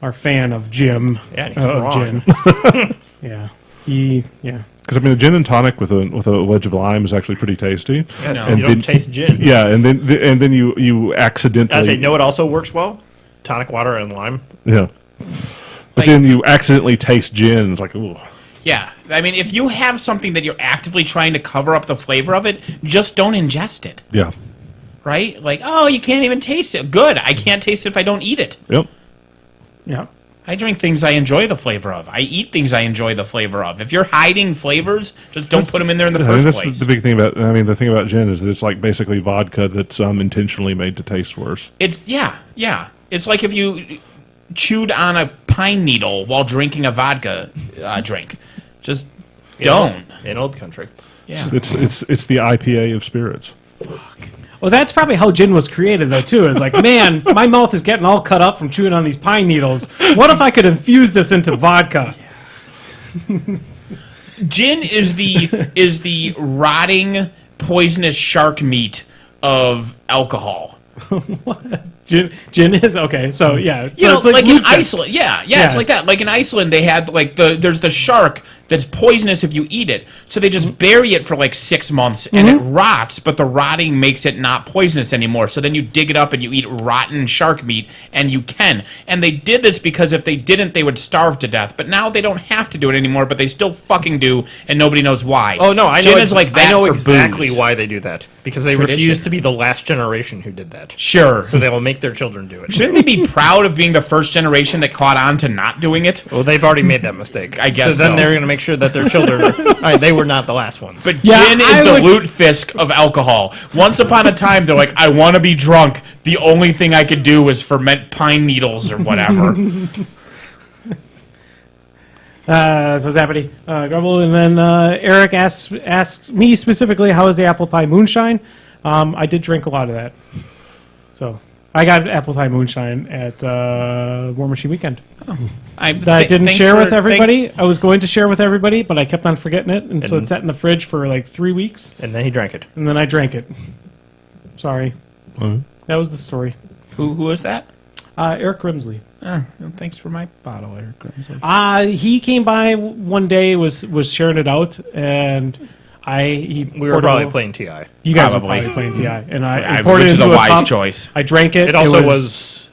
Speaker 5: our fan of Jim.
Speaker 1: Yeah, he's
Speaker 5: of
Speaker 1: wrong.
Speaker 5: gin. Yeah. Yeah.
Speaker 3: Because I mean, a gin and tonic with a wedge of lime is actually pretty tasty.
Speaker 1: Yeah,
Speaker 4: No.
Speaker 1: you
Speaker 3: And
Speaker 1: don't
Speaker 3: then-
Speaker 1: taste gin.
Speaker 3: Yeah, and then you accidentally
Speaker 1: I say, know what also works well? Tonic water and lime.
Speaker 3: yeah. But
Speaker 4: Like-
Speaker 3: then you accidentally taste gin. It's like, ooh.
Speaker 4: Yeah, I mean, if you have something that you're actively trying to cover up the flavor of it, just don't ingest it,
Speaker 3: Yeah.
Speaker 4: right? Like, oh, you can't even taste it. Good, I can't taste it if I don't eat it.
Speaker 3: Yep.
Speaker 5: Yeah.
Speaker 4: I drink things I enjoy the flavor of. I eat things I enjoy the flavor of. If you're hiding flavors, just don't put them in there in the
Speaker 3: I mean,
Speaker 4: first
Speaker 3: that's
Speaker 4: place.
Speaker 3: the big thing about. I mean, the thing about gin is that it's like basically vodka that's intentionally made to taste worse.
Speaker 4: It's yeah. It's like if you chewed on a pine needle while drinking a vodka drink. Just don't.
Speaker 1: In old country.
Speaker 4: Yeah.
Speaker 3: It's the IPA of spirits.
Speaker 5: Well, that's probably how gin was created, though, too. It's like, man, my mouth is getting all cut up from chewing on these pine needles. What if I could infuse this into vodka?
Speaker 4: Gin is the rotting poisonous shark meat of alcohol.
Speaker 5: Gin is okay. So yeah, so
Speaker 4: You know,
Speaker 5: it's
Speaker 4: like in
Speaker 5: lutefisk.
Speaker 4: Iceland, yeah, it's like that. Like in Iceland, they had like there's the shark that's poisonous if you eat it. So they just bury it for like 6 months and it rots, but the rotting makes it not poisonous anymore. So then you dig it up and you eat rotten shark meat, and you can. And they did this because if they didn't, they would starve to death. But now they don't have to do it anymore, but they still fucking do, and nobody knows why.
Speaker 1: Oh no, I know.
Speaker 4: Gin is like that
Speaker 1: I know
Speaker 4: for
Speaker 1: exactly
Speaker 4: booze.
Speaker 1: why they do that, because they
Speaker 4: Tradition.
Speaker 1: refuse to be the last generation who did that.
Speaker 4: Sure.
Speaker 1: So they will make their children do it.
Speaker 4: Shouldn't they be proud of being the first generation that caught on to not doing it?
Speaker 1: Well, they've already made that mistake.
Speaker 4: I guess
Speaker 1: so. Then
Speaker 4: so.
Speaker 1: they're going to make sure that their children. They were not the last ones.
Speaker 4: But
Speaker 5: Yeah,
Speaker 4: gin is
Speaker 5: I
Speaker 4: the
Speaker 5: would-
Speaker 4: lutefisk of alcohol. Once upon a time, they're like, I want to be drunk. The only thing I could do was ferment pine needles or whatever.
Speaker 5: So Zappity, Grumble, and then Eric asks me specifically, how is the apple pie moonshine? I did drink a lot of that. So I got apple pie moonshine at War Machine Weekend. That I didn't share with everybody. I was going to share with everybody, but I kept on forgetting it, and so it sat in the fridge for like 3 weeks,
Speaker 1: And then he drank it.
Speaker 5: and then I drank it. Sorry.
Speaker 3: Mhm.
Speaker 5: That was the story.
Speaker 4: Who was that?
Speaker 5: Eric Grimsley.
Speaker 4: Thanks for my bottle, Eric Grimsley.
Speaker 5: He came by one day, was sharing it out, and
Speaker 1: We were
Speaker 5: poured
Speaker 1: probably
Speaker 5: it-
Speaker 1: playing TI.
Speaker 5: You guys
Speaker 4: Probably.
Speaker 5: were probably playing TI, and I poured
Speaker 4: Which
Speaker 5: it
Speaker 4: is
Speaker 5: into
Speaker 4: a wise
Speaker 5: cup.
Speaker 4: choice.
Speaker 5: I drank it.
Speaker 1: It also was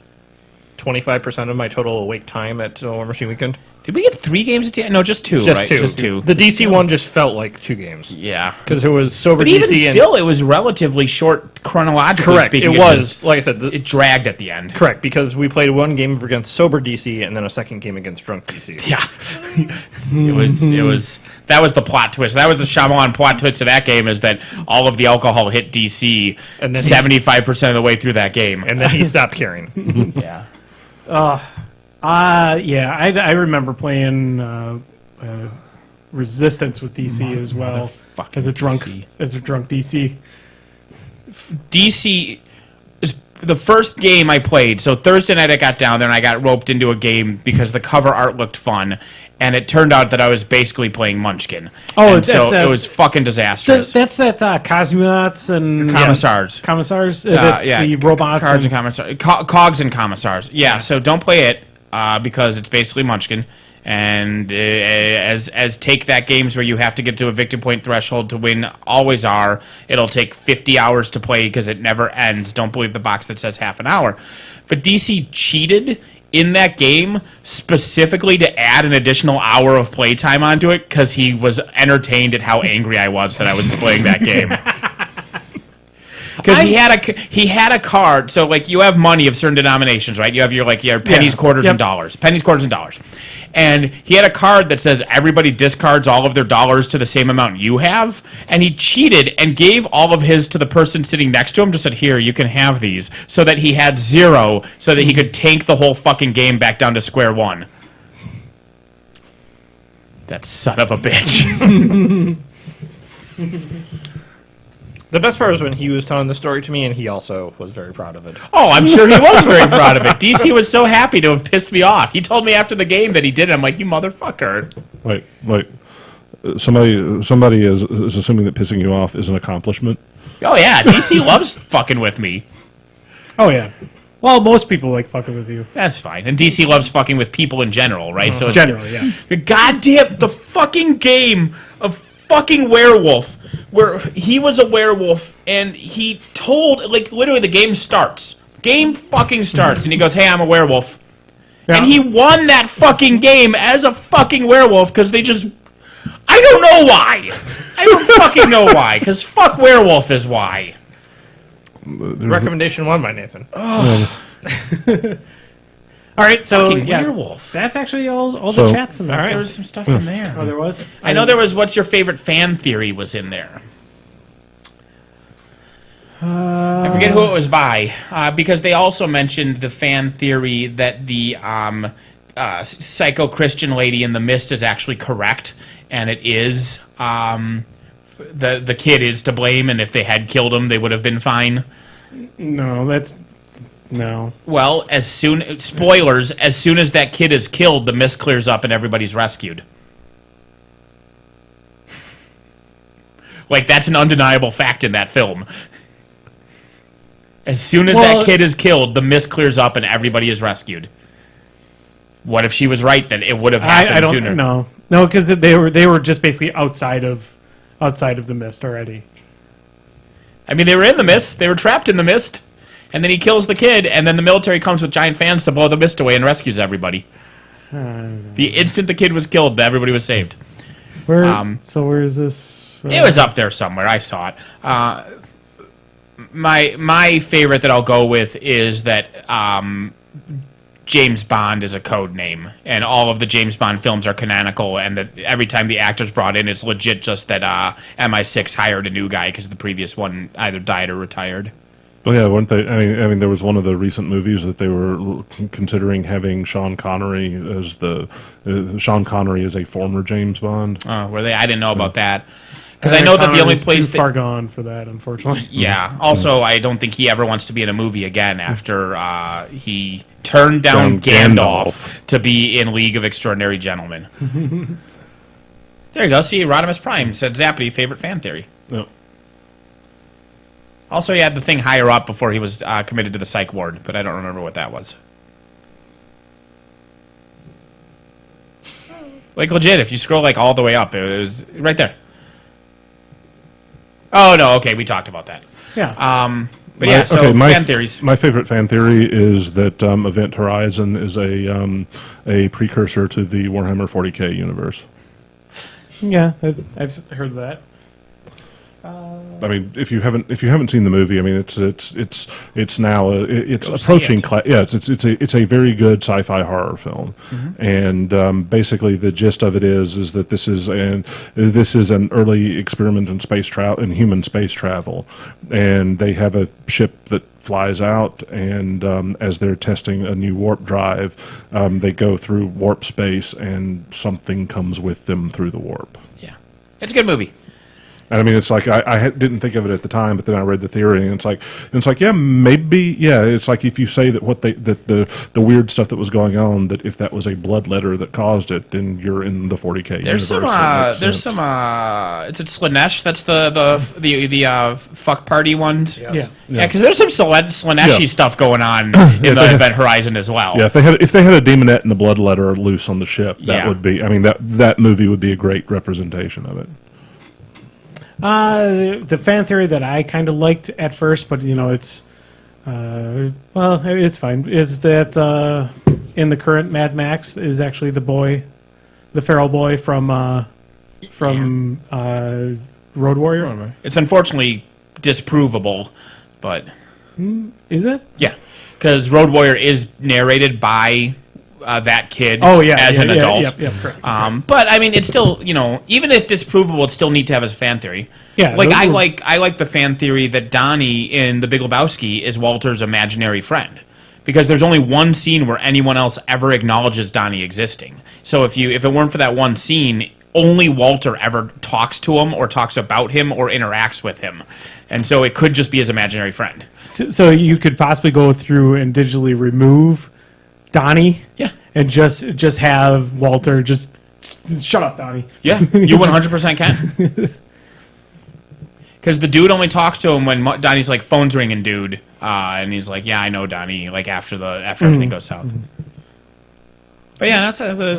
Speaker 1: 25% of my total awake time at War Machine Weekend.
Speaker 4: Did we get 3 games at the end? No, just 2,
Speaker 1: Just
Speaker 4: right?
Speaker 1: two.
Speaker 4: Just 2.
Speaker 1: The DC one just felt like 2 games.
Speaker 4: Yeah.
Speaker 1: Because it was sober
Speaker 4: But even
Speaker 1: DC and
Speaker 4: still, it was relatively short chronologically
Speaker 1: correct.
Speaker 4: speaking.
Speaker 1: It was, like I said,
Speaker 4: It dragged at the end.
Speaker 1: correct, because we played one game against sober DC and then a second game against drunk DC.
Speaker 4: Yeah. It was that was the plot twist. That was the Shyamalan plot twist of that game, is that all of the alcohol hit DC
Speaker 1: And then
Speaker 4: 75% of the way through that game.
Speaker 1: And then he stopped caring.
Speaker 4: yeah.
Speaker 5: Yeah, I remember playing Resistance with DC as well
Speaker 4: Motherfucking
Speaker 5: as a drunk
Speaker 4: DC.
Speaker 5: DC.
Speaker 4: DC is the first game I played. So Thursday night I got down there and I got roped into a game because the cover art looked fun, and it turned out that I was basically playing Munchkin.
Speaker 5: Oh,
Speaker 4: and so
Speaker 5: that's,
Speaker 4: it was fucking disastrous.
Speaker 5: That's that Cosmonauts and
Speaker 4: Commissars.
Speaker 5: Commissars. That's the robots.
Speaker 4: Cards and
Speaker 5: and-
Speaker 4: commissars. Cogs and commissars. Yeah, so don't play it because it's basically Munchkin. And as take that games where you have to get to a victory point threshold to win always are, it'll take 50 hours to play because it never ends. Don't believe the box that says half an hour. But DC cheated in that game specifically to add an additional hour of playtime onto it because he was entertained at how angry I was that I was playing that game. Because he had a card, so like you have money of certain denominations, right? You have your pennies, quarters, and dollars. Pennies, quarters, and dollars. And he had a card that says everybody discards all of their dollars to the same amount you have. And he cheated and gave all of his to the person sitting next to him. Just said, "Here, you can have these," so that he had 0, so that he could tank the whole fucking game back down to square one. That son of a bitch.
Speaker 1: The best part was when he was telling the story to me, and he also was very proud of it.
Speaker 4: Oh, I'm sure he was very proud of it. DC was so happy to have pissed me off. He told me after the game that he did it. I'm like, you motherfucker.
Speaker 3: Wait. Somebody is assuming that pissing you off is an accomplishment.
Speaker 4: Oh, yeah. DC loves fucking with me.
Speaker 5: Oh yeah. Well, most people like fucking with you.
Speaker 4: That's fine. And DC loves fucking with people in general, right? So it's
Speaker 5: Generally, yeah.
Speaker 4: the fucking game of fucking werewolf, where he was a werewolf and he told, like, literally the game starts. Game fucking starts, and he goes, "Hey, I'm a werewolf."
Speaker 5: Yeah.
Speaker 4: And he won that fucking game as a fucking werewolf because they just... I don't know why. I don't fucking know why, because fuck werewolf is why.
Speaker 1: Recommendation 1 by Nathan.
Speaker 5: All right, so
Speaker 4: Fucking
Speaker 5: yeah,
Speaker 4: werewolf.
Speaker 5: that's actually all the
Speaker 3: So-
Speaker 5: chats in there.
Speaker 4: There was some stuff in there.
Speaker 5: Oh, there was.
Speaker 4: I know there was what's your favorite fan theory was in there. I forget who it was by, because they also mentioned the fan theory that the psycho Christian lady in The Mist is actually correct, and it is the kid is to blame, and if they had killed him, they would have been fine.
Speaker 5: No.
Speaker 4: Well, spoilers, as soon as that kid is killed, the mist clears up and everybody's rescued. Like, that's an undeniable fact in that film. As soon as that kid is killed, the mist clears up and everybody is rescued. What if she was right that it would have happened
Speaker 5: I don't
Speaker 4: sooner?
Speaker 5: know. No, because they were just basically outside of the mist already.
Speaker 4: I mean, they were in the mist. They were trapped in the mist. And then he kills the kid, and then the military comes with giant fans to blow the mist away and rescues everybody. The instant the kid was killed, everybody was saved.
Speaker 5: Where is this?
Speaker 4: It was up there somewhere. I saw it. My favorite that I'll go with is that James Bond is a code name, and all of the James Bond films are canonical, and that every time the actor's brought in, it's legit just that MI6 hired a new guy because the previous one either died or retired.
Speaker 3: Oh yeah, weren't they? I mean, there was one of the recent movies that they were considering having Sean Connery as Sean Connery is a former James Bond.
Speaker 4: Were they? I didn't know about that. Because I know that the only place
Speaker 5: too far gone for that, unfortunately.
Speaker 4: Yeah. Also, I don't think he ever wants to be in a movie again after he turned down Gandalf to be in League of Extraordinary Gentlemen. There you go. See, Rodimus Prime said Zappity favorite fan theory.
Speaker 3: Yep.
Speaker 4: Also, he had the thing higher up before he was committed to the psych ward, but I don't remember what that was. Like, legit, if you scroll like all the way up, it was right there. Oh, no, okay, we talked about that.
Speaker 5: Yeah.
Speaker 4: But yeah, so fan theories.
Speaker 3: My favorite fan theory is that Event Horizon is a precursor to the Warhammer 40K universe.
Speaker 5: Yeah, I've heard that.
Speaker 3: I mean, if you haven't seen the movie, I mean, it's now it's
Speaker 4: Go
Speaker 3: approaching.
Speaker 4: see
Speaker 3: It's a very good sci-fi horror film, and basically the gist of it is that this is an early experiment in human space travel, and they have a ship that flies out, and as they're testing a new warp drive, they go through warp space, and something comes with them through the warp.
Speaker 4: Yeah, it's a good movie.
Speaker 3: And I mean, it's like I didn't think of it at the time, but then I read the theory, and it's like yeah, maybe, yeah. It's like if you say that the weird stuff that was going on, that if that was a bloodletter that caused it, then you're in the 40K
Speaker 4: There's
Speaker 3: universe.
Speaker 4: some is it Slanesh? That's the fuck party ones.
Speaker 5: Yeah.
Speaker 4: Yeah, because there's some Slaneshi stuff going on in the Event Horizon as well.
Speaker 3: Yeah, if they had a demonette and a bloodletter loose on the ship, that would be. I mean, that movie would be a great representation of it.
Speaker 5: The fan theory that I kind of liked at first, but it's it's fine. Is that in the current Mad Max is actually the feral boy from Road Warrior?
Speaker 4: It's unfortunately disprovable, but
Speaker 5: Is it?
Speaker 4: yeah, because Road Warrior is narrated by that kid as an adult.
Speaker 5: Yep, correct.
Speaker 4: But I mean, it's still, even if disprovable, it's still neat to have as a fan theory.
Speaker 5: Yeah,
Speaker 4: like
Speaker 5: those
Speaker 4: I
Speaker 5: were-
Speaker 4: like the fan theory that Donnie in The Big Lebowski is Walter's imaginary friend, because there's only one scene where anyone else ever acknowledges Donnie existing. So if it weren't for that one scene, only Walter ever talks to him or talks about him or interacts with him, and so it could just be his imaginary friend.
Speaker 5: So you could possibly go through and digitally remove Donnie,
Speaker 4: Yeah.
Speaker 5: and just have Walter just shut up, Donnie.
Speaker 4: Yeah, you 100% can. Because the dude only talks to him when Donnie's like, phone's ringing, dude. And he's like, yeah, I know, Donnie, like after everything goes south. But yeah,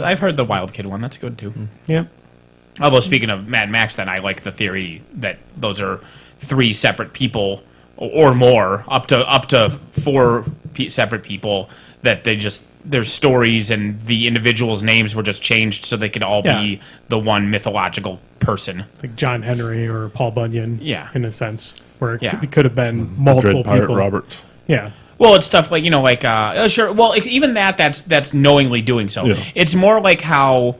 Speaker 4: I've heard the Wild Kid one. That's good too.
Speaker 5: Yeah.
Speaker 4: Although speaking of Mad Max, then I like the theory that those are 3 separate people or more, up to 4 separate people, that their stories and the individuals' names were just changed so they could all be the one mythological person.
Speaker 5: Like John Henry or Paul Bunyan.
Speaker 4: Yeah.
Speaker 5: In a sense, where
Speaker 4: it
Speaker 5: could have been multiple
Speaker 3: Dread Pirate
Speaker 5: people.
Speaker 3: Roberts.
Speaker 5: Yeah.
Speaker 4: Well, it's stuff like, sure. Well, even that's knowingly doing so.
Speaker 3: Yeah.
Speaker 4: It's more like how,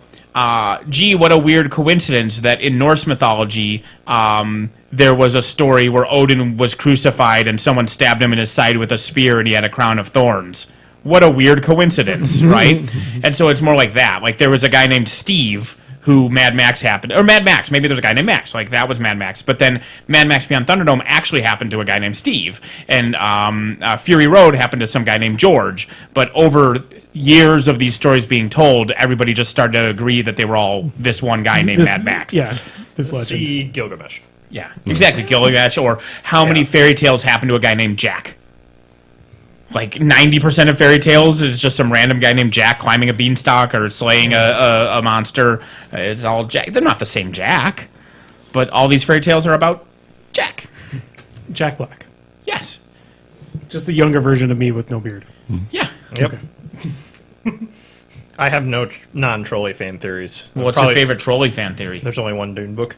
Speaker 4: gee, what a weird coincidence that in Norse mythology, there was a story where Odin was crucified and someone stabbed him in his side with a spear and he had a crown of thorns. What a weird coincidence, right? And so it's more like that. Like there was a guy named Steve who Mad Max happened, or Mad Max, maybe there's a guy named Max, like that was Mad Max. But then Mad Max Beyond Thunderdome actually happened to a guy named Steve. And Fury Road happened to some guy named George. But over years of these stories being told, everybody just started to agree that they were all this one guy named Mad Max.
Speaker 5: Yeah. This legend.
Speaker 1: See Gilgamesh.
Speaker 4: Yeah, exactly. Gilgamesh, or how many fairy tales happen to a guy named Jack? Like 90% of fairy tales is just some random guy named Jack climbing a beanstalk or slaying a monster. It's all Jack. They're not the same Jack, but all these fairy tales are about Jack.
Speaker 5: Jack Black.
Speaker 4: Yes.
Speaker 5: Just the younger version of me with no beard.
Speaker 4: Yeah.
Speaker 1: Yep. I have no non-trolley fan theories.
Speaker 4: What's your favorite trolley fan theory?
Speaker 1: There's only one Dune book.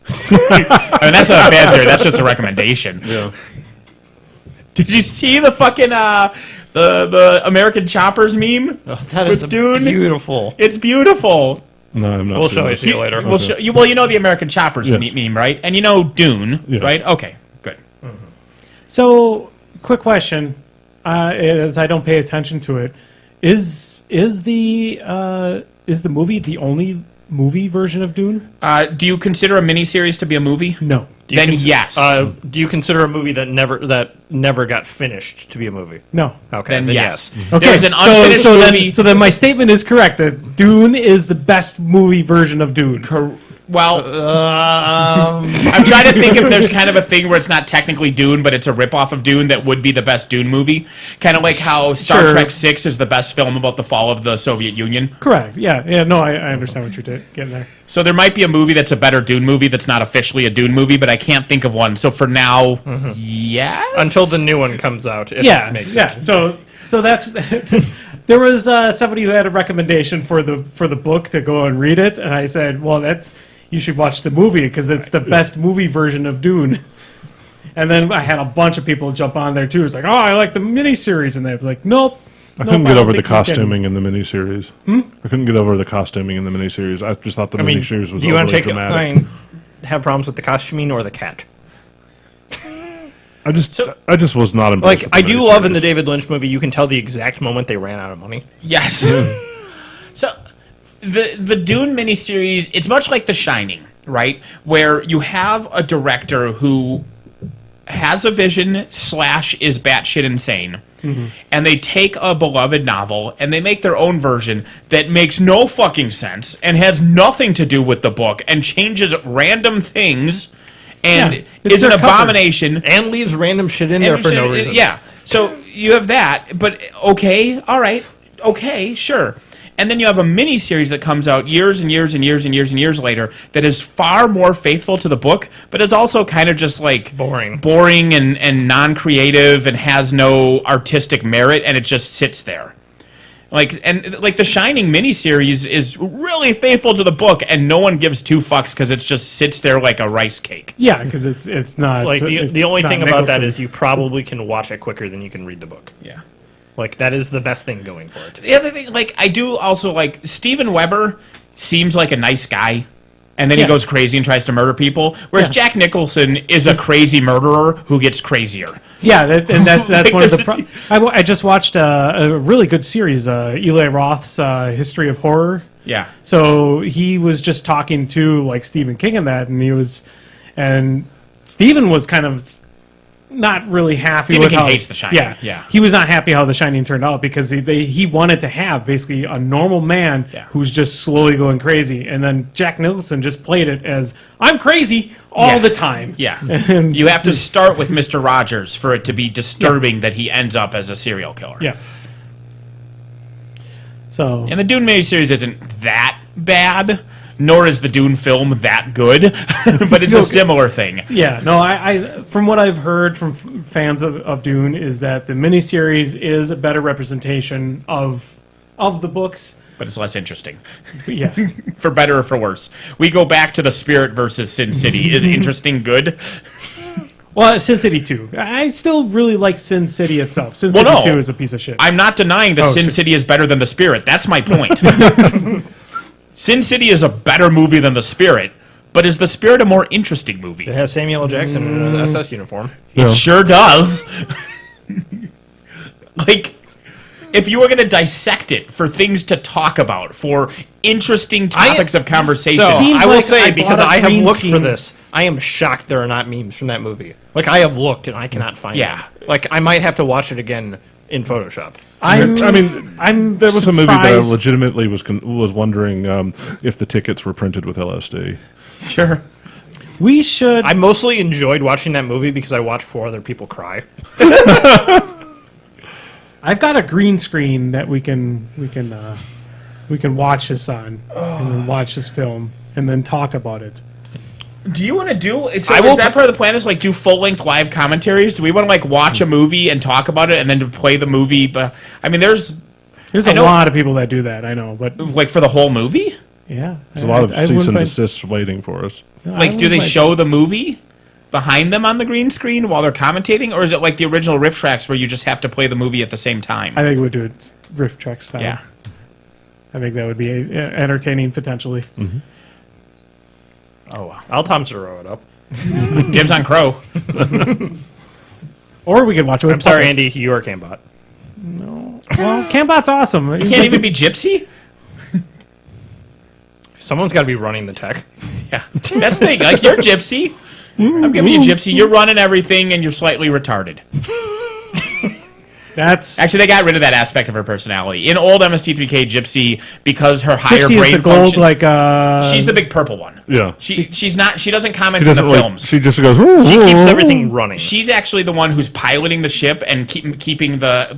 Speaker 4: I mean, that's not a fan theory. That's just a recommendation.
Speaker 3: Yeah.
Speaker 4: Did you see the fucking the American Choppers meme?
Speaker 1: Oh, that is
Speaker 4: Dune?
Speaker 1: beautiful.
Speaker 4: It's beautiful.
Speaker 3: No, I'm not
Speaker 1: We'll
Speaker 3: sure.
Speaker 1: show it to you later.
Speaker 4: Well, you know the American Choppers
Speaker 3: Yes.
Speaker 4: meme, right? And you know Dune,
Speaker 3: Yes.
Speaker 4: right? Okay, good.
Speaker 5: So, quick question, as I don't pay attention to it, is the movie the only movie version of Dune?
Speaker 4: Do you consider a miniseries to be a movie?
Speaker 5: No.
Speaker 4: Then yes.
Speaker 1: Do you consider a movie that never got finished to be a movie?
Speaker 5: No.
Speaker 1: Okay,
Speaker 4: Then yes.
Speaker 5: Okay.
Speaker 4: There's an unfinished movie.
Speaker 5: Then my statement is correct that Dune is the best movie version of Dune.
Speaker 4: Well, I'm trying to think if there's kind of a thing where it's not technically Dune, but it's a ripoff of Dune that would be the best Dune movie. Kind of like how Star
Speaker 5: Sure.
Speaker 4: Trek VI is the best film about the fall of the Soviet Union.
Speaker 5: Correct. Yeah. No, I understand what you're getting there.
Speaker 4: So there might be a movie that's a better Dune movie that's not officially a Dune movie, but I can't think of one. So for now, yes.
Speaker 1: Until the new one comes out. It makes sense.
Speaker 5: So that's there was somebody who had a recommendation for the book to go and read it, and I said, well, you should watch the movie because it's the best movie version of Dune. And then I had a bunch of people jump on there too. It's like, oh, I like the miniseries, and they were like, nope.
Speaker 3: I couldn't get over the costuming in the miniseries. I couldn't get over the costuming in the miniseries. I just thought the miniseries was
Speaker 1: do you want
Speaker 3: overly
Speaker 1: to
Speaker 3: dramatic.
Speaker 1: have problems with the costuming or the cat?
Speaker 3: I just was not impressed.
Speaker 1: Like,
Speaker 3: with the
Speaker 1: I do love in
Speaker 3: miniseries.
Speaker 1: the David Lynch movie, you can tell the exact moment they ran out of money.
Speaker 4: Yes. So the Dune miniseries, it's much like The Shining, right? Where you have a director who has a vision / is batshit insane. And they take a beloved novel and they make their own version that makes no fucking sense and has nothing to do with the book and changes random things and
Speaker 5: it's
Speaker 4: is an
Speaker 5: their cover.
Speaker 4: abomination.
Speaker 1: And leaves random shit in there for no reason.
Speaker 4: Yeah. So you have that, but okay, all right, okay, sure. And then you have a mini series that comes out years and years and years and years and years later that is far more faithful to the book, but is also kind of just like
Speaker 1: Boring
Speaker 4: and non-creative and has no artistic merit, and it just sits there. Like the Shining miniseries is really faithful to the book, and no one gives two fucks because it just sits there like a rice cake.
Speaker 5: Yeah, because it's not
Speaker 1: Like,
Speaker 5: it's
Speaker 1: the only
Speaker 5: not
Speaker 1: thing about that
Speaker 5: Nicholson.
Speaker 1: is you probably can watch it quicker than you can read the book.
Speaker 4: Yeah.
Speaker 1: Like, that is the best thing going for it.
Speaker 4: The other thing, like, I do also like Steven Weber seems like a nice guy, and then he
Speaker 5: Yeah.
Speaker 4: goes crazy and tries to murder people. Whereas
Speaker 5: Yeah.
Speaker 4: Jack Nicholson is a crazy murderer who gets crazier.
Speaker 5: Yeah, and that's
Speaker 4: Like,
Speaker 5: one of the.
Speaker 4: there's-
Speaker 5: I just watched a really good series, Eli Roth's History of Horror.
Speaker 4: Yeah.
Speaker 5: So he was just talking to like Stephen King and that, and Stephen was kind of not really happy
Speaker 4: Stephen
Speaker 5: with
Speaker 4: King
Speaker 5: how
Speaker 4: hates The Shining.
Speaker 5: Yeah,
Speaker 4: Yeah.
Speaker 5: he was not happy how The Shining turned out because he wanted to have basically a normal man
Speaker 4: Yeah.
Speaker 5: who's just slowly going crazy, and then Jack Nicholson just played it as I'm crazy all
Speaker 4: Yeah.
Speaker 5: the time.
Speaker 4: Yeah.
Speaker 5: And
Speaker 4: You have to start with Mr. Rogers for it to be disturbing that he ends up as a serial killer.
Speaker 5: yeah. So
Speaker 4: And the Dune miniseries isn't that bad, nor is the Dune film that good, but it's a similar thing.
Speaker 5: yeah, no, I from what I've heard from fans of Dune is that the miniseries is a better representation of the books.
Speaker 4: But it's less interesting,
Speaker 5: Yeah.
Speaker 4: for better or for worse. We go back to the Spirit versus Sin City. Is interesting good?
Speaker 5: Well, Sin City 2. I still really like Sin City itself. Sin
Speaker 4: Well,
Speaker 5: City
Speaker 4: no.
Speaker 5: 2 is a piece of shit.
Speaker 4: I'm not denying that
Speaker 5: Oh,
Speaker 4: Sin
Speaker 5: sure.
Speaker 4: City is better than the Spirit. That's my point. Sin City is a better movie than the Spirit, but is the Spirit a more interesting movie?
Speaker 1: It has Samuel L. Jackson in an SS uniform.
Speaker 3: Yeah.
Speaker 4: It sure does. Like, if you were going to dissect it for things to talk about, for interesting topics of conversation,
Speaker 1: So
Speaker 5: Seems
Speaker 1: I will
Speaker 5: like
Speaker 1: say,
Speaker 5: I
Speaker 1: because
Speaker 5: bought a
Speaker 1: I have
Speaker 5: green
Speaker 1: looked for
Speaker 5: scheme.
Speaker 1: this, I am shocked there are not memes from that movie. Like, I have looked and I cannot find
Speaker 4: Yeah.
Speaker 1: them. Like, I might have to watch it again in Photoshop.
Speaker 5: I'm
Speaker 3: There was a movie that I
Speaker 5: surprised-
Speaker 3: legitimately was wondering if the tickets were printed with LSD.
Speaker 4: sure.
Speaker 5: We should.
Speaker 1: I mostly enjoyed watching that movie because I watched 4 other people cry.
Speaker 5: I've got a green screen that we can watch this on and then watch this film and then talk about it.
Speaker 4: Do you want to do? So
Speaker 1: I will
Speaker 4: is that part of the plan? Is like do full length live commentaries? Do we want to like watch a movie and talk about it, and then to play the movie? But I mean, there's
Speaker 5: There's
Speaker 4: I
Speaker 5: a
Speaker 4: know-
Speaker 5: lot of people that do that. I know, but
Speaker 4: like for the whole movie.
Speaker 5: yeah,
Speaker 3: There's a lot of
Speaker 5: I
Speaker 3: cease
Speaker 5: wouldn't
Speaker 3: and
Speaker 5: mind-
Speaker 3: desists waiting for us.
Speaker 4: Like, do they show the movie behind them on the green screen while they're commentating, or is it like the original riff tracks where you just have to play the movie at the same time?
Speaker 5: I think we would do it riff track style.
Speaker 4: Yeah.
Speaker 5: I think that would be entertaining potentially.
Speaker 4: Oh, wow.
Speaker 1: I'll Tom Zero it up.
Speaker 4: Dibs on Crow.
Speaker 5: Or we could watch it with
Speaker 1: I'm sorry,
Speaker 5: puppets.
Speaker 1: Andy, you are Cambot.
Speaker 5: Well, Cambot's awesome.
Speaker 4: You can't even be Gypsy.
Speaker 1: Someone's got to be running the tech.
Speaker 4: Yeah, that's the thing. Like you're Gypsy. I'm giving you Gypsy. You're running everything, and you're slightly retarded.
Speaker 5: That's
Speaker 4: Actually, they got rid of that aspect of her personality. In old MST3K, Gypsy, because her higher
Speaker 5: Gypsy is
Speaker 4: brain
Speaker 5: the gold,
Speaker 4: function,
Speaker 5: like
Speaker 4: she's the big purple one.
Speaker 3: Yeah.
Speaker 4: She's not. She doesn't comment
Speaker 3: She
Speaker 4: in
Speaker 3: doesn't
Speaker 4: the
Speaker 3: really,
Speaker 4: films.
Speaker 3: she just goes,
Speaker 1: He keeps everything running.
Speaker 4: She's actually the one who's piloting the ship and keeping the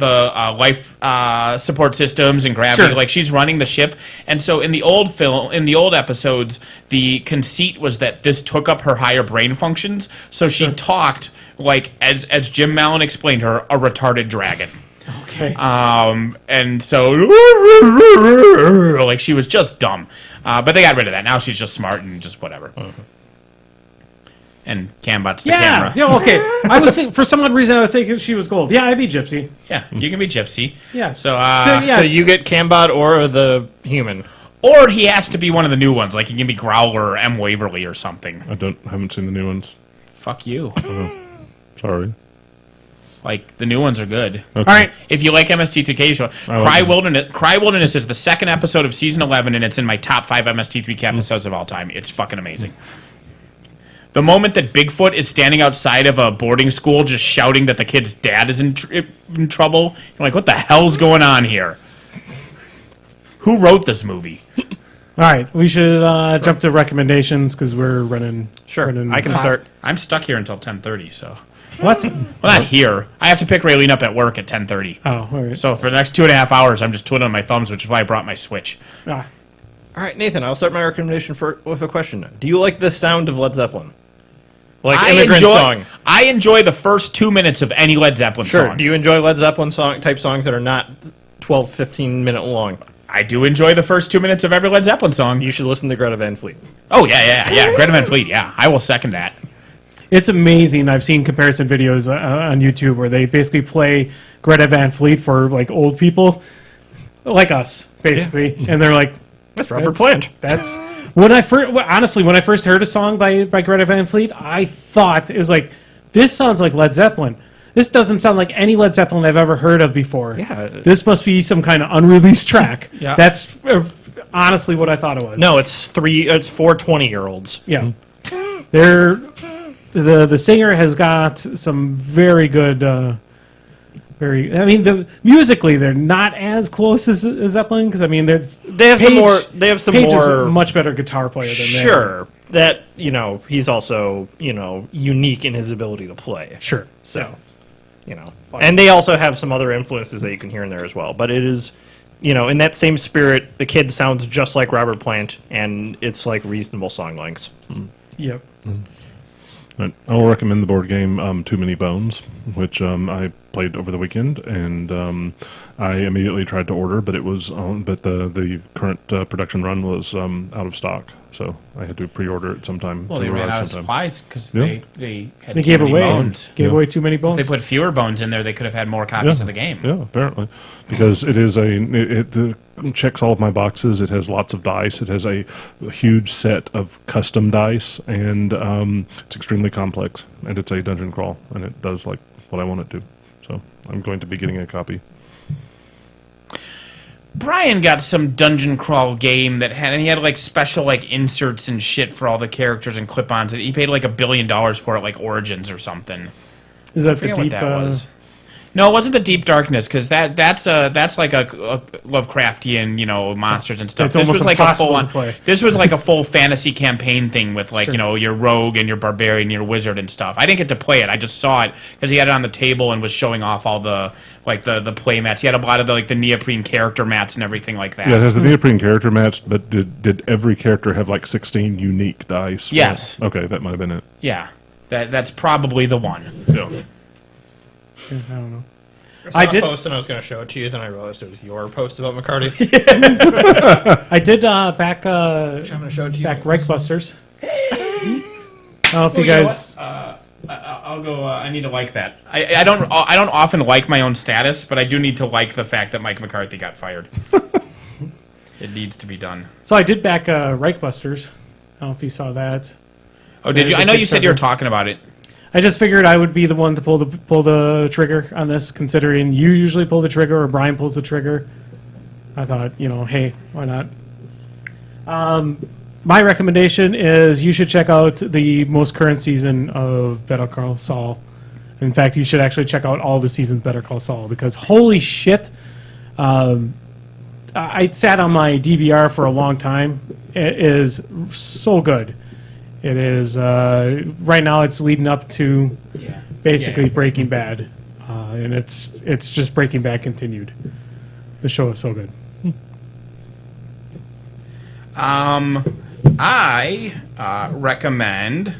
Speaker 4: life support systems and gravity.
Speaker 5: Sure.
Speaker 4: Like she's running the ship. And so in the old episodes, the conceit was that this took up her higher brain functions. So she talked like, as Jim Mallon explained her, a retarded dragon.
Speaker 5: okay.
Speaker 4: And so like she was just dumb. But they got rid of that. Now she's just smart and just whatever. And Cambot's the camera.
Speaker 5: Yeah, okay. I was thinking, for some odd reason I was thinking she was gold. Yeah, I'd be Gypsy.
Speaker 4: Yeah, you can be Gypsy.
Speaker 5: Yeah.
Speaker 4: So,
Speaker 5: yeah.
Speaker 1: So you get Cambot or the human.
Speaker 4: or he has to be one of the new ones. Like he can be Growler or M. Waverly or something.
Speaker 3: I haven't seen the new ones.
Speaker 4: Fuck you.
Speaker 3: Sorry.
Speaker 4: Like the new ones are good.
Speaker 3: Okay.
Speaker 5: All right.
Speaker 4: If you like MST3K, show Cry Wilderness. Cry Wilderness is the second episode of season 11, and it's in my top 5 MST3K episodes of all time. It's fucking amazing. The moment that Bigfoot is standing outside of a boarding school, just shouting that the kid's dad is in trouble, you're like, "What the hell's going on here? Who wrote this movie?"
Speaker 5: All right, we should jump to recommendations because we're running.
Speaker 1: Sure,
Speaker 5: running
Speaker 1: I can
Speaker 5: hot.
Speaker 1: start.
Speaker 4: I'm stuck here until 10:30, so
Speaker 5: What?
Speaker 4: well, not here. I have to pick Raylene up at work at 10:30.
Speaker 5: Oh, all right.
Speaker 4: So for the next 2.5 hours, I'm just twiddling my thumbs, which is why I brought my Switch.
Speaker 5: Ah,
Speaker 1: All right, Nathan, I'll start my recommendation with a question. Do you like the sound of Led Zeppelin? Like Immigrant Song?
Speaker 4: I enjoy the first 2 minutes of any Led Zeppelin
Speaker 1: Sure.
Speaker 4: song.
Speaker 1: Do you enjoy Led Zeppelin type songs that are not 12, 15-minute long?
Speaker 4: I do enjoy the first 2 minutes of every Led Zeppelin song.
Speaker 1: You should listen to Greta Van Fleet.
Speaker 4: Oh yeah. Greta Van Fleet. Yeah, I will second that.
Speaker 5: it's amazing. I've seen comparison videos on YouTube where they basically play Greta Van Fleet for like old people, like us, basically, and they're like,
Speaker 1: That's Robert Plant.
Speaker 5: That's when I first, honestly, when I first heard a song by Greta Van Fleet, I thought it was like, this sounds like Led Zeppelin. This doesn't sound like any Led Zeppelin I've ever heard of before.
Speaker 1: Yeah.
Speaker 5: This must be some kind of unreleased track.
Speaker 4: Yeah.
Speaker 5: That's honestly what I thought it was.
Speaker 1: No, it's 4 20-year-olds.
Speaker 5: Yeah. They're the singer has got some very good, very. I mean, musically they're not as close as Zeppelin because I mean
Speaker 1: They have some more. They have some
Speaker 5: Page
Speaker 1: more.
Speaker 5: is a much better guitar player than they are.
Speaker 1: Sure, that he's also unique in his ability to play.
Speaker 5: Sure.
Speaker 1: So, and they also have some other influences that you can hear in there as well. But it is, in that same spirit, the kid sounds just like Robert Plant, and it's like reasonable song lengths.
Speaker 5: Yep.
Speaker 3: I will recommend the board game Too Many Bones, which I played over the weekend, and I immediately tried to order, but the current production run was out of stock, so I had to pre-order it sometime.
Speaker 4: Well,
Speaker 3: to
Speaker 4: they ran
Speaker 3: arrive
Speaker 4: out of
Speaker 3: sometime.
Speaker 4: supplies because
Speaker 3: Yeah.
Speaker 4: they had
Speaker 5: They
Speaker 4: too
Speaker 5: gave
Speaker 4: many
Speaker 5: away
Speaker 4: bones.
Speaker 5: away too many bones.
Speaker 4: If they put fewer bones in there, they could have had more copies of the game.
Speaker 3: Yeah, apparently, because it checks all of my boxes. It has lots of dice. It has a huge set of custom dice, and it's extremely complex. And it's a dungeon crawl, and it does like what I want it to. So I'm going to be getting a copy.
Speaker 4: Brian got some dungeon crawl game he had like special like inserts and shit for all the characters and clip-ons. He paid like $1 billion for it, like Origins or something.
Speaker 5: Is that
Speaker 4: I
Speaker 5: the
Speaker 4: forget
Speaker 5: deep?
Speaker 4: what that was. No, it wasn't the Deep Darkness because that's like a Lovecraftian monsters and stuff.
Speaker 5: It's almost
Speaker 4: was like
Speaker 5: impossible to play.
Speaker 4: This was like a full fantasy campaign thing with like your rogue and your barbarian and your wizard and stuff. I didn't get to play it. I just saw it because he had it on the table and was showing off all the play mats. He had a lot of the neoprene character mats and everything like that.
Speaker 3: Yeah, it has the neoprene character mats, but did every character have like 16 unique dice?
Speaker 4: Yes.
Speaker 3: Okay, that might have been it.
Speaker 4: Yeah, that's probably the one.
Speaker 3: Yeah.
Speaker 5: I don't know.
Speaker 1: I
Speaker 5: I did-
Speaker 1: post and I was going to show it to you, then I realized it was your post about McCarthy.
Speaker 5: I did back
Speaker 1: I'm going to show it to you.
Speaker 5: back Reichbusters. I don't know if you
Speaker 4: Well, know
Speaker 5: guys.
Speaker 4: what? I'll go. I need to like that. I don't often like my own status, but I do need to like the fact that Mike McCarthy got fired. It needs to be done.
Speaker 5: So I did back Reichbusters. I don't know if you saw that.
Speaker 4: Oh, did you?
Speaker 5: the
Speaker 4: I know you said you were
Speaker 5: Kickstarter.
Speaker 4: talking about it.
Speaker 5: I just figured I would be the one to pull the trigger on this, considering you usually pull the trigger or Brian pulls the trigger. I thought, hey, why not? My recommendation is you should check out the most current season of Better Call Saul. In fact, you should actually check out all the seasons of Better Call Saul because holy shit, I sat on my DVR for a long time. It is so good. It is right now. It's leading up to basically Breaking Bad, and it's just Breaking Bad continued. The show is so good.
Speaker 4: I recommend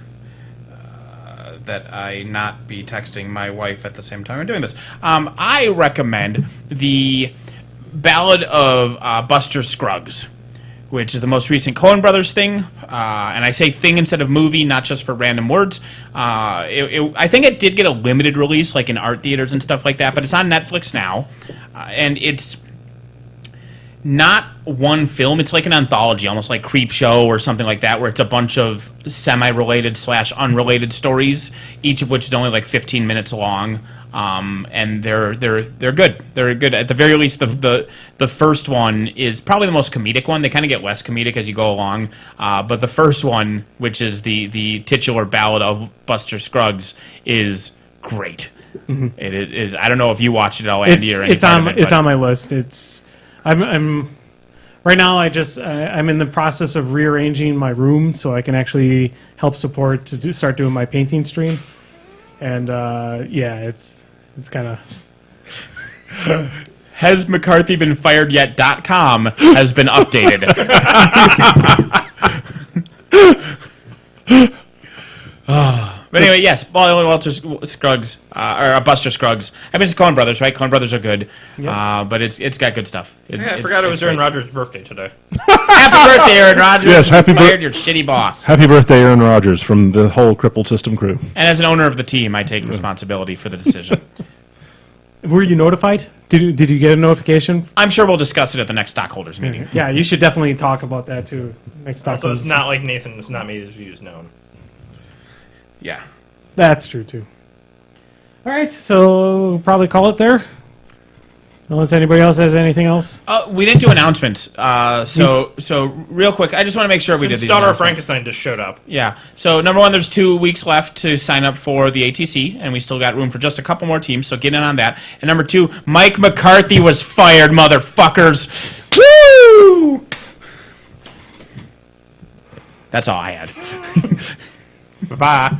Speaker 4: that I not be texting my wife at the same time I'm doing this. I recommend the Ballad of Buster Scruggs, which is the most recent Coen Brothers thing. And I say thing instead of movie, not just for random words. I think it did get a limited release, like in art theaters and stuff like that, but it's on Netflix now. And it's not one film. It's like an anthology, almost like Creepshow or something like that, where it's a bunch of semi-related / unrelated stories, each of which is only like 15 minutes long. And they're good. They're good. At the very least, the first one is probably the most comedic one. They kind of get less comedic as you go along. But the first one, which is the titular Ballad of Buster Scruggs, is great. Mm-hmm. It is. I don't know if you watched it all, Andy, or any
Speaker 5: It's
Speaker 4: part
Speaker 5: on
Speaker 4: of it,
Speaker 5: it's
Speaker 4: but-
Speaker 5: on my list. I'm right now. I'm in the process of rearranging my room so I can actually help support to start doing my painting stream. And it's kind of.
Speaker 4: Has McCarthy been fired yet.com has been updated. But anyway, yes, Walter Scruggs, or Buster Scruggs. I mean, it's Coen Brothers, right? Coen Brothers are good, but it's got good stuff.
Speaker 1: I forgot it was Aaron Rodgers' birthday today.
Speaker 4: Happy birthday, Aaron Rodgers.
Speaker 3: Yes, happy
Speaker 4: You fired your shitty boss.
Speaker 3: Happy birthday, Aaron Rodgers, from the whole Crippled System crew.
Speaker 4: And as an owner of the team, I take responsibility for the decision.
Speaker 5: Were you notified? Did you get a notification?
Speaker 4: I'm sure we'll discuss it at the next stockholders meeting.
Speaker 5: Yeah, you should definitely talk about that too next time.
Speaker 1: So it's not like Nathan has not made his views known.
Speaker 4: Yeah.
Speaker 5: That's true too. All right, so we'll probably call it there. Unless anybody else has anything else.
Speaker 4: We didn't do announcements. So real quick, I just want to make sure we did
Speaker 1: Since
Speaker 4: these.
Speaker 1: Daughter of
Speaker 4: announcements.
Speaker 1: Frankenstein just showed up.
Speaker 4: Yeah. So number one, there's 2 weeks left to sign up for the ATC, and we still got room for just a couple more teams. So get in on that. And number 2, Mike McCarthy was fired, motherfuckers. Woo! That's all I had.
Speaker 1: Bye-bye.